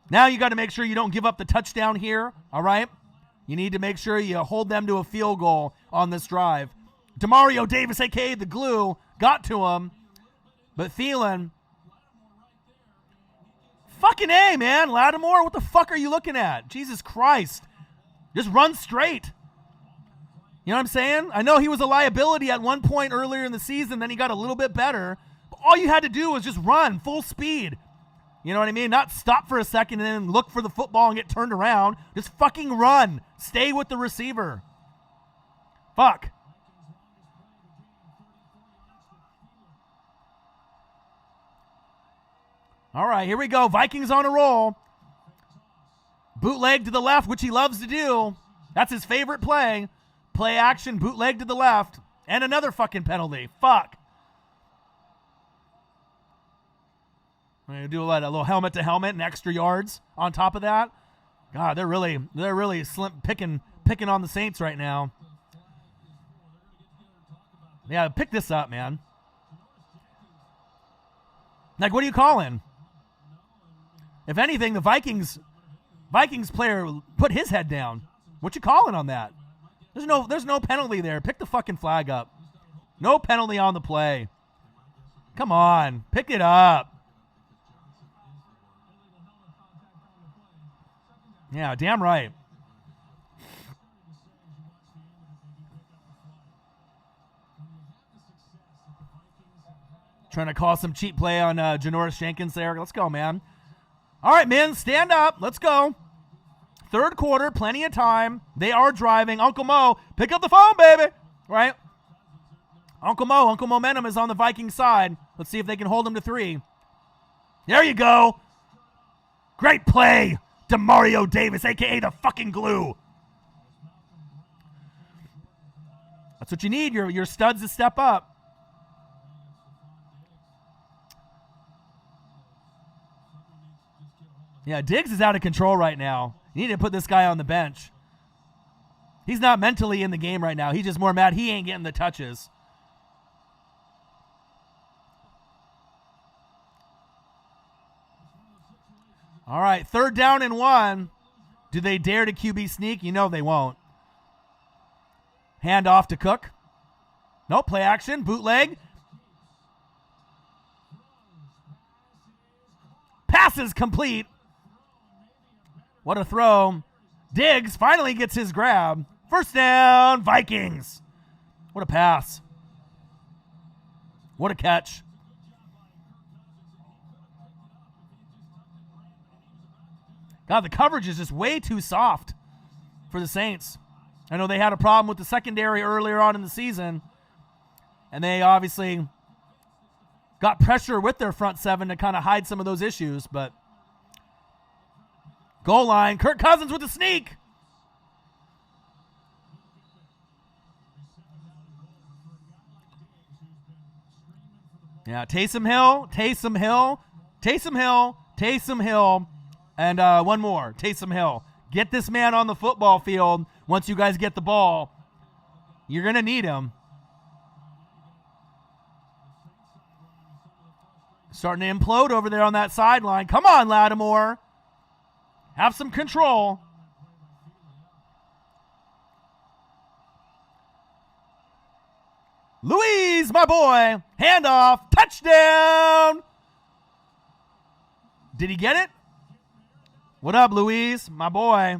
Now you got to make sure you don't give up the touchdown here, all right? You need to make sure you hold them to a field goal on this drive. Demario Davis, a.k.a. the glue, got to him. But Thielen, fucking A, man. Lattimore, what the fuck are you looking at? Jesus Christ. Just run straight. You know what I'm saying? I know he was a liability at one point earlier in the season, then he got a little bit better. But all you had to do was just run full speed. You know what I mean? Not stop for a second and then look for the football and get turned around. Just fucking run. Stay with the receiver. Fuck. All right, here we go. Vikings on a roll. Bootleg to the left, which he loves to do. That's his favorite play. Play action, bootleg to the left. And another fucking penalty. Fuck. I'm going to do a little helmet to helmet and extra yards on top of that. God, they're really slim picking on the Saints right now. Yeah, pick this up, man. Like, what are you calling? If anything, the Vikings player put his head down. What you calling on that? There's no penalty there. Pick the fucking flag up. No penalty on the play. Come on, pick it up. Yeah, damn right. Trying to call some cheap play on Janoris Jenkins there. Let's go, man. All right, men, stand up. Let's go. Third quarter, plenty of time. They are driving. Uncle Mo, pick up the phone, baby. Right? Uncle Momentum is on the Vikings side. Let's see if they can hold him to 3. There you go. Great play. Demario Davis, a.k.a. the fucking glue. That's what you need, your studs to step up. Yeah, Diggs is out of control right now. You need to put this guy on the bench. He's not mentally in the game right now. He's just more mad he ain't getting the touches. All right, 3rd down and 1. Do they dare to QB sneak? You know they won't. Hand off to Cook. Nope, play action, bootleg. Passes complete. What a throw. Diggs finally gets his grab. 1st down, Vikings. What a pass. What a catch. God, the coverage is just way too soft for the Saints. I know they had a problem with the secondary earlier on in the season, and they obviously got pressure with their front seven to kind of hide some of those issues, but goal line, Kirk Cousins with the sneak. Yeah, Taysom Hill, and one more, Taysom Hill. Get this man on the football field once you guys get the ball. You're going to need him. Starting to implode over there on that sideline. Come on, Lattimore. Have some control. Louise, my boy. Handoff. Touchdown. Did he get it? What up, Louise? My boy.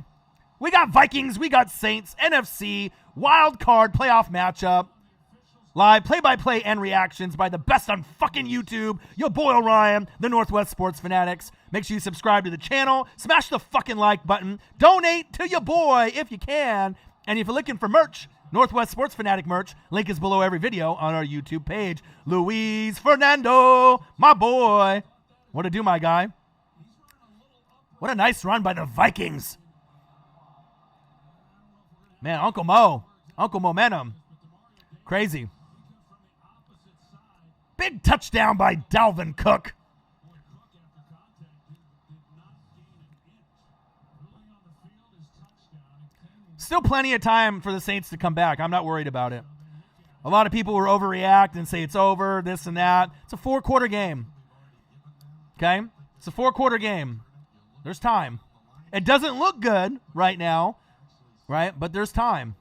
We got Vikings. We got Saints. NFC. Wild card playoff matchup. Live play-by-play and reactions by the best on fucking YouTube. Your boy Orion, the Northwest Sports Fanatics. Make sure you subscribe to the channel. Smash the fucking like button. Donate to your boy if you can. And if you're looking for merch, Northwest Sports Fanatic merch, link is below every video on our YouTube page. Luis Fernando, my boy. What to do, my guy? What a nice run by the Vikings. Man, Uncle Momentum. Crazy. Big touchdown by Dalvin Cook. Still plenty of time for the Saints to come back. I'm not worried about it. A lot of people will overreact and say it's over, this and that. It's a 4-quarter game. Okay? It's a 4-quarter game. There's time. It doesn't look good right now, right? But there's time.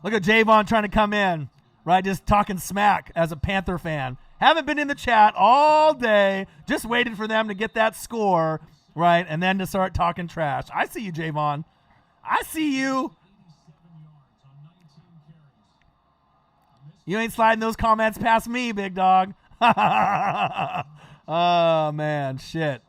Look at Javon trying to come in, right? Just talking smack as a Panther fan. Haven't been in the chat all day, just waiting for them to get that score, right? And then to start talking trash. I see you, Javon. I see you. You ain't sliding those comments past me, big dog. Oh, man, shit.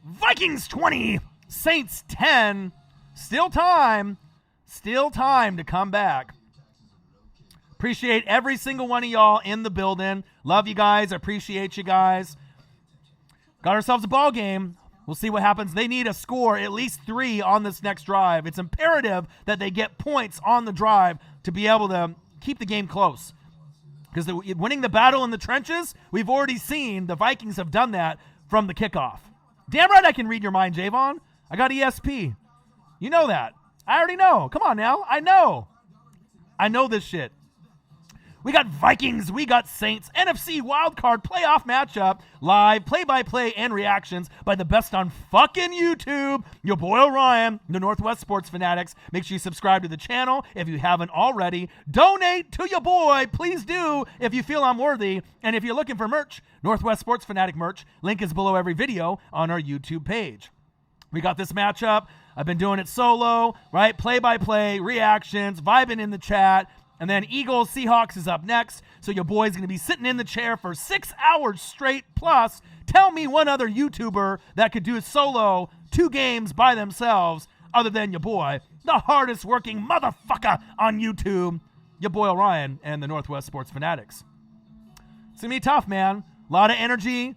Vikings 20, Saints 10. Still time to come back. Appreciate every single one of y'all in the building. Love you guys. Appreciate you guys. Got ourselves a ball game. We'll see what happens. They need a score, at least 3 on this next drive. It's imperative that they get points on the drive to be able to keep the game close. Because winning the battle in the trenches, we've already seen the Vikings have done that from the kickoff. Damn right I can read your mind, Javon. I got ESP. You know that. I already know. Come on now. I know this shit. We got Vikings. We got Saints. NFC wildcard playoff matchup. Live play-by-play and reactions by the best on fucking YouTube. Your boy Orion, the Northwest Sports Fanatics. Make sure you subscribe to the channel if you haven't already. Donate to your boy. Please do if you feel I'm worthy. And if you're looking for merch, Northwest Sports Fanatic merch, link is below every video on our YouTube page. We got this matchup. I've been doing it solo, right? Play-by-play, reactions, vibing in the chat. And then Eagles, Seahawks is up next. So your boy's going to be sitting in the chair for 6 hours straight. Plus, tell me one other YouTuber that could do solo 2 games by themselves other than your boy, the hardest working motherfucker on YouTube, your boy Orion and the Northwest Sports Fanatics. It's going to be tough, man. A lot of energy,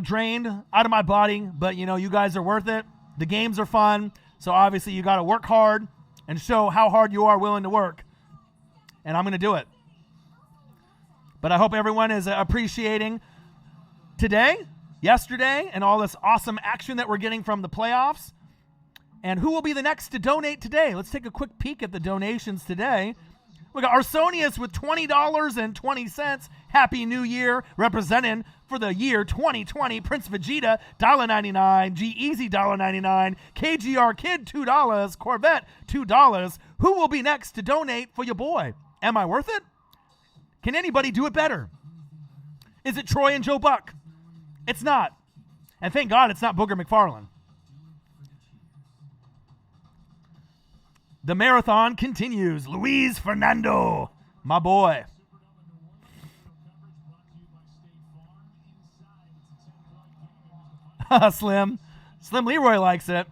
drained out of my body. But, you guys are worth it. The games are fun. So obviously you got to work hard and show how hard you are willing to work. And I'm going to do it. But I hope everyone is appreciating today, yesterday, and all this awesome action that we're getting from the playoffs. And who will be the next to donate today? Let's take a quick peek at the donations today. We got Arsonius with $20.20. Happy New Year, representing for the year 2020. Prince Vegeta, $1.99. G-Easy, $1.99. KGR Kid, $2. Corvette, $2. Who will be next to donate for your boy? Am I worth it? Can anybody do it better? Is it Troy and Joe Buck? It's not. And thank God it's not Booger McFarland. The marathon continues. Luis Fernando, my boy. Slim Leroy likes it.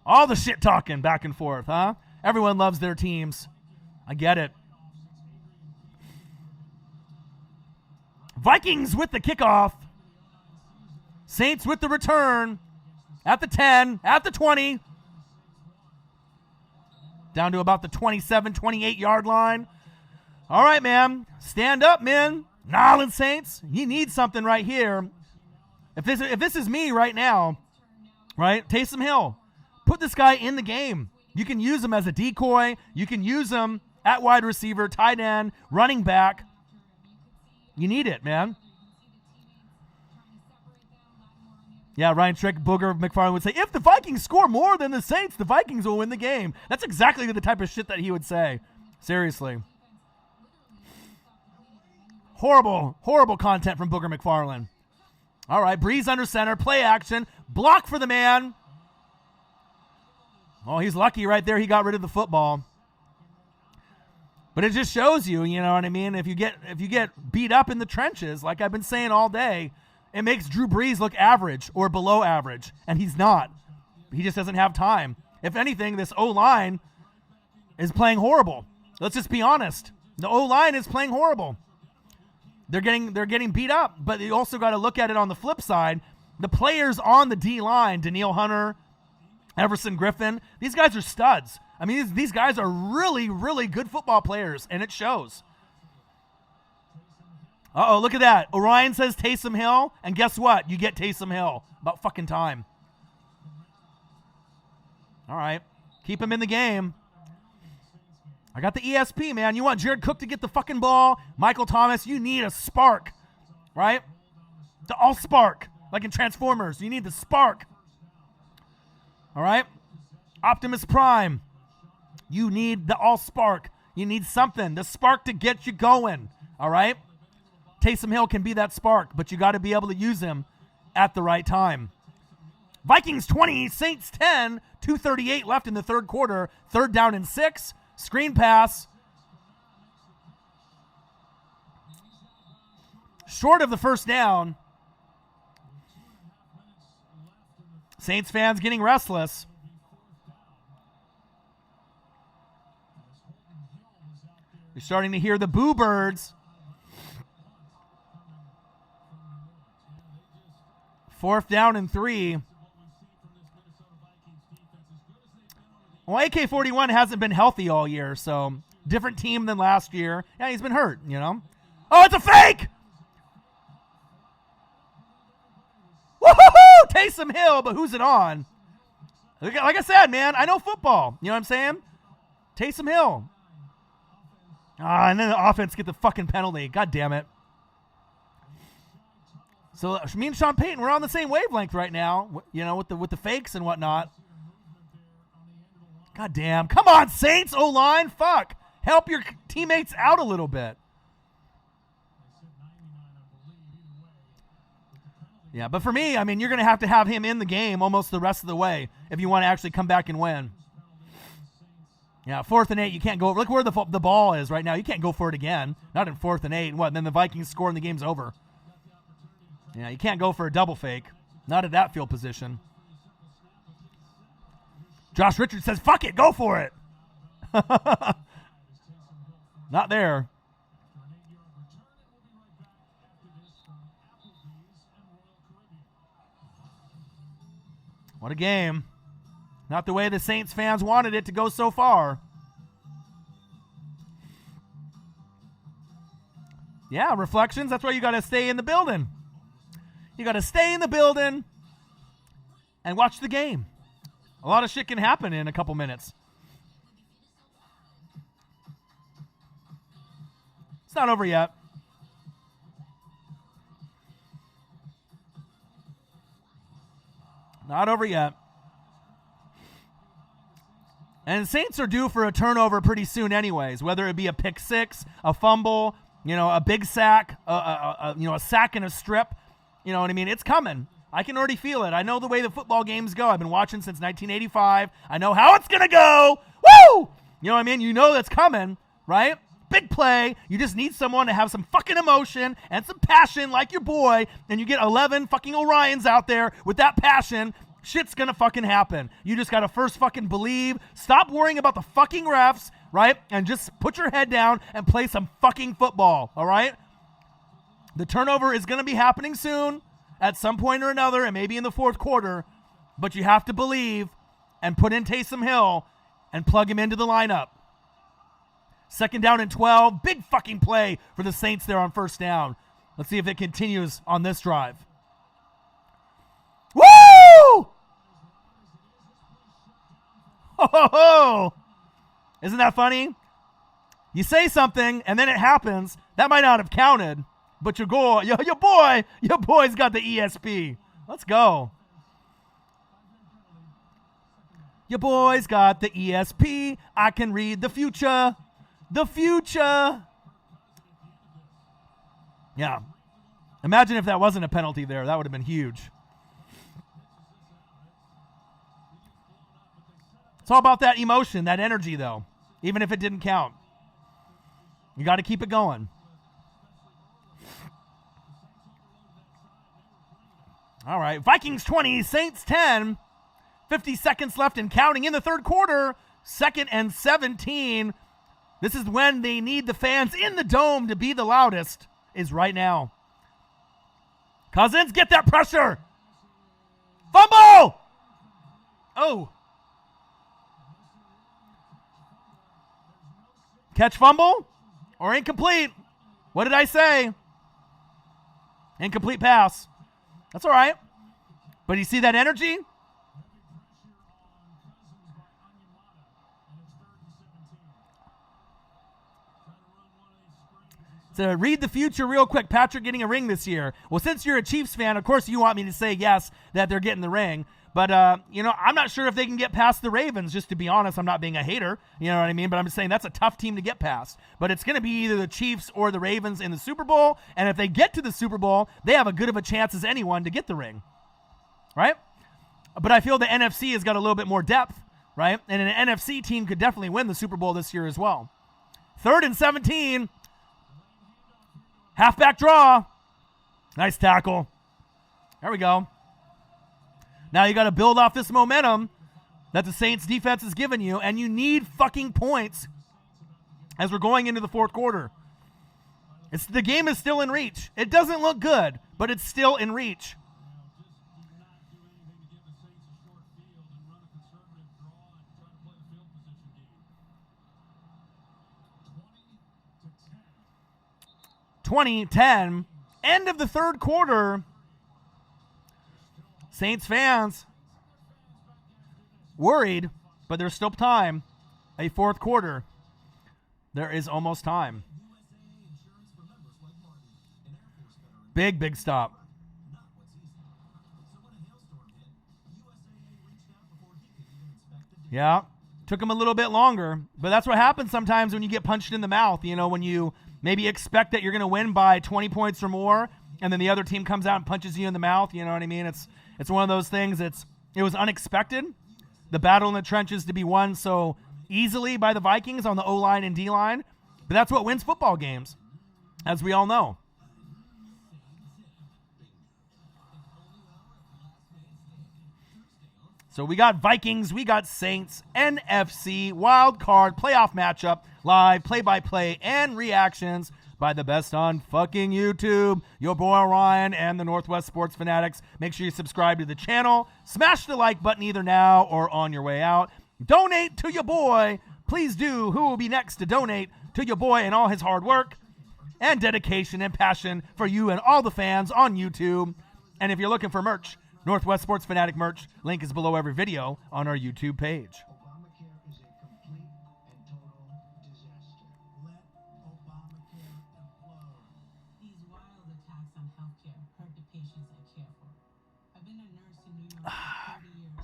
All the shit talking back and forth, huh? Everyone loves their teams. I get it. Vikings with the kickoff. Saints with the return. At the 10, at the 20. Down to about the 27, 28 yard line. All right, man. Stand up, man. Nolans Saints, you need something right here. If this is me right now, right? Taysom Hill. Put this guy in the game. You can use him as a decoy. You can use him at wide receiver, tight end, running back. You need it, man. Yeah, Ryan Trick, Booger McFarland would say, if the Vikings score more than the Saints, the Vikings will win the game. That's exactly the type of shit that he would say. Seriously. Horrible, horrible content from Booger McFarland. All right, Breeze under center, play action, block for the man. Oh, he's lucky right there. He got rid of the football. But it just shows you, you know what I mean? If you get beat up in the trenches, like I've been saying all day, it makes Drew Brees look average or below average, and he's not. He just doesn't have time. If anything, this O-line is playing horrible. Let's just be honest. The O-line is playing horrible. They're getting beat up, but you also got to look at it on the flip side. The players on the D-line, Danielle Hunter, Everson Griffin, these guys are studs. I mean, these guys are really, really good football players, and it shows. Uh-oh, look at that. Orion says Taysom Hill, and guess what? You get Taysom Hill. About fucking time. All right. Keep him in the game. I got the ESP, man. You want Jared Cook to get the fucking ball. Michael Thomas, you need a spark, right? The all spark, like in Transformers. You need the spark. All right? Optimus Prime, you need the all spark. You need something, the spark to get you going, all right? Taysom Hill can be that spark, but you got to be able to use him at the right time. Vikings 20, Saints 10, 2:38 left in the third quarter. 3rd down and 6. Screen pass. Short of the first down. Saints fans getting restless. You're starting to hear the boo birds. 4th down and 3. Well, AK-41 hasn't been healthy all year, so different team than last year. Yeah, he's been hurt, you know. Oh, it's a fake! Woo-hoo-hoo! Taysom Hill, but who's it on? Like I said, man, I know football. You know what I'm saying? Taysom Hill. And then the offense get the fucking penalty. God damn it. So me and Sean Payton, we're on the same wavelength right now, you know, with the fakes and whatnot. God damn. Come on, Saints, O-line. Fuck. Help your teammates out a little bit. Yeah, but for me, I mean, you're going to have him in the game almost the rest of the way if you want to actually come back and win. Yeah, 4th and 8, you can't go. Look where the ball is right now. You can't go for it again. Not in 4th and 8. And what? And then the Vikings score and the game's over. Yeah, you can't go for a double fake. Not at that field position. Josh Richards says, fuck it, go for it. Not there. What a game. Not the way the Saints fans wanted it to go so far. Yeah, reflections. That's why you got to stay in the building. You got to stay in the building and watch the game. A lot of shit can happen in a couple minutes. It's not over yet. Not over yet. And the Saints are due for a turnover pretty soon anyways, whether it be a pick six, a fumble, you know, a big sack, a sack and a strip. You know what I mean? It's coming. I can already feel it. I know the way the football games go. I've been watching since 1985. I know how it's going to go. Woo! You know what I mean? You know that's coming, right? big play. You just need someone to have some fucking emotion and some passion like your boy, and you get 11 fucking Orions out there with that passion. Shit's gonna fucking happen. You just gotta first fucking believe. Stop worrying about the fucking refs, right? And just put your head down and play some fucking football, all right? The turnover is gonna be happening soon at some point or another, and maybe in the fourth quarter, but you have to believe and put in Taysom Hill and plug him into the lineup. 2nd down and 12. Big fucking play for the Saints there on 1st down. Let's see if it continues on this drive. Woo! Ho, ho, ho. Isn't that funny? You say something and then it happens. That might not have counted, but your boy's got the ESP. Let's go. Your boy's got the ESP. I can read the future. The future. Yeah. Imagine if that wasn't a penalty there. That would have been huge. It's all about that emotion, that energy, though, even if it didn't count. You got to keep it going. All right. Vikings 20, Saints 10. 50 seconds left and counting in the third quarter. 2nd and 17. This is when they need the fans in the dome to be the loudest, is right now. Cousins, get that pressure. Fumble! Oh. Catch fumble or incomplete? What did I say? Incomplete pass. That's all right. But you see that energy? So read the future real quick. Patrick getting a ring this year. Well, since you're a Chiefs fan, of course you want me to say yes, that they're getting the ring. But, I'm not sure if they can get past the Ravens, just to be honest. I'm not being a hater, you know what I mean? But I'm just saying that's a tough team to get past. But it's going to be either the Chiefs or the Ravens in the Super Bowl. And if they get to the Super Bowl, they have as good of a chance as anyone to get the ring, right? But I feel the NFC has got a little bit more depth, right? And an NFC team could definitely win the Super Bowl this year as well. 3rd and 17. Halfback draw. Nice tackle. There we go. Now you got to build off this momentum that the Saints defense has given you, and you need fucking points as we're going into the fourth quarter. The game is still in reach. It doesn't look good, but it's still in reach. Just do not do anything to give the Saints a short field and run a conservative draw and try to play the field position game. 20-10. End of the third quarter. Saints fans worried, but there's still time. A fourth quarter. There is almost time. Big stop. Yeah. Took him a little bit longer, but that's what happens sometimes when you get punched in the mouth. You know, when you maybe expect that you're going to win by 20 points or more, and then the other team comes out and punches you in the mouth. You know what I mean? It's one of those things. It was unexpected. The battle in the trenches to be won so easily by the Vikings on the O-line and D-line. But that's what wins football games, as we all know. So we got Vikings, we got Saints, NFC, wild card, playoff matchup, live, play-by-play, and reactions by the best on fucking YouTube. Your boy Ryan and the Northwest Sports Fanatics. Make sure you subscribe to the channel. Smash the like button either now or on your way out. Donate to your boy. Please do. Who will be next to donate to your boy and all his hard work and dedication and passion for you and all the fans on YouTube. And if you're looking for merch, Northwest Sports Fanatic merch, link is below every video on our YouTube page. Obamacare is a complete and total disaster. Let Obamacare implode. These wild attacks on healthcare hurt the patients I care for. I've been a nurse in New York for 30 years.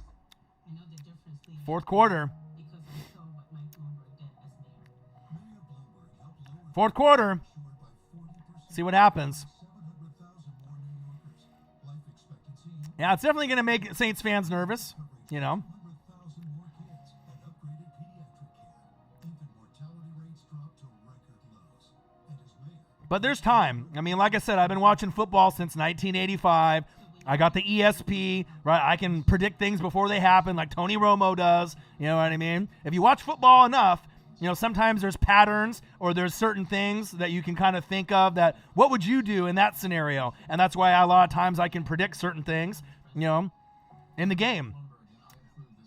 I know the difference leaders Fourth quarter. because I saw what Mike Bloomberg did as mayor. Mayor Bloomberg helped lower Fourth quarter. insured by 40%. See what happens. 700,000 more New Yorkers. Life expectancy Yeah, it's definitely going to make Saints fans nervous, you know. 100,000 more kids and upgraded pediatric care. Infant mortality rates dropped to record But there's time. I mean, like I said, I've been watching football since 1985. I got the ESP, right? I can predict things before they happen like Tony Romo does. You know what I mean? If you watch football enough, you know, sometimes there's patterns or there's certain things that you can kind of think of that what would you do in that scenario? And that's why a lot of times I can predict certain things, you know, in the game.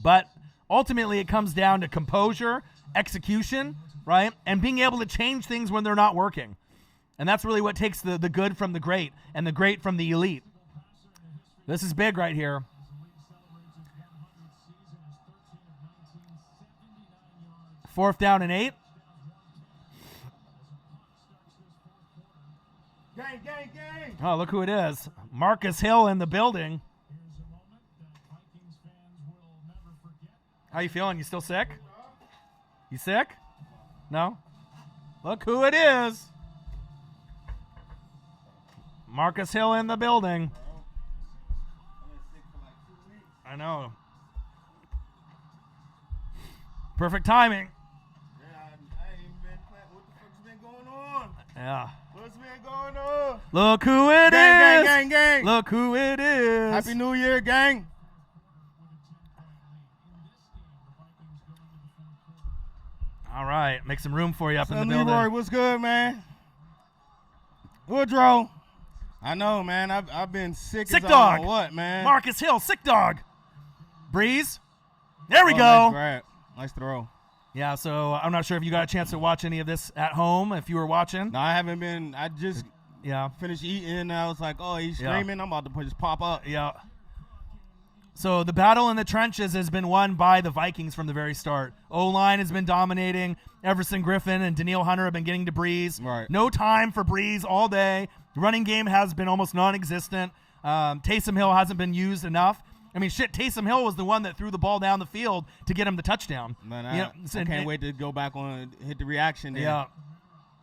But ultimately it comes down to composure, execution, right? And being able to change things when they're not working. And that's really what takes the good from the great and the great from the elite. This is big right here. Fourth down and 8. Gang, gang, gang. Oh, look who it is. Marcus Hill in the building. How you feeling? You still sick? You sick? No? Look who it is. Marcus Hill in the building. I know. Perfect timing. Yeah, I ain't been playing. What the fuck's been going on? Yeah. What's been going on? Look who it is. Gang, gang, gang, gang. Look who it is. Happy New Year, gang. All right. Make some room for you up in the Son building. Leroy, what's good, man? Woodrow. I know, man. I've been sick. Sick as dog. I don't know what, man? Marcus Hill, sick dog. Breeze. There we Oh, go. Nice grab. Nice throw. Yeah, so I'm not sure if you got a chance to watch any of this at home, if you were watching. No, I haven't been. I just Yeah. finished eating, and I was like, oh, he's Yeah. screaming. I'm about to just pop up. Yeah. So the battle in the trenches has been won by the Vikings from the very start. O-line has been dominating. Everson Griffin and Daniil Hunter have been getting to Breeze. Right. No time for Breeze all day. Running game has been almost non-existent. Taysom Hill hasn't been used enough. I mean, shit, Taysom Hill was the one that threw the ball down the field to get him the touchdown. Man, You know, I can't wait to go back on hit the reaction there. Yeah.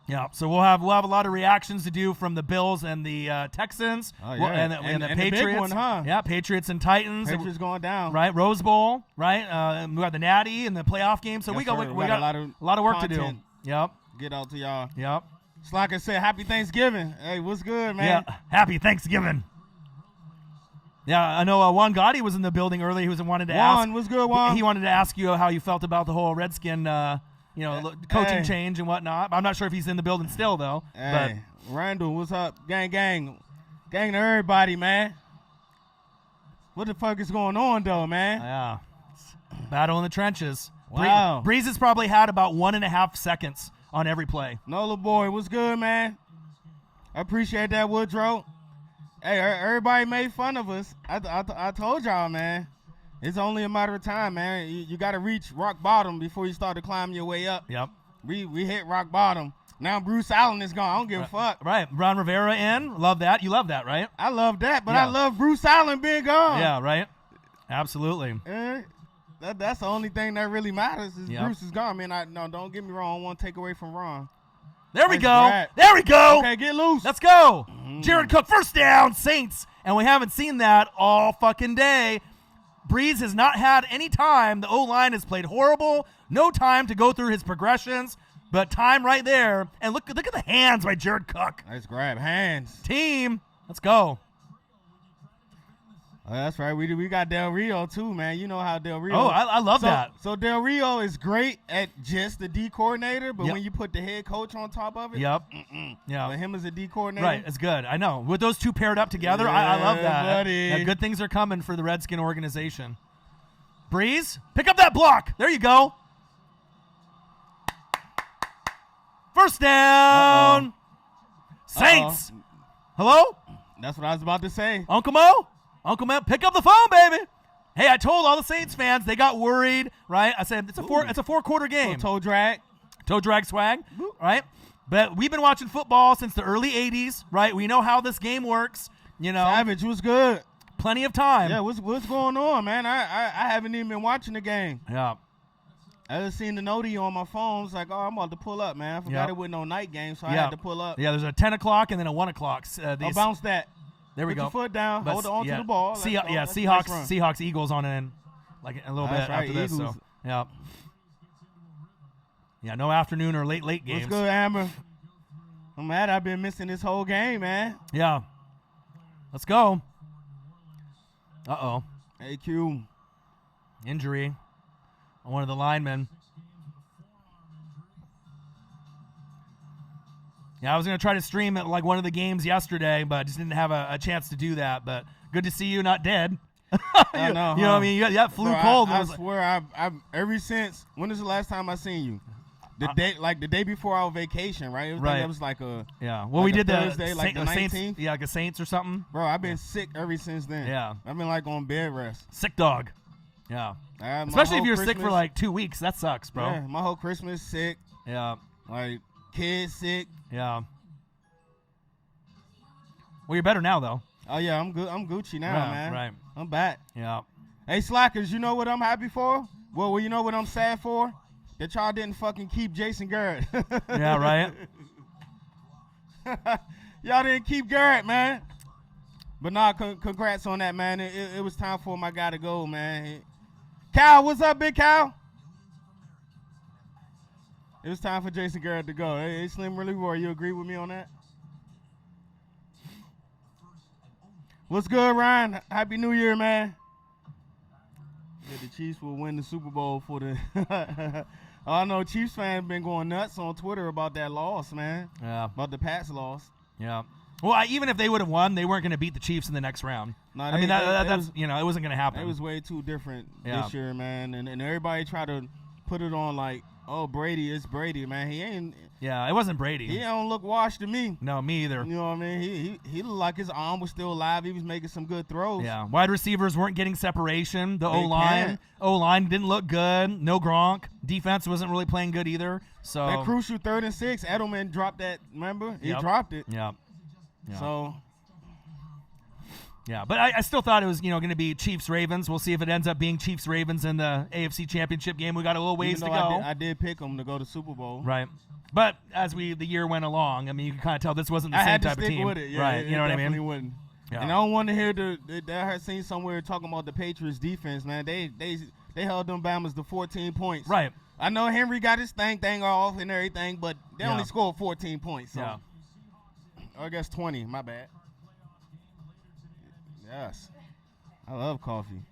Yeah, so we'll have a lot of reactions to do from the Bills and the Texans. Oh, yeah. Well, and the And the big Patriots. one, huh? Yeah, Patriots and Titans. Patriots going down. Right, Rose Bowl, right? We got the Natty and the playoff game, so Yes, we got sir. we got a lot of work content. to do. Yep, Get out to y'all. yep. Slacker said, "Happy Thanksgiving." Hey, what's good, man? Yeah, happy Thanksgiving. Yeah, I know Juan Gotti was in the building earlier. He wanted to ask. Juan, what's good, Juan? He wanted to ask you how you felt about the whole Redskin, coaching Hey. change and whatnot. I'm not sure if he's in the building still though. Hey, Randall, what's up? Gang, gang. Gang to everybody, man. What the fuck is going on, though, But man? yeah, battle in the trenches. Wow. Breeze has probably had about 1.5 seconds on every play. Nola boy, what's good, man? I appreciate that, Woodrow. Hey, everybody made fun of us. I told y'all, man. It's only a matter of time, man. You got to reach rock bottom before you start to climb your way up. Yep. We hit rock bottom. Now Bruce Allen is gone. I don't give a fuck. Right. Ron Rivera in. Love that. You love that, right? I love that, but Yeah. I love Bruce Allen being gone. Yeah, right. Absolutely. That's the only thing that really matters is Yep. Bruce is gone. Man, don't get me wrong. I want to take away from Ron. There we Nice go. grab. There we go. Okay, get loose. Let's go. Jared Cook, first down, Saints. And we haven't seen that all fucking day. Breeze has not had any time. The O-line has played horrible. No time to go through his progressions, but time right there. And look at the hands by Jared Cook. Nice grab. Hands. Team, let's go. Oh, that's right. We got Del Rio, too, man. You know how Del Rio. Oh, I love that. So Del Rio is great at just the D coordinator, but Yep. when you put the head coach on top of it, Yep. but Yeah. him as a D coordinator. Right, it's good. I know. With those two paired up together, I love Yeah, that. buddy. Yeah, good things are coming for the Redskin organization. Breeze, pick up that block. There you go. First down. Saints. Hello? That's what I was about to say. Uncle Mo? Uncle Mo, pick up the phone, baby. Hey, I told all the Saints fans, they got worried, right? I said, it's a 4-quarter game. Toe drag. Toe drag swag, right? But we've been watching football since the early 80s, right? We know how this game works, you know. Savage was good. Plenty of time. Yeah, what's going on, man? I haven't even been watching the game. Yeah. I just seen the noti on my phone. It's like, oh, I'm about to pull up, man. I forgot Yep. it wasn't no night game, so I Yeah. had to pull up. Yeah, there's a 10 o'clock and then a 1 o'clock. I'll bounce that. There we Put go. your foot down. But Hold on yeah. to the ball. Seahawks, That's a Seahawks, nice run. Seahawks, Eagles on in like a little That's bit right, after this. Eagles. So, yeah. Yeah, no afternoon or late game. What's good, Amber? I'm mad I've been missing this whole game, man. Yeah. Let's go. Uh-oh. AQ. Injury on one of the linemen. Yeah, I was going to try to stream it like one of the games yesterday, but I just didn't have a chance to do that. But good to see you not dead. I know, you know what I mean? You got that flu cold. I swear, I've ever since. When is the last time I seen you? The day before our vacation, right? Right. It was like a yeah. Well, like we a did the Thursday, like the Saints. 19th. Yeah, like a Saints or something. Bro, I've been sick ever since then. Yeah. I've been like on bed rest. Sick dog. Yeah. My Especially if whole you're sick for Christmas- like 2 weeks. That sucks, bro. Yeah, my whole Christmas sick. Yeah. Like kids sick. Yeah. Well, you're better now, though. Oh yeah, I'm good. I'm Gucci now, Yeah, man. right. I'm back. Yeah. Hey, Slackers, you know what I'm happy for? Well, you know what I'm sad for? That y'all didn't fucking keep Jason Garrett. Yeah, right? Y'all didn't keep Garrett, man. But nah, congrats on that, man. It was time for my guy to go, man. Cal, what's up, Big Cal? It was time for Jason Garrett to go. Hey, Slim Really Roy, you agree with me on that? What's good, Ryan? Happy New Year, man. Yeah, the Chiefs will win the Super Bowl for the... I know Chiefs fans been going nuts on Twitter about that loss, man. Yeah. About the Pats loss. Yeah. Well, even if they would have won, they weren't going to beat the Chiefs in the next round. No, I mean, that's you know, it wasn't going to happen. It was way too different Yeah. this year, man. And everybody tried to put it on like, oh, Brady, it's Brady, man. He ain't... Yeah, it wasn't Brady. He don't look washed to me. No, me either. You know what I mean? He looked like his arm was still alive. He was making some good throws. Yeah, wide receivers weren't getting separation. The They O-line can't. didn't look good. No Gronk. Defense wasn't really playing good either. So That crucial 3rd and 6, Edelman dropped that, remember? He Yep. dropped it. Yeah. Yeah. So, Yeah, but I still thought it was going to be Chiefs-Ravens. We'll see if it ends up being Chiefs-Ravens in the AFC Championship game. We got a little ways even to though go. I did pick him to go to Super Bowl. Right. But as the year went along, I mean, you can kind of tell this wasn't the I same had to type of stick team. with it. Yeah, right. it You know what I definitely mean? wouldn't. Yeah. And I don't want to hear I had seen somewhere talking about the Patriots defense, man. They held them Bama's to 14 points. Right. I know Henry got his thing off and everything, but they Yeah. only scored 14 points. So. Yeah. Or I guess 20. My bad. Yes. I love coffee.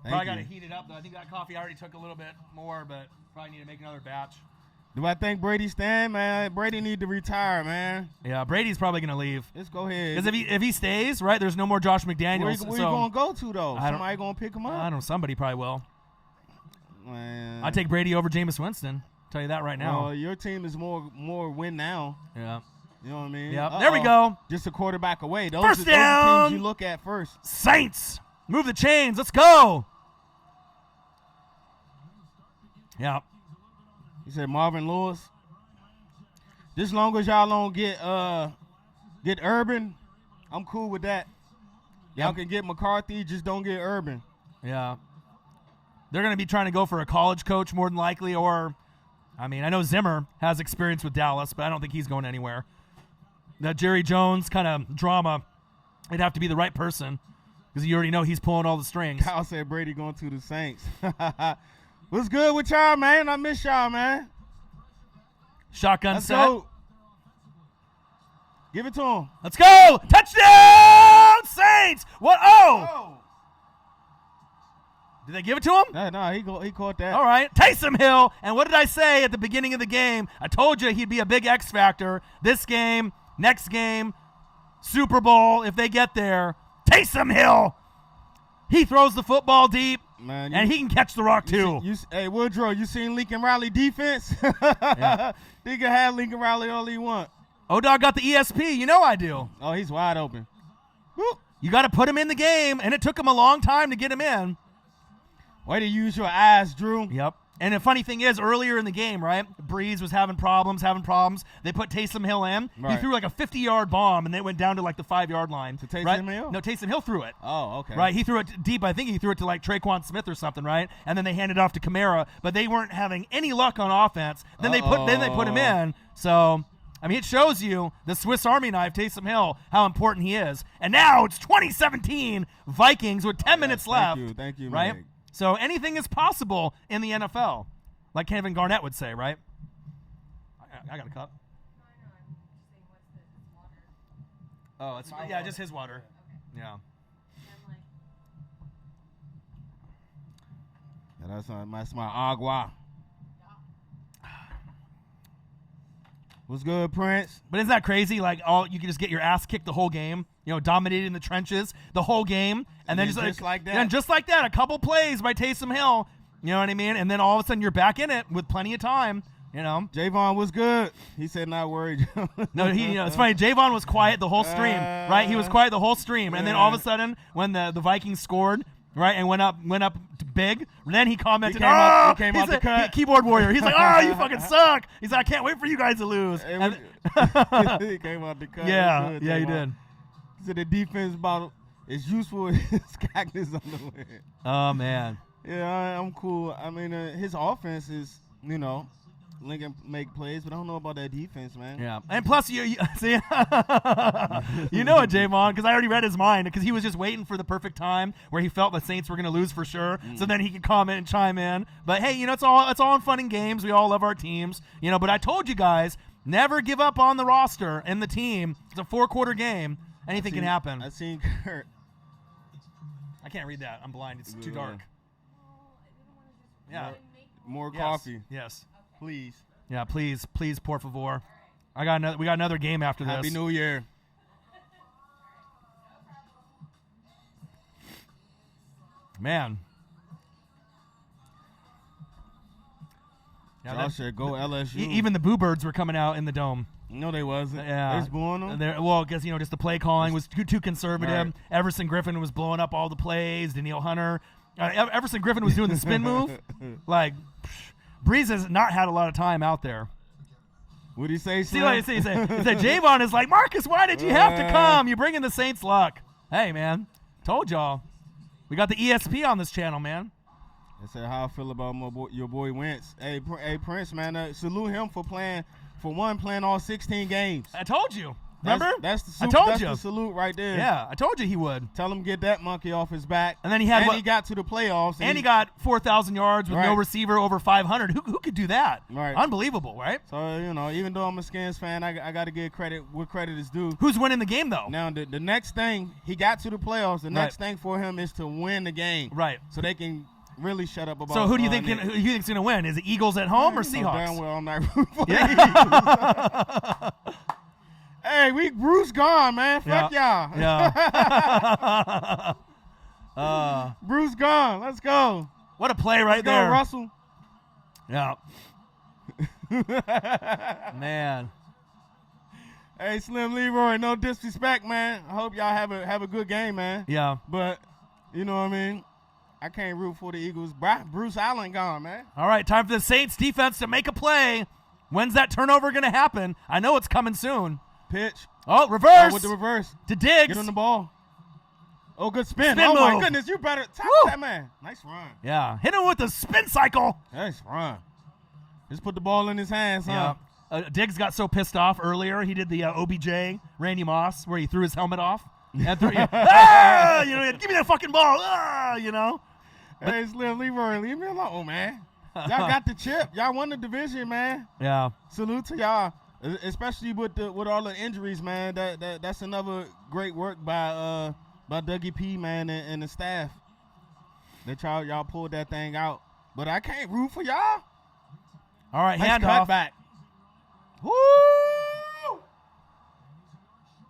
Thank Probably got to you. heat it up, though. I think that coffee already took a little bit more, but probably need to make another batch. Do I think Brady stand, man? Brady need to retire, man. Yeah, Brady's probably going to leave. Let's go ahead. Because if he stays, right, there's no more Josh McDaniels. where so you going to go to, though? I don't- Somebody going to pick him I up? don't know. Somebody probably will. Man. I take Brady over Jameis Winston. Tell you that right now. Well, your team is more win now. Yeah. You know what I mean? Yeah. There we go. Just a quarterback away. Those First are the down. teams you look at first. Saints, move the chains. Let's go. Yeah. He said Marvin Lewis. Just long as y'all don't get Urban, I'm cool with that. Y'all Yep. can get McCarthy, just don't get Urban. Yeah. They're going to be trying to go for a college coach more than likely, or, I mean, I know Zimmer has experience with Dallas, but I don't think he's going anywhere. That Jerry Jones kind of drama, it'd have to be the right person because you already know he's pulling all the strings. Kyle said Brady going to the Saints. What's good with y'all, man? I miss y'all, man. Shotgun Let's set. go. Give it to him. Let's go. Touchdown, Saints. What? Oh. Did they give it to him? No, he caught that. All right. Taysom Hill. And what did I say at the beginning of the game? I told you he'd be a big X factor. This game, next game, Super Bowl, if they get there. Taysom Hill. He throws the football deep, Man, and he can catch the rock, too. Hey, Woodrow, you seen Lincoln Riley defense? Yeah. He can have Lincoln Riley all he want. O-Dog got the ESP. You know I do. Oh, he's wide open. Woo. You got to put him in the game, and it took him a long time to get him in. Way to use your eyes, Drew. Yep. And the funny thing is, earlier in the game, right, Breeze was having problems. They put Taysom Hill in. He Right. threw like a 50-yard bomb, and they went down to like the 5-yard line. To Taysom right? Hill? No, Taysom Hill threw it. Oh, okay. Right, he threw it deep. I think he threw it to like Traquan Smith or something, right? And then they handed it off to Kamara, but they weren't having any luck on offense. Then they put him in. So, I mean, it shows you the Swiss Army knife, Taysom Hill, how important he is. And now it's 2017 Vikings with 10 minutes left. Thank you, right? Meg. So anything is possible in the NFL, like Kevin Garnett would say, right? I got a cup. Oh, it's yeah, just his water. Yeah. Yeah, that's my agua. What's good, Prince? But isn't that crazy? Like, you can just get your ass kicked the whole game. You know, dominating the trenches the whole game, and then just like that. And just like that, a couple plays by Taysom Hill. You know what I mean? And then all of a sudden you're back in it with plenty of time. You know, Javon was good. He said not worried. No, it's funny. Javon was quiet the whole stream, right? He was quiet the whole stream, and then all of a sudden, when the Vikings scored, right, and went up big, then he commented, he came out the cut. Keyboard warrior. He's like, oh, you fucking suck. He's like, I can't wait for you guys to lose. He came out the cut. Yeah, yeah, he did. He said the defense bottle is useful as cactus on the way. Oh man. Yeah, I'm cool. I mean, his offense is, you know, Lincoln make plays, but I don't know about that defense, man. Yeah, and plus you see, you know it, Javon, because I already read his mind, because he was just waiting for the perfect time where he felt the Saints were going to lose for sure, so then he could comment and chime in. But hey, you know, it's all in fun and games. We all love our teams, you know. But I told you guys, never give up on the roster and the team. It's a 4-quarter game. Anything can happen. I seen Kurt. I can't read that. I'm blind. It's too dark. Yeah. More Yes. coffee, Yes. please. Yeah, please, por favor. We got another game after this. Happy New Year. Man. Yeah, Y'all should go LSU. even the Boo Birds were coming out in the dome. No, they wasn't. Yeah. They was booing them. Well, because, you know, just the play calling was too conservative. Right. Everson Griffin was blowing up all the plays. Daniil Hunter. Everson Griffin was doing the spin move. Like, Breeze has not had a lot of time out there. What did he say, See Slim? what he said? He said, Javon is like, Marcus, why did you have to come? You bring in the Saints luck. Hey, man. Told y'all. We got the ESP on this channel, man. I said how I feel about your boy Wentz. Hey, Prince, man, salute him for playing all 16 games. I told you. Remember? That's the I told that's you. the salute right there. Yeah, I told you he would. Tell him get that monkey off his back. And then he had he got to the playoffs. And he got 4,000 yards with no Right. receiver over 500. Who could do that? Right. Unbelievable, right? So, you know, even though I'm a Skins fan, I got to give credit where credit is due. Who's winning the game, though? Now, the next thing, he got to the playoffs. The next thing for him is to win the game. Right. So they can really shut up about So who do you think Nick. who do you think's going to win? Is it Eagles at home or You know Seahawks? damn well I'm not rooting for the Yeah. Eagles. Hey, Bruce gone, man. Fuck y'all. Yeah. Bruce gone. Let's go. What a play right Let's there. go, Russell. Yeah. Man. Hey, Slim Leroy, no disrespect, man. I hope y'all have a good game, man. Yeah. But, you know what I mean? I can't root for the Eagles. Bruce Allen gone, man. All right, time for the Saints defense to make a play. When's that turnover going to happen? I know it's coming soon. Pitch. Oh, reverse. With the reverse. To Diggs. Get on the ball. Oh, good spin. Spin Oh, my move. goodness. You better tackle Woo. that man. Nice run. Yeah. Hit him with the spin cycle. Nice run. Just put the ball in his hands, huh? Yeah. Diggs got so pissed off earlier. He did the OBJ, Randy Moss, where he threw his helmet off. And threw, ah! You know, give me that fucking ball. Ah! You know. Hey, Slim Leroy, leave me alone, man. Y'all got the chip. Y'all won the division, man. Yeah. Salute to y'all, especially with all the injuries, man. That's another great work by Dougie P, man, and the staff. That y'all pulled that thing out. But I can't root for y'all. All right, Nice handoff. cutback. Woo!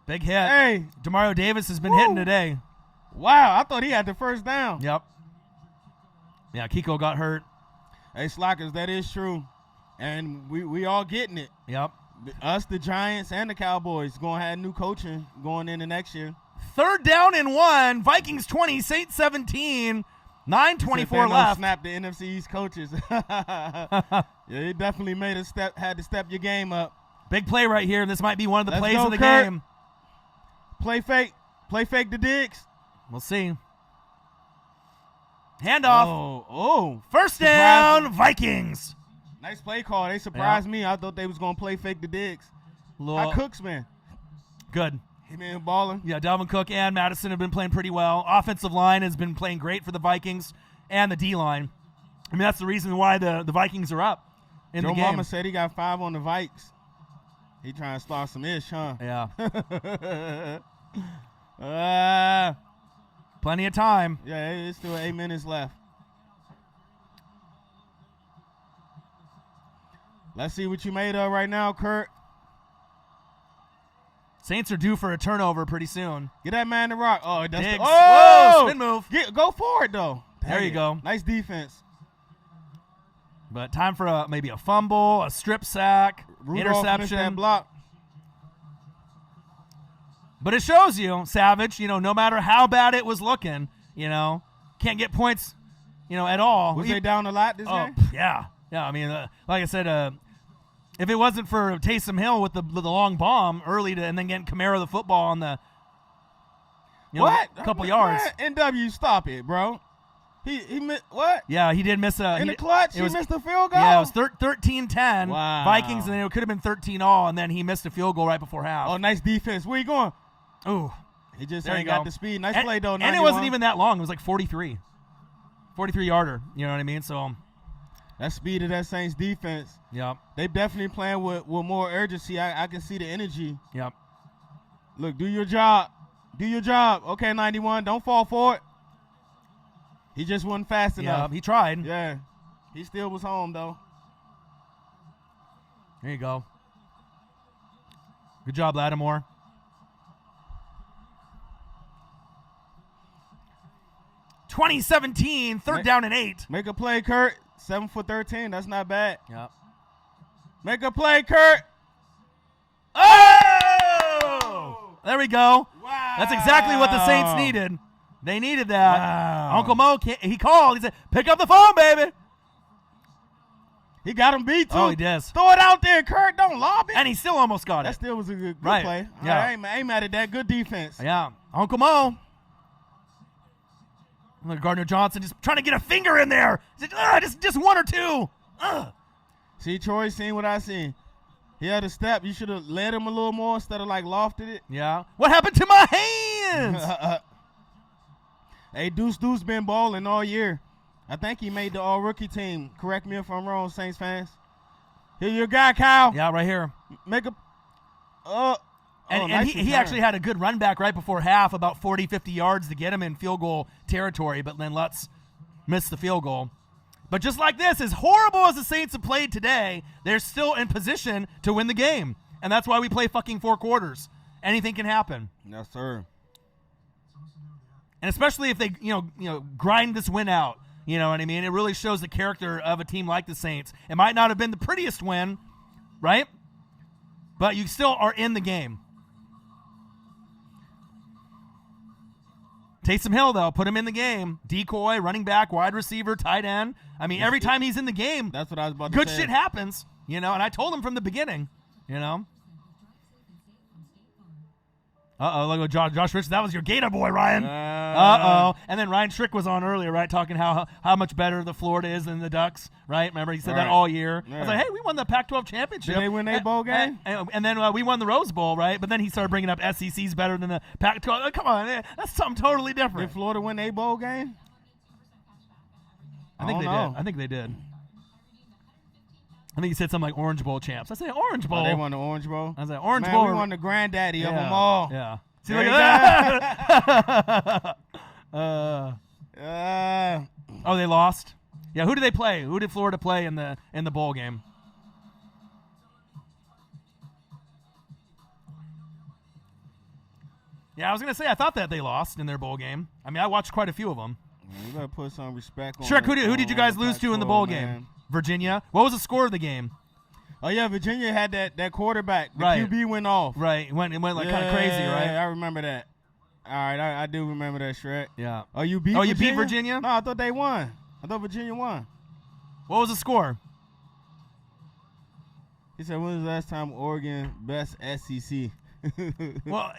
Big hit. Hey. Demario Davis has been hitting today. Wow, I thought he had the first down. Yep. Yeah, Kiko got hurt. Hey, Slockers, that is true. And we all getting it. Yep. Us, the Giants, and the Cowboys going to have new coaching going into next year. 3rd down and 1. Vikings 20, Saints 17. 9:24 left. Snap the NFC East coaches. Yeah, you definitely had to step your game up. Big play right here. This might be one of the Let's plays go, of the Kurt. game. Play fake the Diggs. We'll see. Handoff. Oh. First Surprise down, them. Vikings. Nice play call. They surprised me. I thought they was going to play fake the Diggs. How Cooks, man? Good. He been balling. Yeah, Dalvin Cook and Madison have been playing pretty well. Offensive line has been playing great for the Vikings and the D-line. I mean, that's the reason why the Vikings are up in Joe the game. Mama said he got 5 on the Vikes. He trying to start some ish, huh? Yeah. Plenty of time. Yeah, it's still 8 minutes left. Let's see what you made of right now, Kurt. Saints are due for a turnover pretty soon. Get that man the rock. Oh, that's Diggs. oh, Whoa, spin move. Go for it though. There Dang you it. go. Nice defense. But time for maybe a fumble, a strip sack, Rudolph missed that interception. block. But it shows you, Savage, no matter how bad it was looking, can't get points, at all. Was they down a lot this game? Yeah. Yeah, I mean, like I said, if it wasn't for Taysom Hill with the long bomb early and then getting Kamara the football on the couple yards. Man, NW, stop it, bro. He missed what? Yeah, he did miss in the clutch. He missed a field goal. Yeah, it was 13-10 Wow. Vikings, and then it could have been 13-all, and then he missed a field goal right before half. Oh, nice defense. Where you going? Ooh, He just there ain't you got go. the speed. Nice and, play though. and it wasn't even that long. It was like 43 yarder. You know what I mean? So that speed of that Saints defense. Yep. They definitely playing with more urgency. I can see the energy. Yep. Look, do your job. Do your job. Okay, 91. Don't fall for it. He just wasn't fast enough. Yeah, he tried. Yeah. He still was home, though. There you go. Good job, Lattimore. (2017) third down and 8. Make a play, Kurt. 7 for 13. That's not bad. Yep. Make a play, Kurt. Oh! There we go. Wow. That's exactly what the Saints needed. They needed that. Wow. Uncle Mo, he called. He said, pick up the phone, baby. He got him beat, too. Oh, he does. Throw it out there, Kurt. Don't lob it. And he still almost got That it. still was a good Right. play. Yeah. I ain't mad at that. Good defense. Yeah. Uncle Mo. Look, Gardner Johnson just trying to get a finger in there. He said, just one or two. See, Troy seen what I seen. He had a step. You should have led him a little more instead of like lofted it. Yeah. What happened to my hands? Hey, Deuce been balling all year. I think he made the all-rookie team. Correct me if I'm wrong, Saints fans. Here your guy, Kyle. Yeah, right here. Make a And nice he return. actually had a good run back right before half, about 40, 50 yards to get him in field goal territory, but then Lutz missed the field goal. But just like this, as horrible as the Saints have played today, they're still in position to win the game. And that's why we play fucking 4 quarters. Anything can happen. Yes, sir. And especially if they, grind this win out. You know what I mean? It really shows the character of a team like the Saints. It might not have been the prettiest win, right? But you still are in the game. Taysom Hill, though, put him in the game. Decoy, running back, wide receiver, tight end. I mean, every time he's in the game, That's what I was about to good say. shit happens, and I told him from the beginning, Uh-oh, look at Josh Rich. That was your Gator boy, Ryan. Uh-oh. And then Ryan Strick was on earlier, right, talking how much better the Florida is than the Ducks, right? Remember, he said that all year. I was like, hey, we won the Pac-12 championship. Did they win a bowl game? And then we won the Rose Bowl, right? But then he started bringing up SEC's better than the Pac-12. Come on, that's something totally different. Did Florida win a bowl game? I think they did. I think they did. I think he said something like Orange Bowl champs. I said Orange Bowl. Oh, they won the Orange Bowl? I said Orange Man, Bowl. we won the granddaddy of them all. Yeah. See, There look you at that. go. They lost. Yeah, who did they play? Who did Florida play in the bowl game? Yeah, I was gonna say I thought that they lost in their bowl game. I mean, I watched quite a few of them. You better put some respect on Shrek, the- who did you guys on lose to in the Pac-12, bowl man. game? Virginia. What was the score of the game? Oh yeah, Virginia had that quarterback. The Right. QB went off. Right, it went like kind of crazy, right? I remember that. All right, I do remember that, Shrek. Yeah. Oh, you beat. Oh, you beat Virginia? Virginia? No, I thought they won. I thought Virginia won. What was the score? He said, "When was the last time Oregon best SEC?" Well,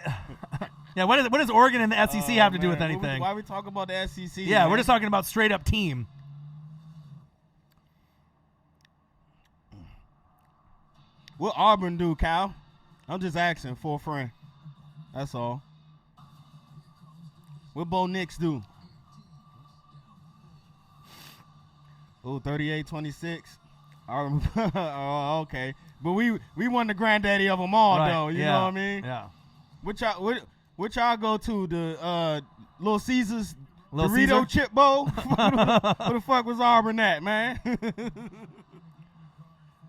yeah. What does Oregon and the SEC have to do with Man, anything? Why we talk about the SEC? Yeah, man? we're just talking about straight up team. What Auburn do, Cal? I'm just asking for a friend. That's all. What Bo Nix do? Oh, 38-26. Oh, okay. But we won the granddaddy of them all, Right, though. You yeah, know what I mean? Yeah. What Which y'all go to? The Little Caesars Little Dorito Caesar? chip bowl? Where the fuck was Auburn at, man?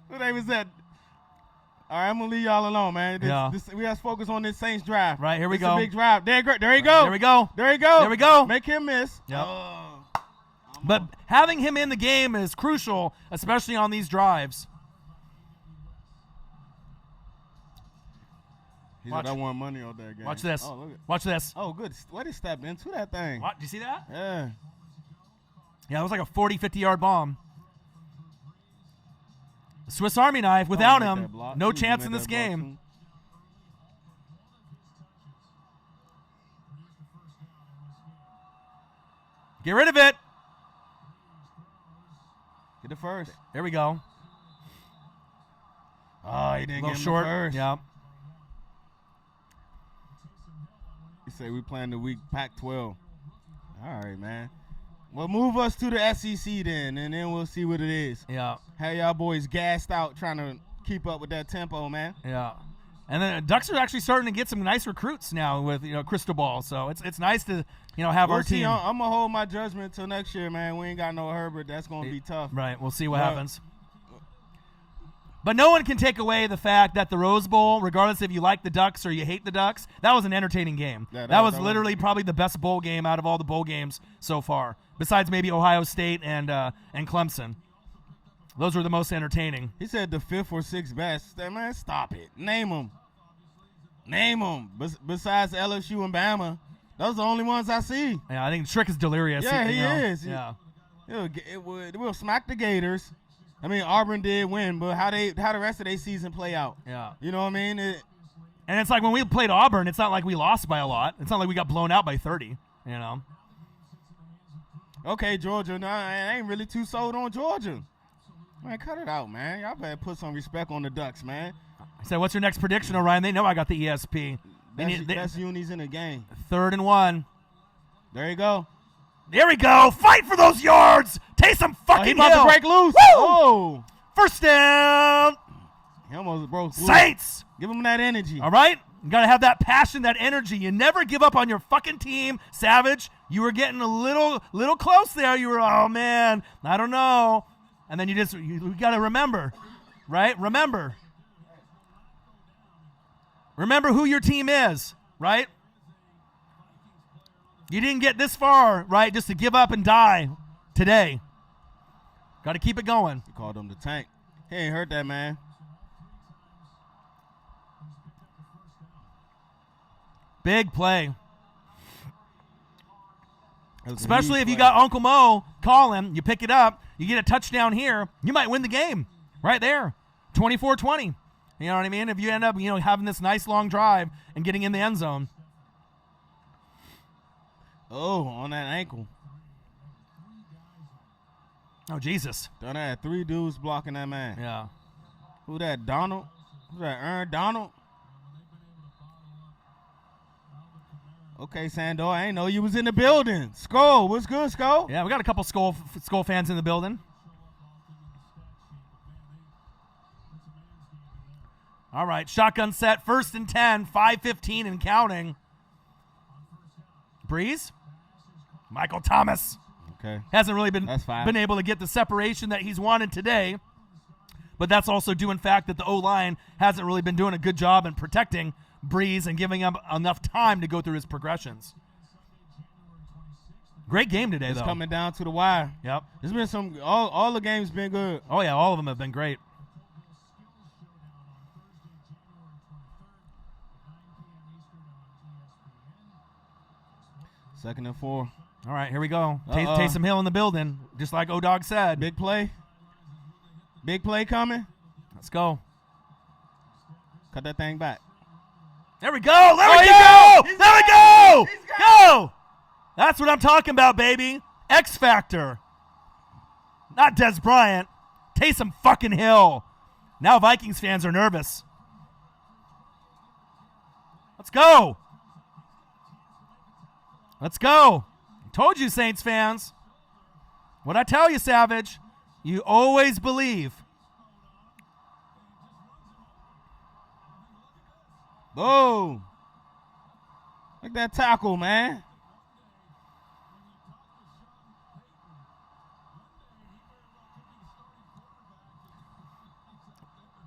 What they was at? All right, I'm going to leave y'all alone, man. We have to focus on this Saints drive. Right, here we It's go. a big drive. There you go. There we go. There you go. There we go. Make him miss. Yep. But having him in the game is crucial, especially on these drives. He Watch. said I won money on that game. Watch this. Oh, look at. Watch this. Oh, good. What he stepped into that thing. What? Do you see that? Yeah. Yeah, it was like a 40, 50-yard bomb. Swiss Army knife. Without Make him, that block, no too. chance Make in this that block, game. too. Get rid of it. Get the first. There we go. Oh, he A didn't little get him short. the first. Yeah. He said we playing the week Pac-12. All right, man. Well, move us to the SEC then, and then we'll see what it is. Yeah. Have y'all boys gassed out trying to keep up with that tempo, man. Yeah. And then Ducks are actually starting to get some nice recruits now with Crystal Ball. So it's nice to have We'll our see. team. I'm gonna hold my judgment till next year, man. We ain't got no Herbert. That's gonna be tough. Right. We'll see what But- happens. But no one can take away the fact that the Rose Bowl, regardless if you like the Ducks or you hate the Ducks, that was an entertaining game. Yeah, that was that literally probably the best bowl game out of all the bowl games so far, besides maybe Ohio State and Clemson. Those were the most entertaining. He said the 5th or 6th best. Man, stop it. Name them. Name them. Besides LSU and Bama, those are the only ones I see. Yeah, I think Trick is delirious. Yeah, he you know. is. Yeah. We'll smack the Gators. I mean, Auburn did win, but how the rest of their season play out? Yeah. You know what I mean? And it's like when we played Auburn, it's not like we lost by a lot. It's not like we got blown out by 30, Okay, Georgia. No, I ain't really too sold on Georgia. Man, cut it out, man. Y'all better put some respect on the Ducks, man. So what's your next prediction, Orion? They know I got the ESP. Best unis in the game. 3rd and 1. There you go. There we go. Fight for those yards. Taysom fucking He about Hill. to break loose. Woo! Oh. First down. He almost broke loose. Saints. Give him that energy. All right? You got to have that passion, that energy. You never give up on your fucking team, Savage. You were getting a little close there. You were, oh, man, I don't know. And then you got to remember, right? Remember who your team is, right? You didn't get this far, right, just to give up and die today. Got to keep it going. He called him the tank. He ain't hurt that man. Big play. That was a Especially huge if you play. got Uncle Mo calling, you pick it up, you get a touchdown here, you might win the game right there. 24-20. You know what I mean? If you end up, having this nice long drive and getting in the end zone. Oh, on that ankle. Oh, Jesus. Done had 3 dudes blocking that man. Yeah. Who that, Donald? Who that, Aaron Donald? Okay, Sandor, I ain't know you was in the building. Skull, what's good, Skull? Yeah, we got a couple Skull fans in the building. All right, shotgun set, 1st and 10, 5:15 and counting. Breeze? Michael Thomas. Okay. Hasn't really been That's fine. been able to get the separation that he's wanted today. But that's also due in fact that the O-line hasn't really been doing a good job in protecting Breeze and giving him enough time to go through his progressions. Great game today, It's though. coming down to the wire. Yep. There's been all the games been good. Oh, yeah, all of them have been great. Second and 4. All right, here we go. Uh-oh. Taysom Hill in the building, just like O-Dog said. Big play. Big play coming. Let's go. Cut that thing back. There we go. There we he's go. got it. There we go. Go. That's what I'm talking about, baby. X Factor. Not Des Bryant. Taysom fucking Hill. Now Vikings fans are nervous. Let's go. Let's go. Told you, Saints fans. What I tell you, Savage, you always believe. Boom. Look at that tackle, man.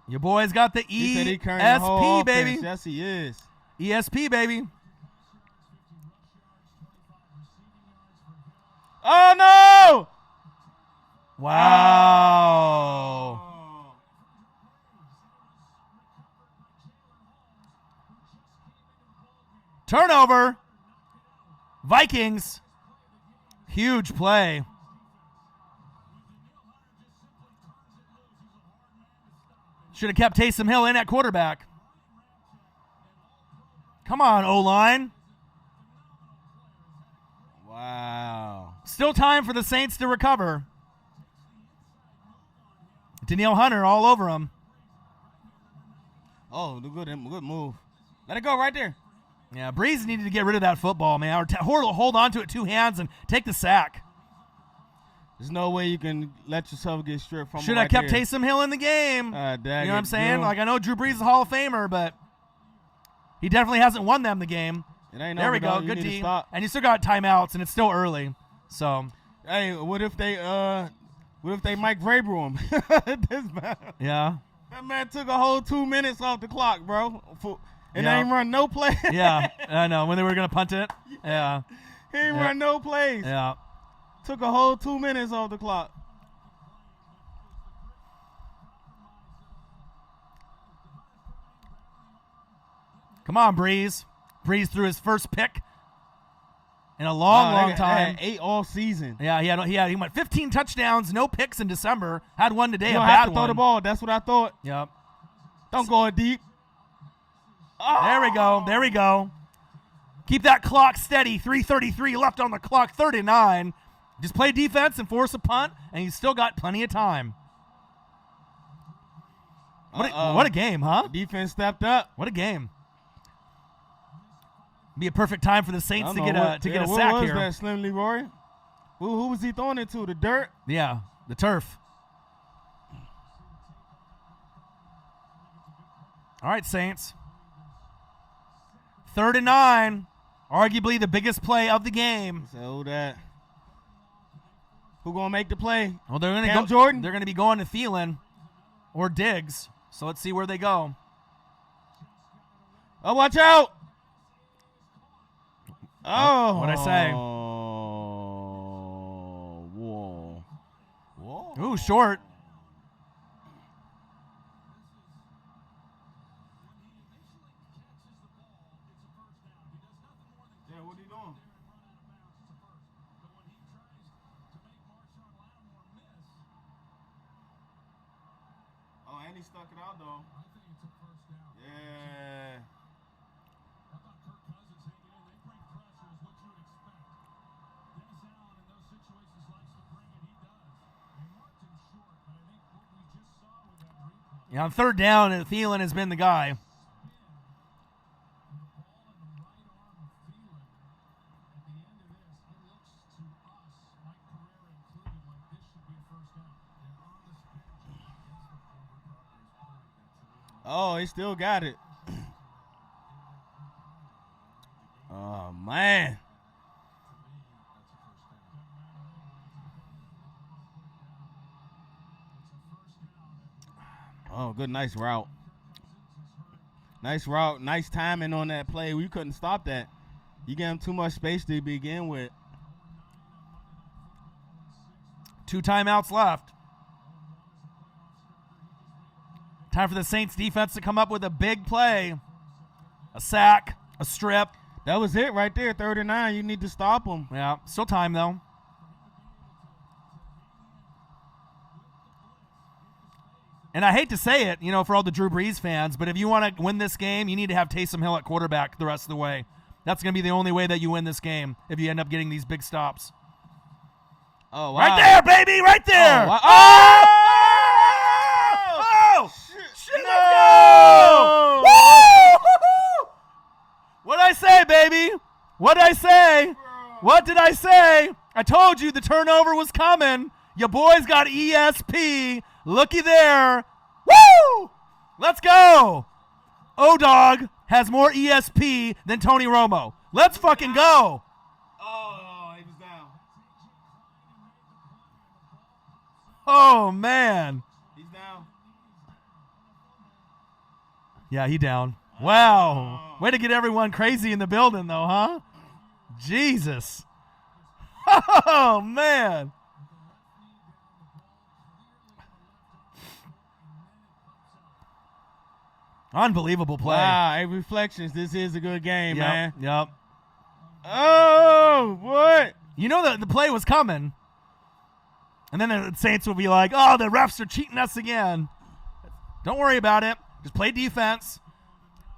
Your boy's got the He said he carrying the whole ESP, offense. baby. Yes, he is. ESP, baby. Oh, no! Wow. Turnover. Vikings. Huge play. Should have kept Taysom Hill in at quarterback. Come on, O-line. Wow. Still time for the Saints to recover. Danielle Hunter all over him. Oh, good move. Let it go right there. Yeah, Breeze needed to get rid of that football, man. Or hold on to it 2 hands and take the sack. There's no way you can let yourself get stripped from. Should have kept Taysom Hill in the game. You know what I'm saying? Like, I know Drew Brees is a Hall of Famer, but he definitely hasn't won them the game. It ain't there over, we go. though. You Good need to D. stop. And you still got timeouts, and it's still early. So, hey, what if they Mike Vrabel him? This man, yeah. that man took a whole 2 minutes off the clock, bro. And Yeah. they ain't run no play. Yeah, I know. When they were going to punt it. Yeah. He ain't run no plays. Yeah. Took a whole 2 minutes off the clock. Come on, Breeze. Breeze threw his first pick in a long time. 8 all season. Yeah, he went 15 touchdowns, no picks in December. Had one today, You a don't bad have to throw one. the ball. That's what I thought. Yep. Don't go in deep. Oh! There we go. There we go. Keep that clock steady. 3:33 left on the clock. 39. Just play defense and force a punt, and you still got plenty of time. What a game, huh? Defense stepped up. What a game. Be a perfect time for the Saints to get a sack what was here. that, Slim Leroy? Who was he throwing it to? The dirt? Yeah, the turf. All right, Saints. 3rd and 9. Arguably the biggest play of the game. So that. Who gonna make the play? Well, they're gonna Cam go. Jordan? They're gonna be going to Thielen or Diggs. So let's see where they go. Oh, watch out! Oh, What'd I say? Whoa. Whoa. Ooh, short. Yeah, what are you doing? Oh, and he stuck it out though. I think it's a first down. Yeah. How about Kirk Cousins hanging in? They bring pressure, is what you would expect. Dennis Allen in those situations likes to bring it. He does. They marked him short, but I think what we just saw with that replay. Yeah, on 3rd down, and Thielen has been the guy. And the ball in the right arm of Thielen. At the end of this, it looks to us, Mike Pereira included, like this should be a first down. And on the spectrum, I guess the former Cardinals played that to Oh, he still got it. Oh man. Oh, good, nice route. Nice route, nice timing on that play. We couldn't stop that. You gave him too much space to begin with. 2 timeouts left. Time for the Saints defense to come up with a big play. A sack, a strip. That was it right there, 3rd and 9. You need to stop him. Yeah, still time though. And I hate to say it, you know, for all the Drew Brees fans, but if you want to win this game, you need to have Taysom Hill at quarterback the rest of the way. That's going to be the only way that you win this game if you end up getting these big stops. Oh, wow. Right there, baby, right there. Oh, wow. Oh! Shit, No! let's go! Woo! What'd I say, baby? What'd I say? What did I say? I told you the turnover was coming. Your boys got ESP. Looky there. Woo! Let's go. O-Dog has more ESP than Tony Romo. Let's fucking go. Oh, he was down. Oh, man. He's down. Yeah, he down. Wow. Way to get everyone crazy in the building, though, huh? Jesus. Oh, man. Unbelievable play. Wow, hey, reflections. This is a good game, man. Yep. Oh, what? You know that the play was coming. And then the Saints will be like, oh, the refs are cheating us again. Don't worry about it. Just play defense.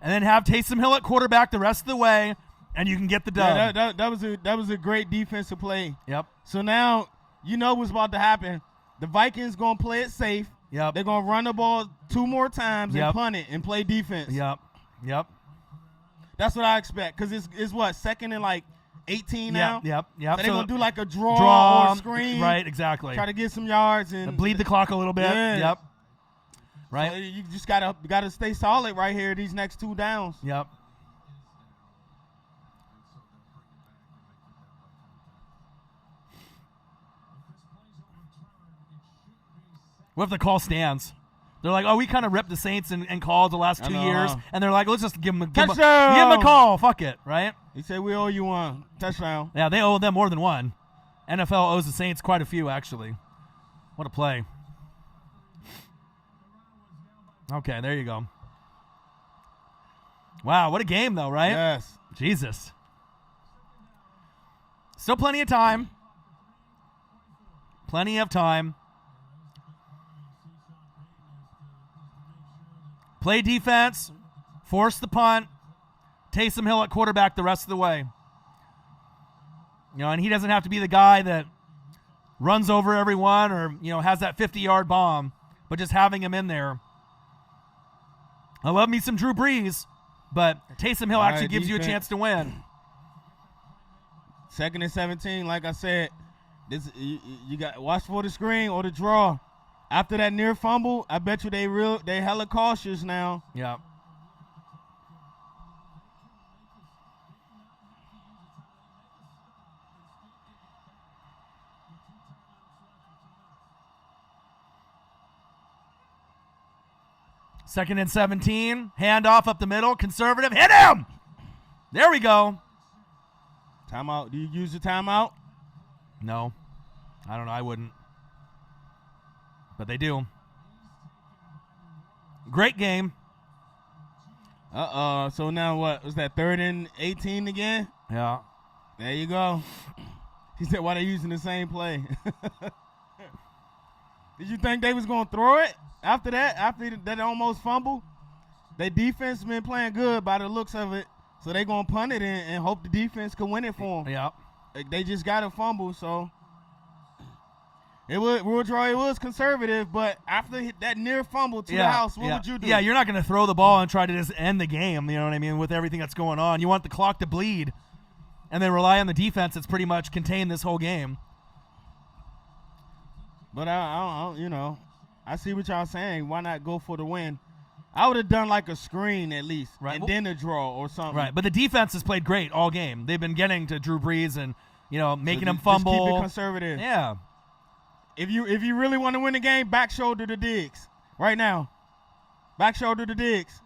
And then have Taysom Hill at quarterback the rest of the way, and you can get the dub. Yeah, that was a great defensive play. Yep. So now you know what's about to happen. The Vikings going to play it safe. Yep. They're going to run the ball 2 more times Yep. and punt it and play defense. Yep. That's what I expect because it's what, second and like 18 now? Yep. So they're going to do like a draw or a screen. Right, exactly. Try to get some yards and bleed the clock a little bit. Yeah. Yep. So Right. you just gotta stay solid right here these next 2 downs. Yep. What if the call stands? They're like, oh, we kind of ripped the Saints and called the last 2 years, and they're like, let's just give them a call. Fuck it, right? He said we owe you one touchdown. Yeah, they owe them more than one. NFL owes the Saints quite a few, actually. What a play. Okay, there you go. Wow, what a game, though, right? Yes. Jesus. Still plenty of time. Plenty of time. Play defense. Force the punt. Taysom Hill at quarterback the rest of the way. You know, and he doesn't have to be the guy that runs over everyone or, you know, has that 50-yard bomb, but just having him in there. I love me some Drew Brees, but Taysom Hill actually gives you a chance to win. 2nd and 17, like I said, this you got watch for the screen or the draw. After that near fumble, I bet you they hella cautious now. Yeah. Second and 17, handoff up the middle, conservative, hit him! There we go. Timeout. Do you use the timeout? No. I don't know. I wouldn't. But they do. Great game. So now what? Was that 3rd and 18 again? Yeah. There you go. He said, why they using the same play? Did you think they was going to throw it after that? After that almost fumble? Their defense been playing good by the looks of it. So they going to punt it and hope the defense can win it for them. Yeah. They just got a fumble, so it was conservative, but after that near fumble to the house, what would you do? Yeah, you're not going to throw the ball and try to just end the game, you know what I mean, with everything that's going on. You want the clock to bleed and then rely on the defense that's pretty much contained this whole game. But I see what y'all saying. Why not go for the win? I would have done like a screen at least, right, and then a draw or something. Right, but the defense has played great all game. They've been getting to Drew Brees and, you know, making him fumble. Just keep it conservative. Yeah. If you really want to win the game, back shoulder to Diggs right now. Back shoulder to Diggs.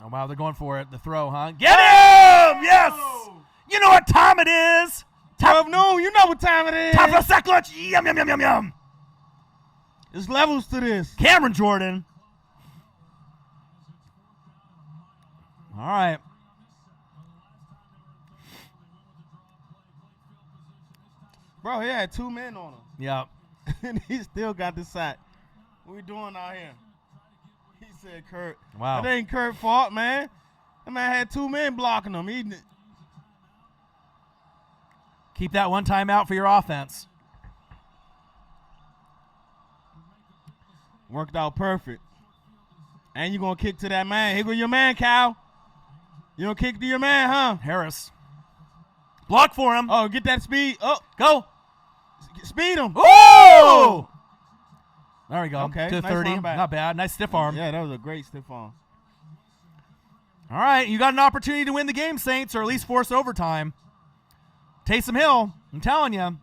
Oh, wow, they're going for it. The throw, huh? Get him! Yes! You know what time it is. 12 noon, you know what time it is. Time for a sack lunch. Yum, yum, yum, yum, yum. There's levels to this. Cameron Jordan. All right. Bro, he had 2 men on him. Yeah. And he still got the sack. What we doing out here? He said Kurt. Wow. That ain't Kurt's fault, man. That man had 2 men blocking him. Keep that one timeout for your offense. Worked out perfect. And you're going to kick to that man. Here go your man, Cal. You going to kick to your man, huh? Harris. Block for him. Oh, get that speed. Oh, go. Speed him. Oh! There we go. Okay, To nice 30. run back. Not bad. Nice stiff arm. Yeah, that was a great stiff arm. All right, you got an opportunity to win the game, Saints, or at least force overtime. Taysom Hill, I'm telling you.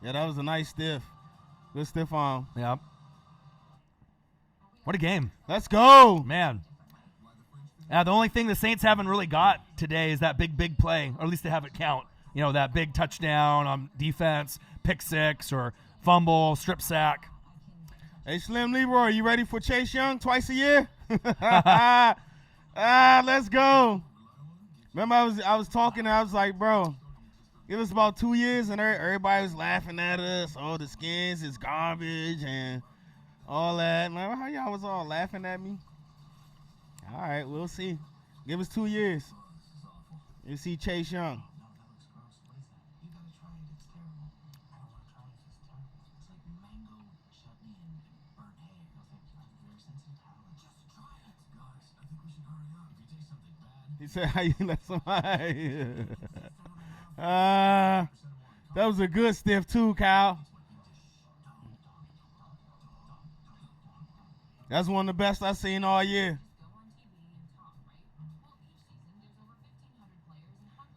Yeah, that was a nice stiff. Good stiff arm. Yep. What a game. Let's go. Man. The only thing the Saints haven't really got today is that big play, or at least they have it count. You know, that big touchdown on defense, pick six, or fumble, strip sack. Hey, Slim Leroy, you ready for Chase Young twice a year? Let's go. Remember, I was talking, and I was like, bro, it was about 2 years, and everybody was laughing at us. Oh, the Skins is garbage and all that. Remember how y'all was all laughing at me? All right, we'll see. Give us 2 years. You'll see Chase Young. He said, how you let somebody? That was a good stiff too, Kyle. That's one of the best I've seen all year.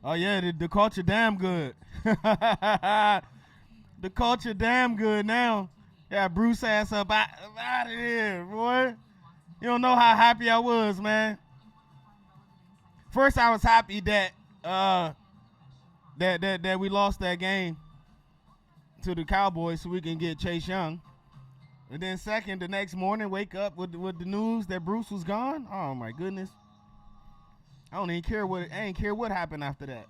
Oh, yeah, the culture damn good. The culture damn good now. Yeah, Bruce ass up out of here, boy. You don't know how happy I was, man. First, I was happy that that we lost that game to the Cowboys so we can get Chase Young. And then second, the next morning, wake up with the news that Bruce was gone. Oh my goodness! I don't even care what happened after that.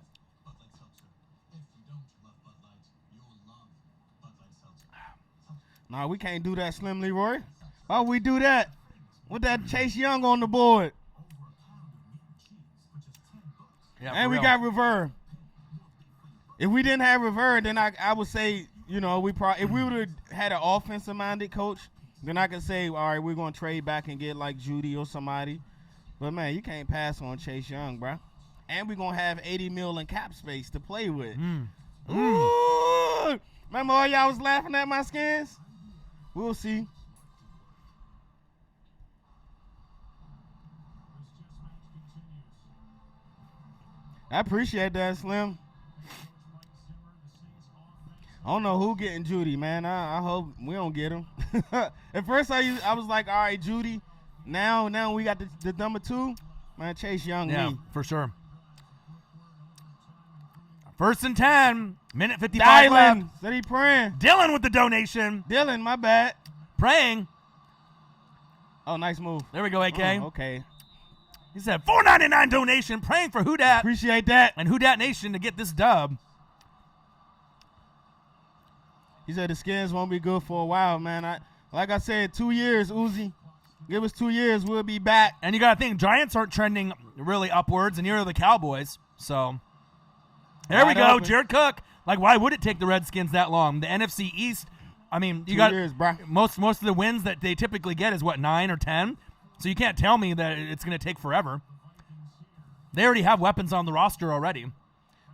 Nah, we can't do that, Slim Leroy. Why would we do that? With that Chase Young on the board. Yeah, and we real. got Rivera. If we didn't have Rivera, then I would say, you know, if we would have had an offensive-minded coach, then I could say, all right, we're going to trade back and get like Judy or somebody. But, man, you can't pass on Chase Young, bro. And we're going to have $80 million in cap space to play with. Ooh. Remember all y'all was laughing at my Skins? We'll see. I appreciate that, Slim. I don't know who getting Judy, man. I hope we don't get him. At first, I was like, all right, Judy. Now we got the number 2. Man, Chase Young. Yeah, me. for sure. 1st and 10. Minute 55 left. Dylan. Said he praying. Dylan with the donation. Dylan, my bad. Praying. Oh, nice move. There we go, AK. Oh, okay. He said $4.99 donation, praying for Who Dat Appreciate that. and Who Dat Nation to get this dub. He said the Skins won't be good for a while, man. Like I said, 2 years, Uzi. Give us 2 years, we'll be back. And you got to think, Giants aren't trending really upwards, and neither are the Cowboys. So there we go, open. Jared Cook. Like, why would it take the Redskins that long? The NFC East, I mean, you 2 got years, bro. most of the wins that they typically get is, 9 or 10? So you can't tell me that it's going to take forever. They already have weapons on the roster already.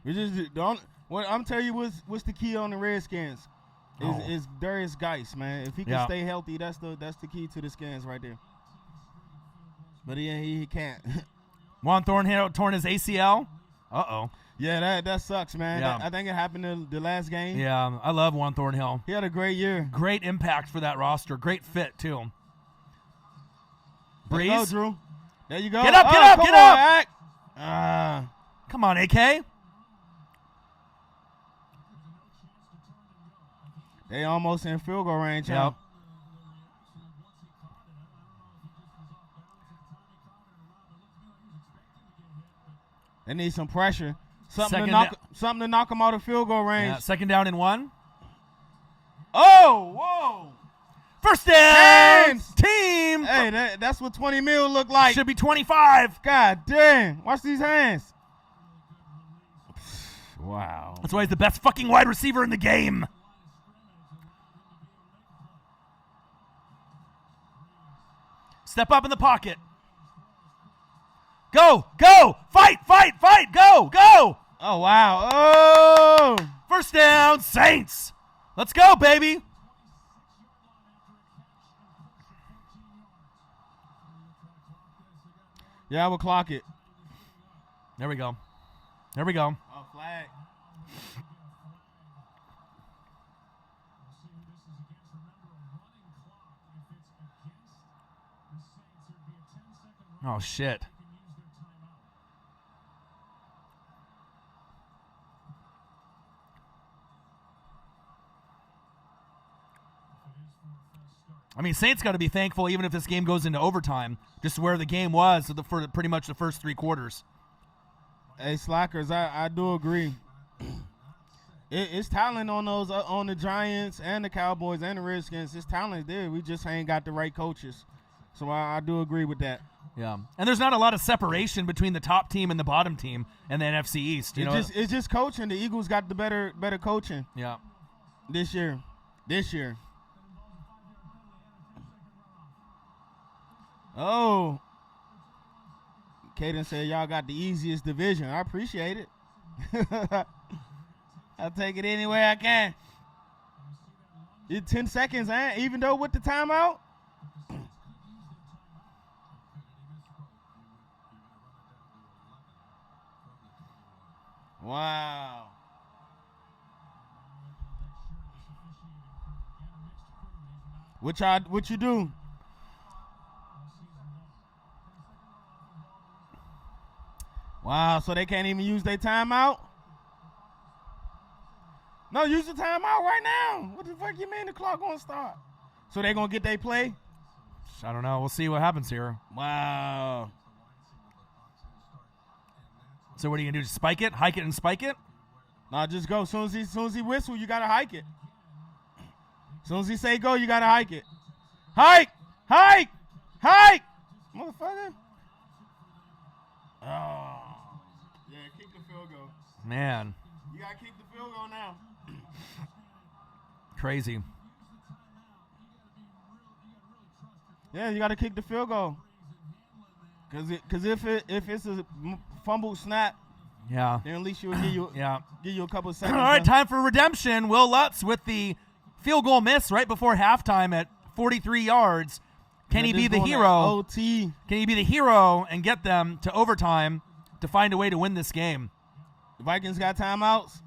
We just don't. What I'm telling you, what's the key on the Redskins is Darius Geis, man. If he can stay healthy, that's the key to the Skins right there. But he can't. Juan Thornhill torn his ACL. Uh-oh. Yeah, that sucks, man. Yeah. I think it happened the last game. Yeah, I love Juan Thornhill. He had a great year. Great impact for that roster. Great fit, too. Breeze. There you go, Drew. There you go. Get up, get up, get up. Come on, AK. They almost in field goal range. Huh? Yep. They need some pressure. Something Second to knock them out of field goal range. Yeah, 2nd down and 1. Oh, whoa. First down. Hands. Team. Hey, that's what 20 mil look like. Should be 25. God damn. Watch these hands. Wow. That's why he's the best fucking wide receiver in the game. Step up in the pocket. Go, go, fight, go, go. Oh, wow. Oh. First down, Saints. Let's go, baby. Yeah, I will clock it. There we go. There we go. Oh, flag. We'll see who this is against. Remember, a running clock. If it's against the Saints, there'd be a 10-second run. Oh, shit. They can use their timeout. If it is for a false start. I mean, Saints got to be thankful even if this game goes into overtime, just where the game was for pretty much the first 3 quarters. Hey, Slackers, I do agree. It's talent on those on the Giants and the Cowboys and the Redskins. It's talent there. We just ain't got the right coaches. So I do agree with that. Yeah. And there's not a lot of separation between the top team and the bottom team in the NFC East. It's just coaching. The Eagles got the better coaching Yeah. this year. Oh. Caden said y'all got the easiest division. I appreciate it. I'll take it any way I can. It's 10 seconds, even though with the timeout. Wow. What you do? Wow, so they can't even use their timeout? No, use the timeout right now. What the fuck you mean the clock gonna start? So they gonna get their play? I don't know. We'll see what happens here. Wow. So what are you gonna do? Just spike it, hike it, and spike it? Nah, just go. As soon as he whistle, you gotta hike it. As soon as he say go, you gotta hike it. Hike! Motherfucker. Oh. Yeah, kick the field goal. Man. You gotta kick the field goal now. Crazy. Yeah, you gotta kick the field goal. Cause if it's a fumbled snap, Yeah. then at least you'll give you a couple seconds. All right, time for redemption. Will Lutz with the field goal miss right before halftime at 43 yards. Can he be the hero? OT. Can he be the hero and get them to overtime to find a way to win this game? The Vikings got timeouts.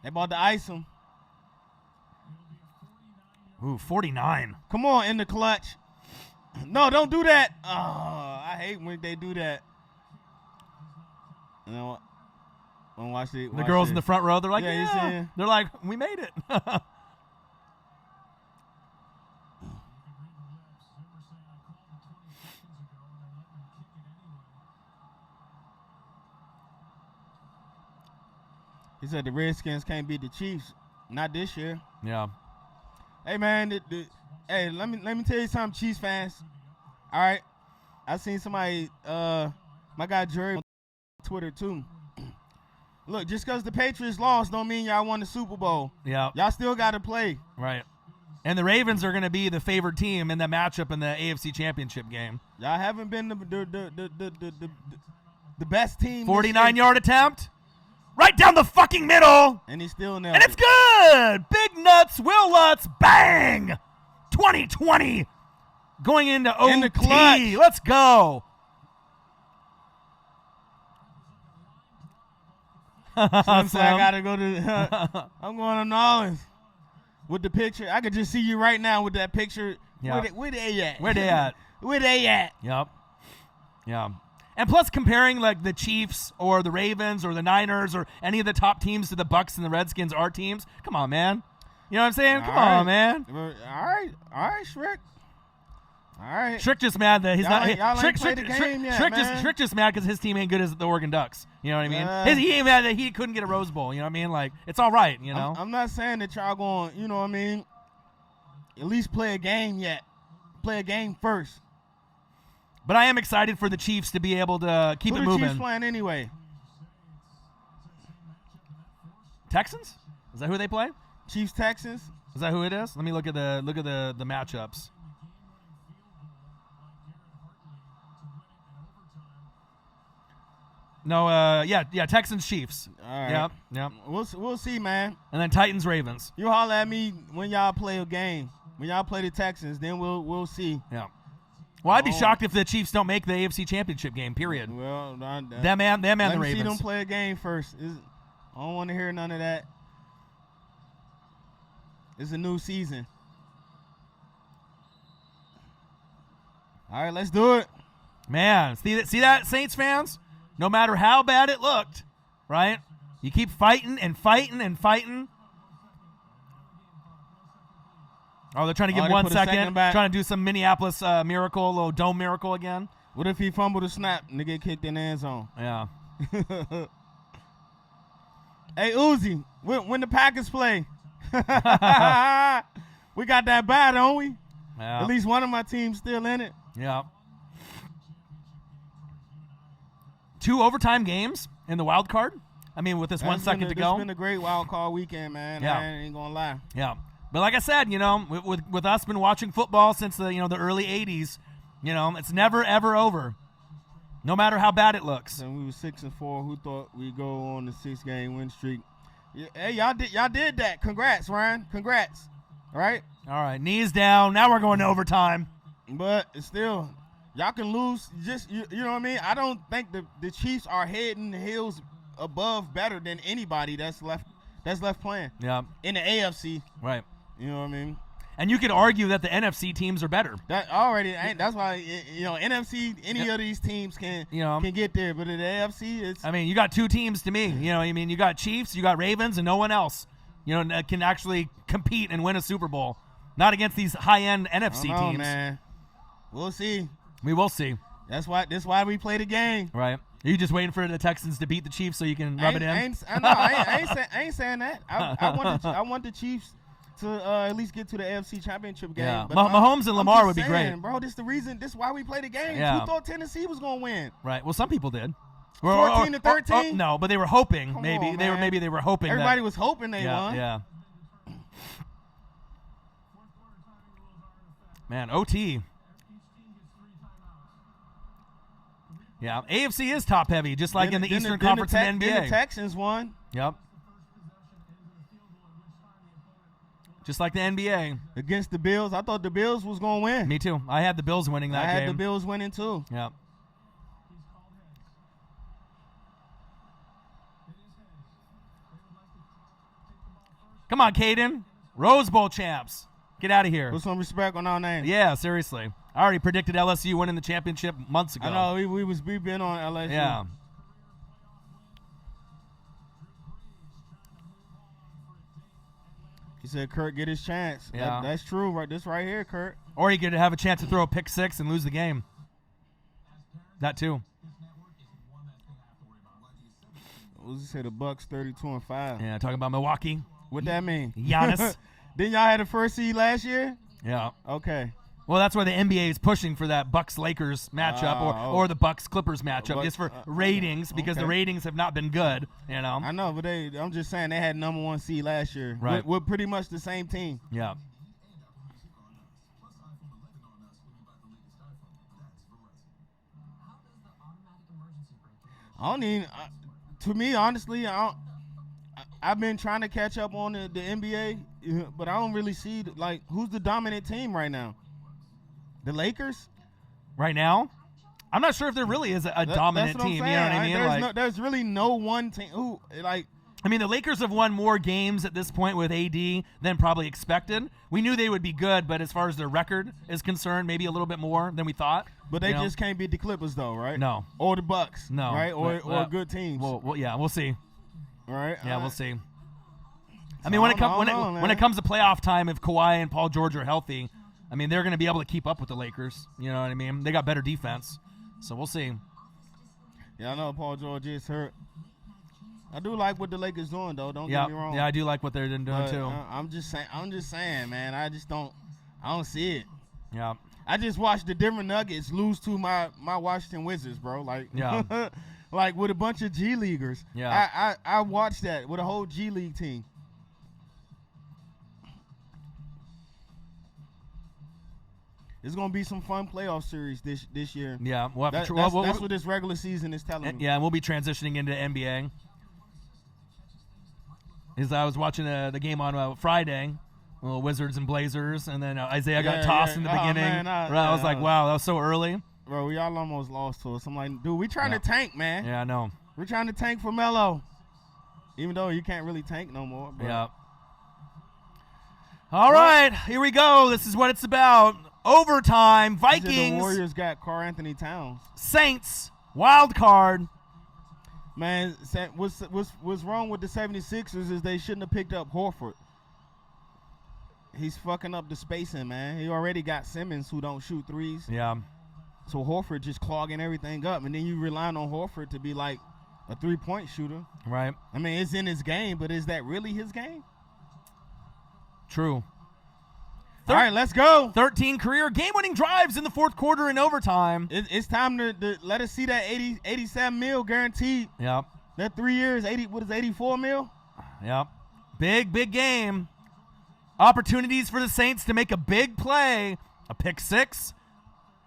They about to ice them. Ooh, 49. Come on, in the clutch. No, don't do that. Oh, I hate when they do that. You know what? Watch it. The girls in the front row, they're like, Yeah, you yeah. see? They're like, we made it. He said the Redskins can't beat the Chiefs. Not this year. Yeah. Hey, man. Hey, let me tell you something, Chiefs fans. All right. I seen somebody, my guy Jerry on Twitter, too. Look, just because the Patriots lost don't mean y'all won the Super Bowl. Yeah. Y'all still got to play. Right. And the Ravens are going to be the favored team in the matchup in the AFC Championship game. Y'all haven't been the best team. 49-yard attempt. Right down the fucking middle. And he still nailed And it's good. Big Nuts, Will Lutz, bang. 2020 going into OT. In the clutch. Let's go. Slim said I gotta go to. I'm going to New Orleans with the picture. I could just see you right now with that picture. Yeah. Where they at? Where they at? Where they at? Yep. Yeah. And plus comparing like the Chiefs or the Ravens or the Niners or any of the top teams to the Bucks and the Redskins, our teams. Come on, man. You know what I'm saying? Come on, man. All right, Shrek. All right. Shrick just mad that he's Y'all not. ain't played the game yet, man. Shrick just mad because his team ain't good as the Oregon Ducks. You know what I mean? He ain't mad that he couldn't get a Rose Bowl. You know what I mean? Like, it's all right. You know. I'm not saying that y'all going. You know what I mean? At least play a game yet. Play a game first. But I am excited for the Chiefs to be able to keep it Who the moving. Chiefs playing anyway? Texans? Is that who they play? Chiefs Texans. Is that who it is? Let me look at the matchups. No, yeah, Texans Chiefs. All right. Yep. We'll see, man. And then Titans Ravens. You holler at me when y'all play a game. When y'all play the Texans, then we'll see. Yeah. Well, I'd be shocked if the Chiefs don't make the AFC Championship game, period. Well, Them and the let me Ravens. see them play a game first. I don't want to hear none of that. It's a new season. All right, let's do it. Man, see that, Saints fans? No matter how bad it looked, right? You keep fighting and fighting and fighting. Oh, they're trying to give they 1 put a second. second back. Trying to do some Minneapolis miracle, a little dome miracle again. What if he fumbled a snap and they get kicked in the end zone? Yeah. Hey, Uzi, when the Packers play, we got that bad, don't we? Yeah. At least one of my teams still in it. Yeah. 2 overtime games in the wild card. I mean, with this 1 second to go. It's been a great wild card weekend, man. Yeah. I ain't gonna lie. Yeah. But like I said, with us been watching football since the early 80s, it's never ever over. No matter how bad it looks. And we were 6-4. Who thought we'd go on the 6-game win streak? Yeah, hey, y'all did that. Congrats, Ryan. Congrats. All right? All right, knees down. Now we're going to overtime. But still, y'all can lose. Just you know what I mean? I don't think the Chiefs are head and heels above better than anybody that's left playing. Yeah. In the AFC. Right. You know what I mean? And you could argue that the NFC teams are better. That already ain't. That's why NFC. Any of these teams can get there, but in the AFC, it's. I mean, you got 2 teams to me. You got Chiefs, you got Ravens, and no one else. That can actually compete and win a Super Bowl. Not against these high-end NFC teams. Man. We'll see. We will see. That's why we play the game. Right. Are you just waiting for the Texans to beat the Chiefs so you can rub it in? I ain't saying that. I want the Chiefs to at least get to the AFC Championship game. Yeah. But Mahomes and Lamar would be saying, great. Bro, this is why we play the game. Yeah. Who thought Tennessee was going to win? Right. Well, some people did. 14-13? No, but they were hoping. Come maybe on, they were. man. Maybe they were hoping. Everybody was hoping they won. Yeah. Man, OT. Yeah, AFC is top heavy, just like in the Eastern Conference and NBA. Then the Texans won. Yep. Just like the NBA. Against the Bills. I thought the Bills was going to win. Me too. I had the Bills winning that game. I had the Bills winning too. Yep. Come on, Caden. Rose Bowl champs. Get out of here. Put some respect on our name. Yeah, seriously. I already predicted LSU winning the championship months ago. I know. We've been on LSU. Yeah. He said, Kurt, get his chance. Yeah. That's true. Right. This right here, Kurt. Or he could have a chance to throw a pick 6 and lose the game. That too. What was he say? The Bucks 32-5. Yeah, talking about Milwaukee. What that mean? Giannis. Didn't y'all have the first seed last year? Yeah. Okay. Well, that's why the NBA is pushing for that Bucks-Lakers matchup or the Bucks-Clippers matchup, just for ratings, because the ratings have not been good, I know, but I'm just saying they had number 1 seed last year. Right. We're pretty much the same team. Yeah. I don't even. To me, honestly, I've been trying to catch up on the NBA, but I don't really see who's the dominant team right now. The Lakers. Right now, I'm not sure if there really is a dominant team. You know what I mean? There's really no one team who I mean, the Lakers have won more games at this point with AD than probably expected. We knew they would be good, but as far as their record is concerned, maybe a little bit more than we thought. But they just can't beat the Clippers, though, right? No. Or the Bucks. No. Right? Or good teams. Well, yeah, we'll see. Right? Yeah, we'll see. I mean, when it comes to playoff time, if Kawhi and Paul George are healthy, I mean, they're going to be able to keep up with the Lakers. You know what I mean? They got better defense. So we'll see. Yeah, I know Paul George is hurt. I do like what the Lakers doing, though. Don't get me wrong. Yeah, I do like what they're doing too. I'm just saying, man. I don't see it. Yeah. I just watched the Denver Nuggets lose to my Washington Wizards, bro. Like with a bunch of G Leaguers. Yeah. I watched that with a whole G League team. It's gonna be some fun playoff series this year. Yeah, that's what this regular season is telling me. Yeah, and we'll be transitioning into NBA. As I was watching the game on Friday, Little Wizards and Blazers, and then Isaiah got Yeah, tossed yeah. in the Oh, beginning. man, I was like, wow, that was so early. Bro, y'all almost lost to us. I'm like, dude, we trying to tank, man. Yeah, I know. We're trying to tank for Melo. Even though you can't really tank no more. But Yeah. All right, here we go. This is what it's about. Overtime, the Vikings, Warriors got Karl Anthony Towns. Saints, wild card. Man, what's wrong with the 76ers is they shouldn't have picked up Horford. He's fucking up the spacing, man. He already got Simmons who don't shoot threes. Yeah. So Horford just clogging everything up. And then you relying on Horford to be like a three-point shooter. Right. I mean, it's in his game, but is that really his game? True. All right, let's go. 13 career game-winning drives in the fourth quarter in overtime. It's time to let us see that 87 mil guaranteed. Yep. That 3 years, 84 mil? Yep. Big game. Opportunities for the Saints to make a big play. A pick six,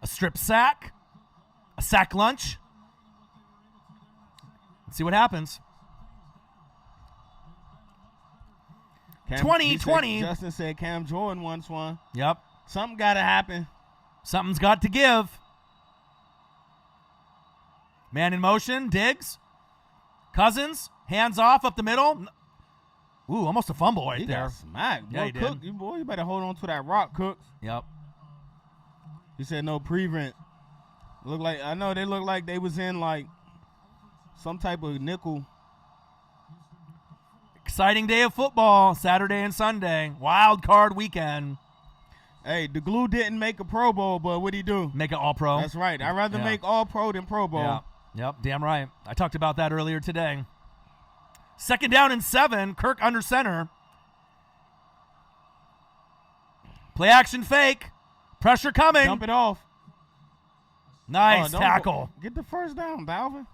a strip sack, a sack lunch. Let's see what happens. 2020. Justin said Cam Jordan wants one. Yep. Something got to happen. Something's got to give. Man in motion, Diggs. Cousins, hands off up the middle. Ooh, almost a fumble right He there. got smacked. Yeah, Boy, he did. Cook, you better hold on to that rock, Cook. Yep. He said no prevent. I know they look like they was in like some type of nickel. Exciting day of football, Saturday and Sunday. Wild card weekend. Hey, the glue didn't make a Pro Bowl, but what'd he do? Make it all pro. That's right. I'd rather Yeah. make all pro than Pro Bowl. Yeah. Yep, damn right. I talked about that earlier today. 2nd down and 7. Kirk under center. Play action fake. Pressure coming. Dump it off. Nice don't tackle. Get the first down, Dalvin.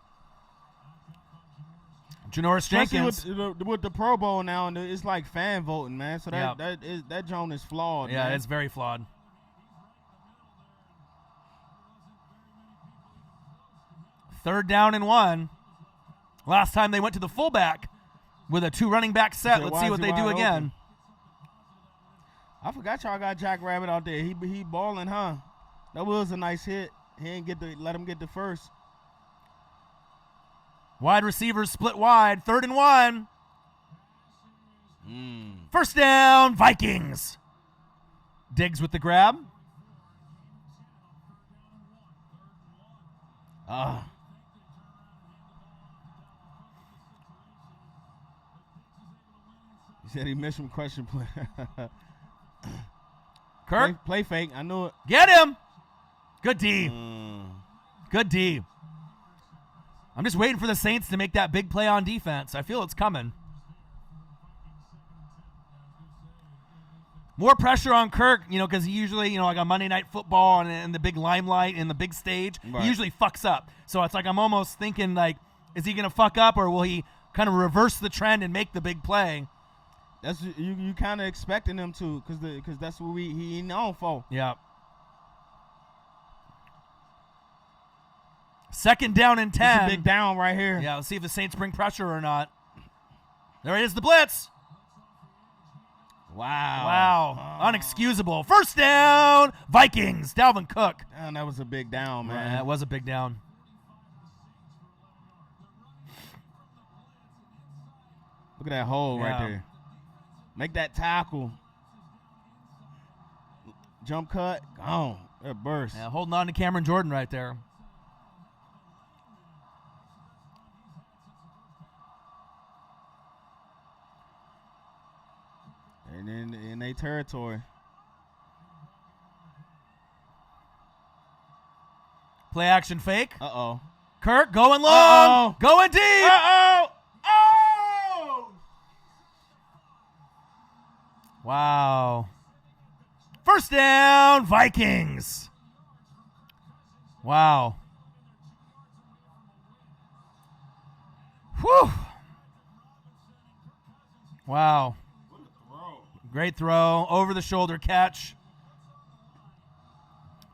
Janoris Especially Jenkins. with the Pro Bowl now, and it's like fan voting, man. So Yeah. that joint is flawed. Yeah, man. it's very flawed. Third down and 1. Last time they went to the fullback with a 2 running back set. So Let's why see is what he they do wide again. open? I forgot y'all got Jack Rabbit out there. He balling, huh? That was a nice hit. He ain't let him get the first. Wide receivers split wide. 3rd and 1. First down, Vikings. Diggs with the grab. He said he missed some question play. Kirk, play fake. I knew it. get him. Good D. Good D. I'm just waiting for the Saints to make that big play on defense. I feel it's coming. More pressure on Kirk, because he usually, like on Monday Night Football and the big limelight and the big stage, Right. he usually fucks up. So it's like I'm almost thinking, like, is he going to fuck up or will he kind of reverse the trend and make the big play? That's you kind of expecting him to, because that's what he known for. Yeah. 2nd down and 10. It's a big down right here. Yeah, let's see if the Saints bring pressure or not. There it is, the blitz. Wow. Unexcusable. First down, Vikings. Dalvin Cook. Damn, that was a big down, man. That was a big down. Look at that hole right Yeah. there. Make that tackle. Jump cut. Gone. That burst. Yeah, holding on to Cameron Jordan right there. And then in their territory. Play action fake. Uh-oh. Kirk going long. Uh-oh. Going deep. Uh-oh. Oh! Wow. First down, Vikings. Wow. Whew. Wow. Great throw. Over the shoulder catch.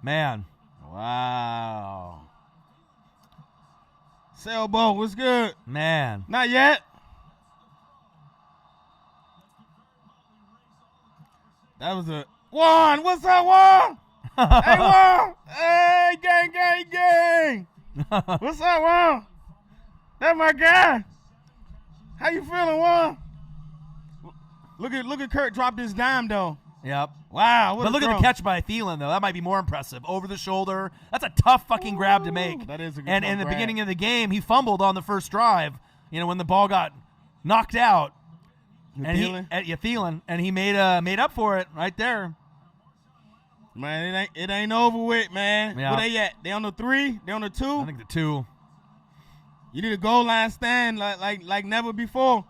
Man. Wow. Sailboat, what's good? Man. Not yet. That was a Juan. What's up, Juan? Hey, Juan. Hey, gang. What's up, Juan? That my guy. How you feeling, Juan? Look at Kurt drop this dime though. Yep. Wow. But look at the catch by Thielen, though. That might be more impressive. Over the shoulder. That's a tough fucking grab to make. That is a good And in grab. the beginning of the game, he fumbled on the first drive, when the ball got knocked out. And Thielen, and he made up for it right there. Man, it ain't over with, man. Yeah. Where they at? They on the 3? They on the 2? I think the 2. You need a goal line stand like never before.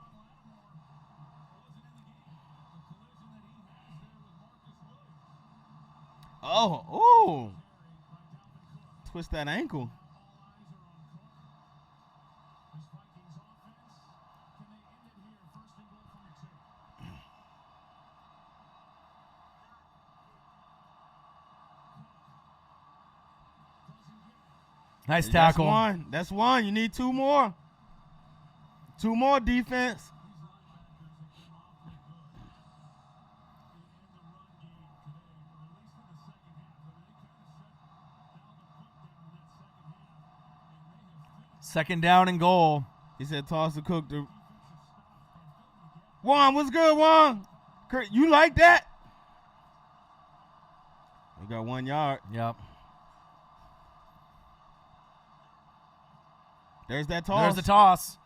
Oh, twist that ankle. Nice tackle. That's one. You need 2 more. 2 more defense. Second down and goal. He said toss the cook to Juan. What's good, Juan? Kurt, you like that? We got 1 yard. Yep. There's that toss. There's the toss.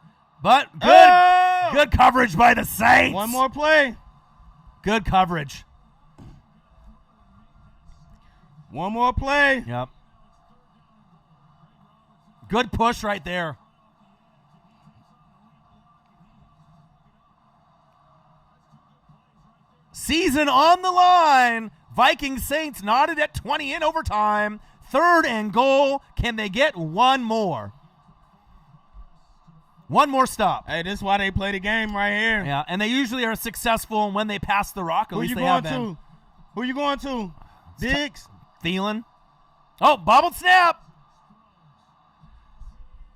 But good coverage by the Saints. 1 more play. Good coverage. 1 more play. Yep. Good push right there. Season on the line. Vikings Saints knotted at 20 in overtime. 3rd and goal. Can they get 1 more? 1 more stop. Hey, this is why they play the game right here. Yeah, and they usually are successful when they pass the rock. At Who least you they going have been. to? Who you going to? Diggs? Thielen. Oh, bobbled snap.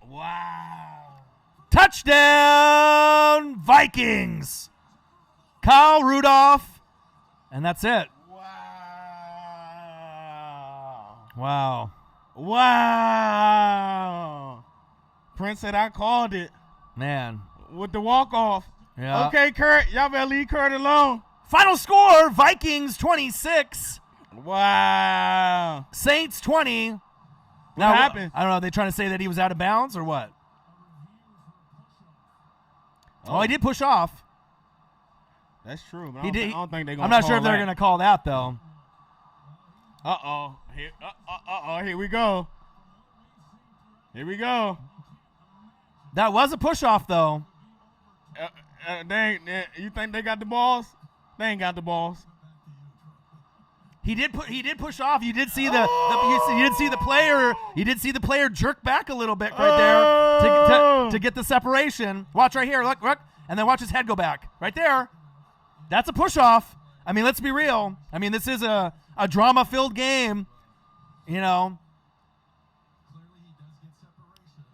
Wow. Touchdown, Vikings. Kyle Rudolph. And that's it. Wow. Wow. Prince said I called it. Man. With the walk-off. Yeah. Okay, Kurt. Y'all better leave Kurt alone. Final score, Vikings 26. Wow. Saints 20. What Now, happened? I don't know. Are they trying to say that he was out of bounds or what? Oh, he did push off. That's true. But He did. I don't think they're going to I'm not sure if they're going to call that, though. Uh-oh. Here we go. That was a push off, though. You think they got the balls? They ain't got the balls. He did push off. You did see the player. You did see the player jerk back a little bit right there to get the separation. Watch right here. Look, and then watch his head go back right there. That's a push off. I mean, let's be real. I mean, this is a drama-filled game.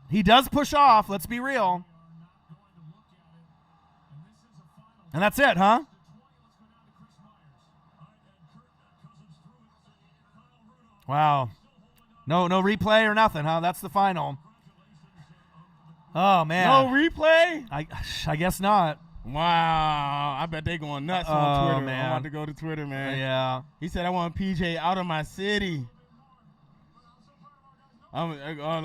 He does push off. Let's be real. And that's it, huh? Wow. No replay or nothing, huh? That's the final. Oh, man. No replay? I guess not. Wow. I bet they going nuts on Twitter. Man. I'm about to go to Twitter, man. Yeah. He said, I want PJ out of my city. Let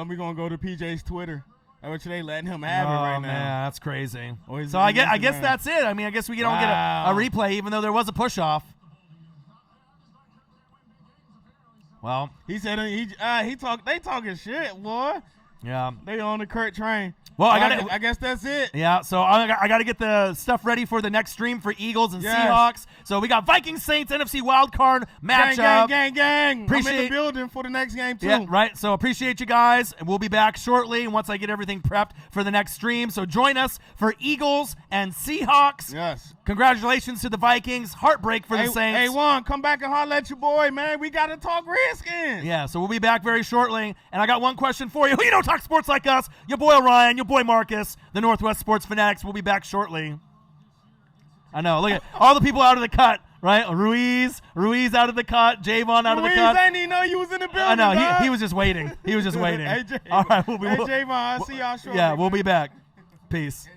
me go to PJ's Twitter. I bet you they letting him have it right now. Man, that's crazy. Or So I guess that's it. I mean, I guess we don't get a replay, even though there was a push off. Well, he said they talking shit, boy. Yeah. They on the Kurt train. Well, I guess that's it. Yeah, so I got to get the stuff ready for the next stream for Eagles and Seahawks. So we got Vikings Saints NFC wildcard matchup. Gang. Appreciate, I'm in the building for the next game too. Yeah, right. So appreciate you guys. And we'll be back shortly once I get everything prepped for the next stream. So join us for Eagles and Seahawks. Yes. Congratulations to the Vikings. Heartbreak for the Saints. Hey, Juan, come back and holler at your boy, man. We got to talk Redskins. Yeah, so we'll be back very shortly. And I got one question for you. Who you don't talk sports like us? Your boy Ryan, your boy Marcus, the Northwest Sports Fanatics. We'll be back shortly. I know. Look at all the people out of the cut right? Ruiz out of the cut. Javon out of the Ruiz, cut. I didn't even know you was in the building. I know dog. he was just waiting. He was just waiting. Hey, All right, we'll be. Hey, Javon, I'll see y'all shortly. Yeah, we'll be back. Peace.